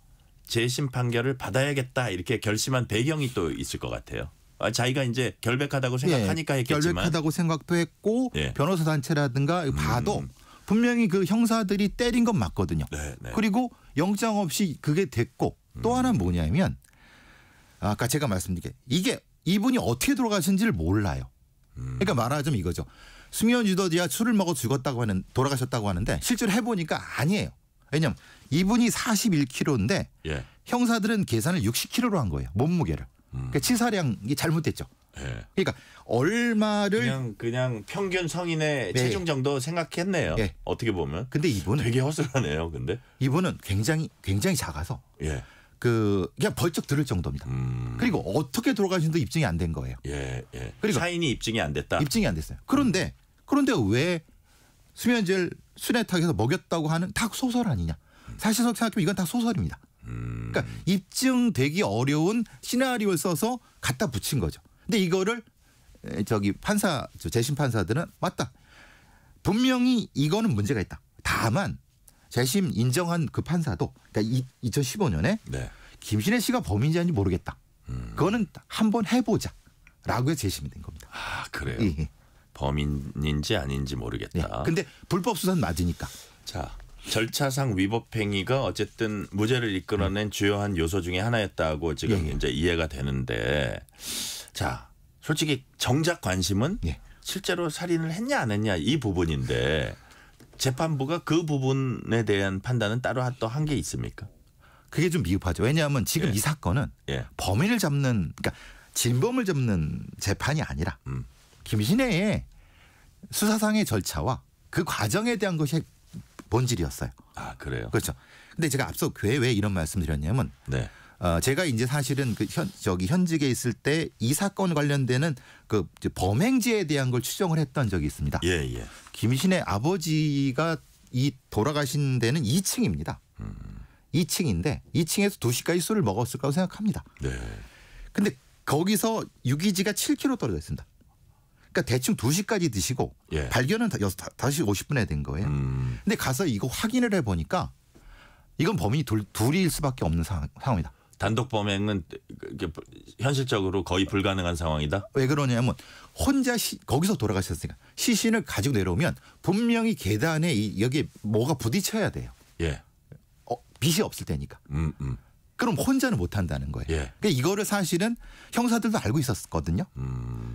재심 판결을 받아야겠다 이렇게 결심한 배경이 또 있을 것 같아요. 자기가 이제 결백하다고 생각하니까 했겠지만. 결백하다고 생각도 했고 변호사 단체라든가 봐도 분명히 그 형사들이 때린 건 맞거든요. 그리고 영장 없이 그게 됐고 또 하나는 뭐냐면 아까 제가 말씀드린 게 이게 이분이 어떻게 돌아가신지를 몰라요. 그러니까 말하자면 이거죠. 수면 유도제와 술을 먹어 죽었다고 하는 돌아가셨다고 하는데 실제로 해보니까 아니에요. 왜냐하면 이분이 41kg인데 형사들은 계산을 60kg로 한 거예요. 몸무게를. 그러니까 치사량이 잘못됐죠. 그러니까 얼마를 그냥 평균 성인의 체중 정도 생각했네요. 어떻게 보면. 근데 이분은 되게 허술하네요. 근데 이분은 굉장히 작아서 그냥 벌쩍 들을 정도입니다. 그리고 어떻게 돌아가신지도 입증이 안 된 거예요. 그리고 사인이 입증이 안 됐다. 입증이 안 됐어요. 그런데 왜 수면제를 수뇌탁에서 먹였다고 하는 다 소설 아니냐? 사실 생각해보면 이건 다 소설입니다. 그러니까 입증되기 어려운 시나리오를 써서 갖다 붙인 거죠. 근데 이거를 저기 판사, 재심 판사들은 맞다. 분명히 이거는 문제가 있다. 다만 재심 인정한 그 판사도 그러니까 2015년에 김신혜 씨가 범인인지 아닌지 모르겠다. 그거는 한번 해보자라고 해서 재심이 된 겁니다. 아 그래요? 범인인지 아닌지 모르겠다. 근데 불법 수사는 맞으니까. 자. 절차상 위법 행위가 어쨌든 무죄를 이끌어낸 주요한 요소 중에 하나였다고 지금 이제 이해가 되는데 자 솔직히 정작 관심은 실제로 살인을 했냐 안 했냐 이 부분인데 재판부가 그 부분에 대한 판단은 따로 또 한 게 있습니까? 그게 좀 미흡하죠. 왜냐하면 지금 이 사건은 범인을 잡는 그러니까 진범을 잡는 재판이 아니라 김신혜의 수사상의 절차와 그 과정에 대한 것이 본질이었어요. 아 그래요? 그렇죠. 근데 제가 앞서 왜 이런 말씀드렸냐면 제가 이제 사실은 그 현직에 있을 때 이 사건 관련되는 그 범행지에 대한 걸 추정을 했던 적이 있습니다. 김신혜 아버지가 이 돌아가신 데는 2층입니다. 2층인데 2층에서 2시까지 술을 먹었을 거라고 생각합니다. 근데 거기서 유기지가 7km 떨어져 있습니다. 그러니까 대충 2시까지 드시고 발견은 5시 50분에 된 거예요. 근데 가서 이거 확인을 해보니까 이건 범인이 둘일 수밖에 없는 상황이다. 단독 범행은 현실적으로 거의 불가능한 상황이다. 왜 그러냐면 혼자 거기서 돌아가셨으니까 시신을 가지고 내려오면 분명히 계단에 여기 뭐가 부딪혀야 돼요. 빛이 없을 테니까. 그럼 혼자는 못 한다는 거예요. 그러니까 이거를 사실은 형사들도 알고 있었거든요.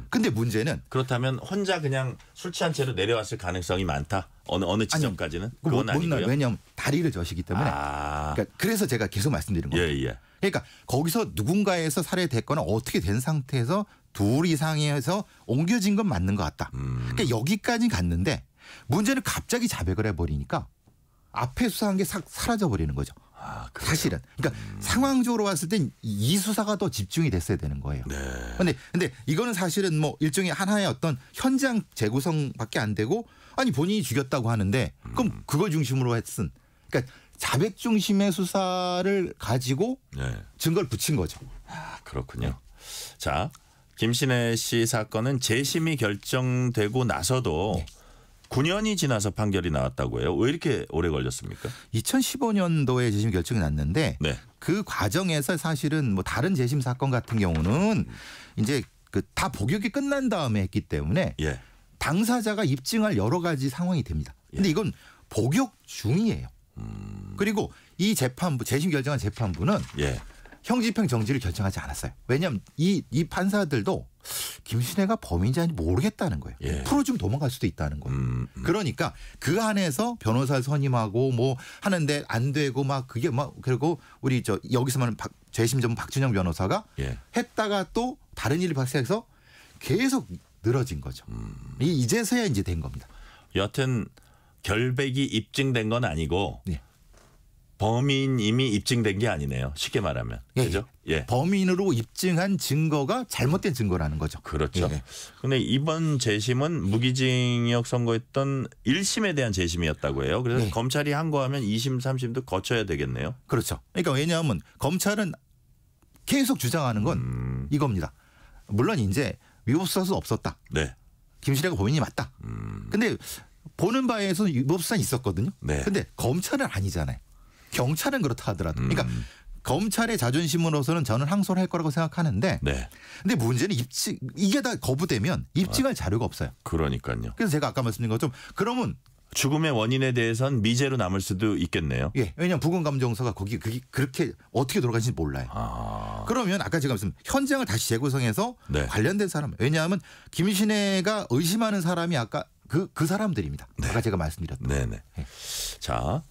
근데 문제는 그렇다면 혼자 그냥 술 취한 채로 내려왔을 가능성이 많다. 어느 지점까지는? 그건 아니고요. 왜냐하면 다리를 저시기 때문에. 그러니까 그래서 제가 계속 말씀드린 거예요. 그러니까 거기서 누군가에서 살해됐거나 어떻게 된 상태에서 둘 이상에서 옮겨진 건 맞는 것 같다. 그러니까 여기까지 갔는데 문제는 갑자기 자백을 해버리니까 앞에 수사한 게 사라져 버리는 거죠. 사실은. 그러니까 상황적으로 봤을 땐 이 수사가 더 집중이 됐어야 되는 거예요. 근데 이거는 사실은 뭐 일종의 하나의 어떤 현장 재구성밖에 안 되고 아니 본인이 죽였다고 하는데 그럼 그걸 중심으로 했은 그러니까 자백 중심의 수사를 가지고 증거를 붙인 거죠. 그렇군요. 자, 김신혜 씨 사건은 재심이 결정되고 나서도 9년이 지나서 판결이 나왔다고 해요. 왜 이렇게 오래 걸렸습니까? 2015년도에 재심 결정이 났는데 그 과정에서 사실은 뭐 다른 재심 사건 같은 경우는 이제 그 다 복역이 끝난 다음에 했기 때문에 당사자가 입증할 여러 가지 상황이 됩니다. 근데 이건 복역 중이에요. 그리고 이 재판부 재심 결정한 재판부는 형집행 정지를 결정하지 않았어요. 왜냐하면 이 판사들도 김신혜가 범인인지 아닌지 모르겠다는 거예요. 예. 풀어주면 도망갈 수도 있다는 거예요. 그러니까 그 안에서 변호사를 선임하고 뭐 하는데 안 되고 막 그게 막 그리고 우리 저 여기서만 재심 전문 박준영 변호사가 예. 했다가 또 다른 일이 발생해서 계속 늘어진 거죠. 이제서야 이제 된 겁니다. 여하튼 결백이 입증된 건 아니고 예. 범인임이 입증된 게 아니네요. 쉽게 말하면. 예, 그죠? 예. 범인으로 입증한 증거가 잘못된 증거라는 거죠. 그렇죠. 예. 근데 이번 재심은 무기징역 선고했던 1심에 대한 재심이었다고 해요. 그래서 예. 검찰이 항고하면 2심, 3심도 거쳐야 되겠네요. 그렇죠. 그러니까 왜냐하면 검찰은 계속 주장하는 건 이겁니다. 물론 이제 위법수사도 없었다. 네. 김신혜가 범인이 맞다. 근데 보는 바에서 위법수사는 있었거든요. 네. 근데 검찰은 아니잖아요. 경찰은 그렇다 하더라도. 그러니까 검찰의 자존심으로서는 저는 항소를 할 거라고 생각하는데 네. 근데 문제는 입증 이게 다 거부되면 입증할 자료가 없어요. 그러니까요. 그래서 제가 아까 말씀드린 것처럼 그러면 죽음의 원인에 대해서는 미제로 남을 수도 있겠네요. 예. 왜냐하면 부검감정서가 거기 그게 그렇게 어떻게 돌아가는지 몰라요. 그러면 아까 제가 말씀 현장을 다시 재구성해서 네. 관련된 사람. 왜냐하면 김신혜가 의심하는 사람이 아까 그 사람들입니다. 네. 아까 제가 말씀드렸던. 네네. 예. 자,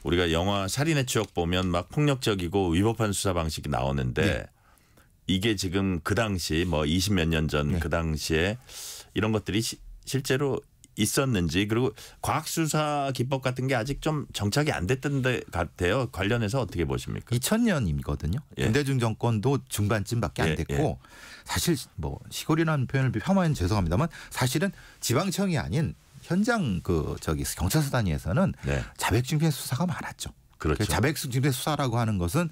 우리가 영화 살인의 추억 보면 막 폭력적이고 위법한 수사 방식이 나오는데 네. 이게 지금 그 당시 뭐 20몇 년 전 그 당시에 이런 것들이 실제로 있었는지 그리고 과학수사 기법 같은 게 아직 좀 정착이 안 됐던 데 같아요. 관련해서 어떻게 보십니까? 2000년이거든요. 예. 김대중 정권도 중반쯤밖에 안 예, 됐고 예. 사실 뭐 시골이라는 표현을 폄하하면 죄송합니다만 사실은 지방청이 아닌 현장 경찰서 단위에서는 네. 자백증빙 수사가 많았죠. 그렇죠. 자백증빙 수사라고 하는 것은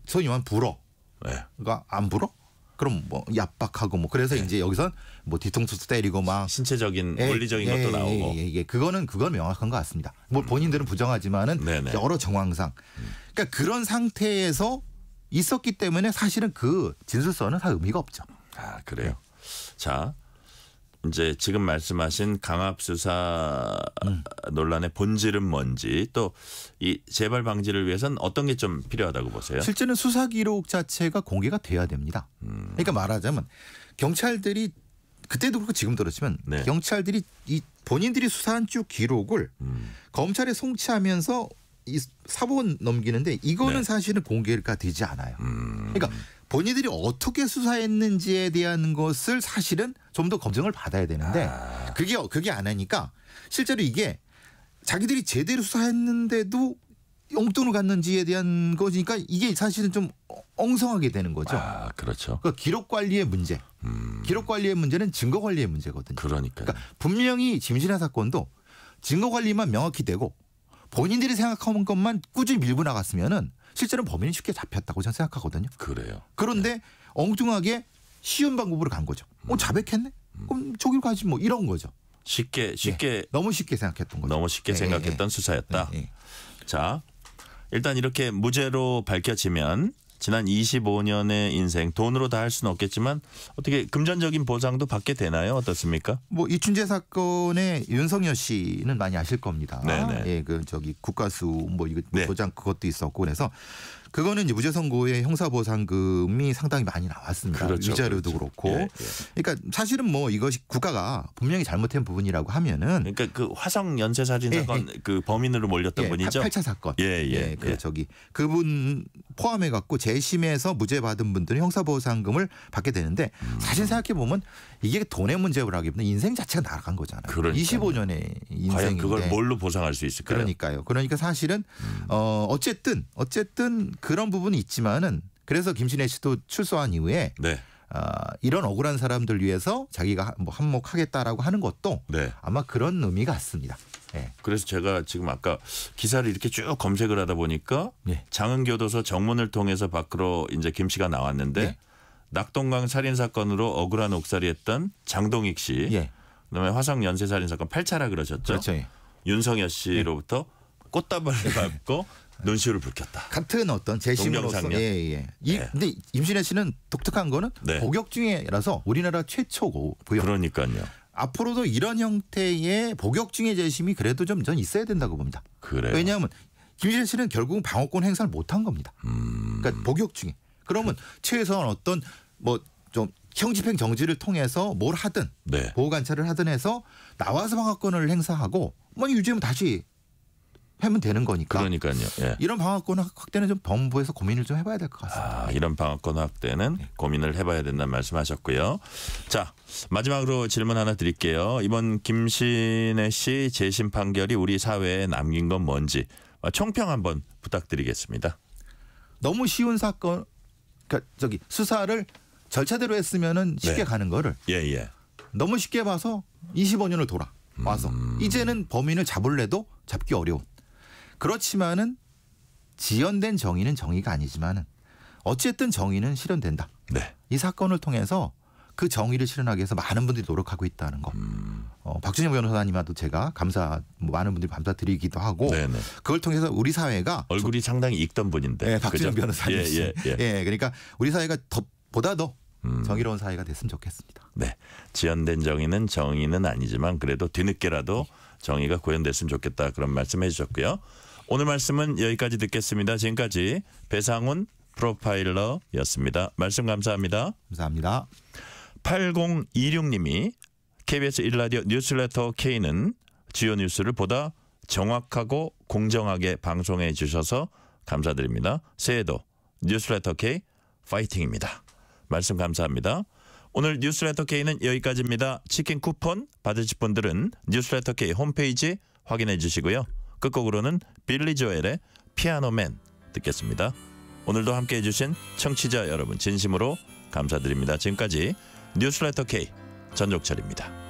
소위 말하면 불어. 네. 그러니까 안 불어? 그럼 뭐 압박하고 뭐 그래서 이제 여기선 뭐 뒤통수 때리고 막 신체적인 물리적인 것도 나오고 그건 명확한 것 같습니다. 뭐 본인들은 부정하지만은 네네. 여러 정황상 그러니까 그런 상태에서 있었기 때문에 사실은 그 진술서는 다 의미가 없죠. 아 그래요. 자 이제 지금 말씀하신 강압수사 논란의 본질은 뭔지 또 이 재발 방지를 위해서는 어떤 게 좀 필요하다고 보세요? 실제는 수사 기록 자체가 공개가 돼야 됩니다. 그러니까 말하자면 경찰들이 그때도 그렇고 지금도 그렇지만 네. 경찰들이 이 본인들이 수사한 쭉 기록을 검찰에 송치하면서 이 사본 넘기는데 이거는 네. 사실은 공개가 되지 않아요. 그러니까 본인들이 어떻게 수사했는지에 대한 것을 사실은 좀 더 검증을 받아야 되는데 그게 안 하니까 실제로 이게 자기들이 제대로 수사했는데도 엉뚱을 갔는지에 대한 거니까 이게 사실은 좀 엉성하게 되는 거죠. 아 그렇죠. 그러니까 기록 관리의 문제. 기록 관리의 문제는 증거 관리의 문제거든요. 그러니까요. 그러니까 분명히 김신혜 사건도 증거 관리만 명확히 되고 본인들이 생각하는 것만 꾸준히 밀고 나갔으면은 실제로는 범인이 쉽게 잡혔다고 저는 생각하거든요. 그래요. 그런데 엉뚱하게 쉬운 방법으로 간 거죠. 자백했네? 그럼 저기로 가지 뭐 이런 거죠. 쉽게 너무 쉽게 생각했던 거죠. 너무 쉽게 생각했던 수사였다. 자, 일단 이렇게 무죄로 밝혀지면 지난 25년의 인생 돈으로 다 할 수는 없겠지만 어떻게 금전적인 보상도 받게 되나요? 어떻습니까? 뭐 이춘재 사건의 윤석열 씨는 많이 아실 겁니다. 네네. 예, 국가수 뭐 이거 네. 도장 그것도 있었고 그래서 그거는 이제 무죄 선고에 형사보상금이 상당히 많이 나왔습니다. 그렇죠, 위자료도 그렇죠. 그렇고. 예, 예. 그러니까 사실은 뭐 이것이 국가가 분명히 잘못한 부분이라고 하면은 그러니까 그 화성 연쇄살인 사건 그 범인으로 몰렸던 분이죠. 8차 사건. 예. 그분 포함해 갖고 재심에서 무죄 받은 분들은 형사보상금을 받게 되는데 사실 생각해 보면 이게 돈의 문제라기보다는 인생 자체가 날아간 거잖아요. 그러니까요. 25년의 인생인데. 과연 그걸 뭘로 보상할 수 있을까요? 그러니까요. 그러니까 사실은 어쨌든 그런 부분이 있지만은 그래서 김신혜 씨도 출소한 이후에 네. 이런 억울한 사람들 위해서 자기가 뭐 한몫하겠다라고 하는 것도 네. 아마 그런 의미 같습니다. 네. 그래서 제가 지금 아까 기사를 이렇게 쭉 검색을 하다 보니까 네. 장흥교도소 정문을 통해서 밖으로 이제 김 씨가 나왔는데 네. 낙동강 살인 사건으로 억울한 옥살이했던 장동익 씨, 예. 그다음에 화성 연쇄 살인 사건 8차라 그러셨죠. 그렇죠. 예. 윤석열 씨로부터 꽃다발을 받고 눈시울을 붉혔다. 같은 어떤 재심으로서 동병상련. 예. 네. 근데 임신혜 씨는 독특한 거는 네. 복역중에라서 우리나라 최초고 그러니까요. 앞으로도 이런 형태의 복역중의 재심이 그래도 좀 전 있어야 된다고 봅니다. 그래요. 왜냐하면 김진애 씨는 결국은 방어권 행사를 못한 겁니다. 그러니까 복역 중에. 그러면 최소한 어떤 뭐 좀 형집행 정지를 통해서 뭘 하든 네. 보호관찰을 하든 해서 나와서 방어권을 행사하고 뭐 유지하면 다시 하면 되는 거니까. 그러니까요. 예. 이런 방어권 확대는 좀 법무부에서 고민을 좀 해봐야 될 것 같습니다. 이런 방어권 확대는 고민을 해봐야 된다는 말씀하셨고요. 자, 마지막으로 질문 하나 드릴게요. 이번 김신혜 씨 재심 판결이 우리 사회에 남긴 건 뭔지 총평 한번 부탁드리겠습니다. 너무 쉬운 사건, 그러니까 수사를 절차대로 했으면은 쉽게 네. 가는 거를 예. 너무 쉽게 봐서 25년을 돌아와서 이제는 범인을 잡을래도 잡기 어려운. 그렇지만은 지연된 정의는 정의가 아니지만은 어쨌든 정의는 실현된다. 네. 이 사건을 통해서 그 정의를 실현하기 위해서 많은 분들이 노력하고 있다는 거. 박준영 변호사님과도 제가 많은 분들이 감사드리기도 하고 네네. 그걸 통해서 우리 사회가 얼굴이 상당히 익던 분인데. 네, 박준영 그죠? 변호사님. 예. 그러니까 우리 사회가 보다 더 정의로운 사회가 됐으면 좋겠습니다. 네. 지연된 정의는 정의는 아니지만 그래도 뒤늦게라도 정의가 구현됐으면 좋겠다. 그런 말씀 해주셨고요. 오늘 말씀은 여기까지 듣겠습니다. 지금까지 배상훈 프로파일러였습니다. 말씀 감사합니다. 감사합니다. 8026님이 KBS 1라디오 뉴스레터 K는 주요 뉴스를 보다 정확하고 공정하게 방송해 주셔서 감사드립니다. 새해도 뉴스레터 K 파이팅입니다. 말씀 감사합니다. 오늘 뉴스레터 K는 여기까지입니다. 치킨 쿠폰 받으실 분들은 뉴스레터 K 홈페이지 확인해 주시고요. 끝곡으로는 빌리 조엘의 피아노맨 듣겠습니다. 오늘도 함께해 주신 청취자 여러분 진심으로 감사드립니다. 지금까지 뉴스레터 K 전종철입니다.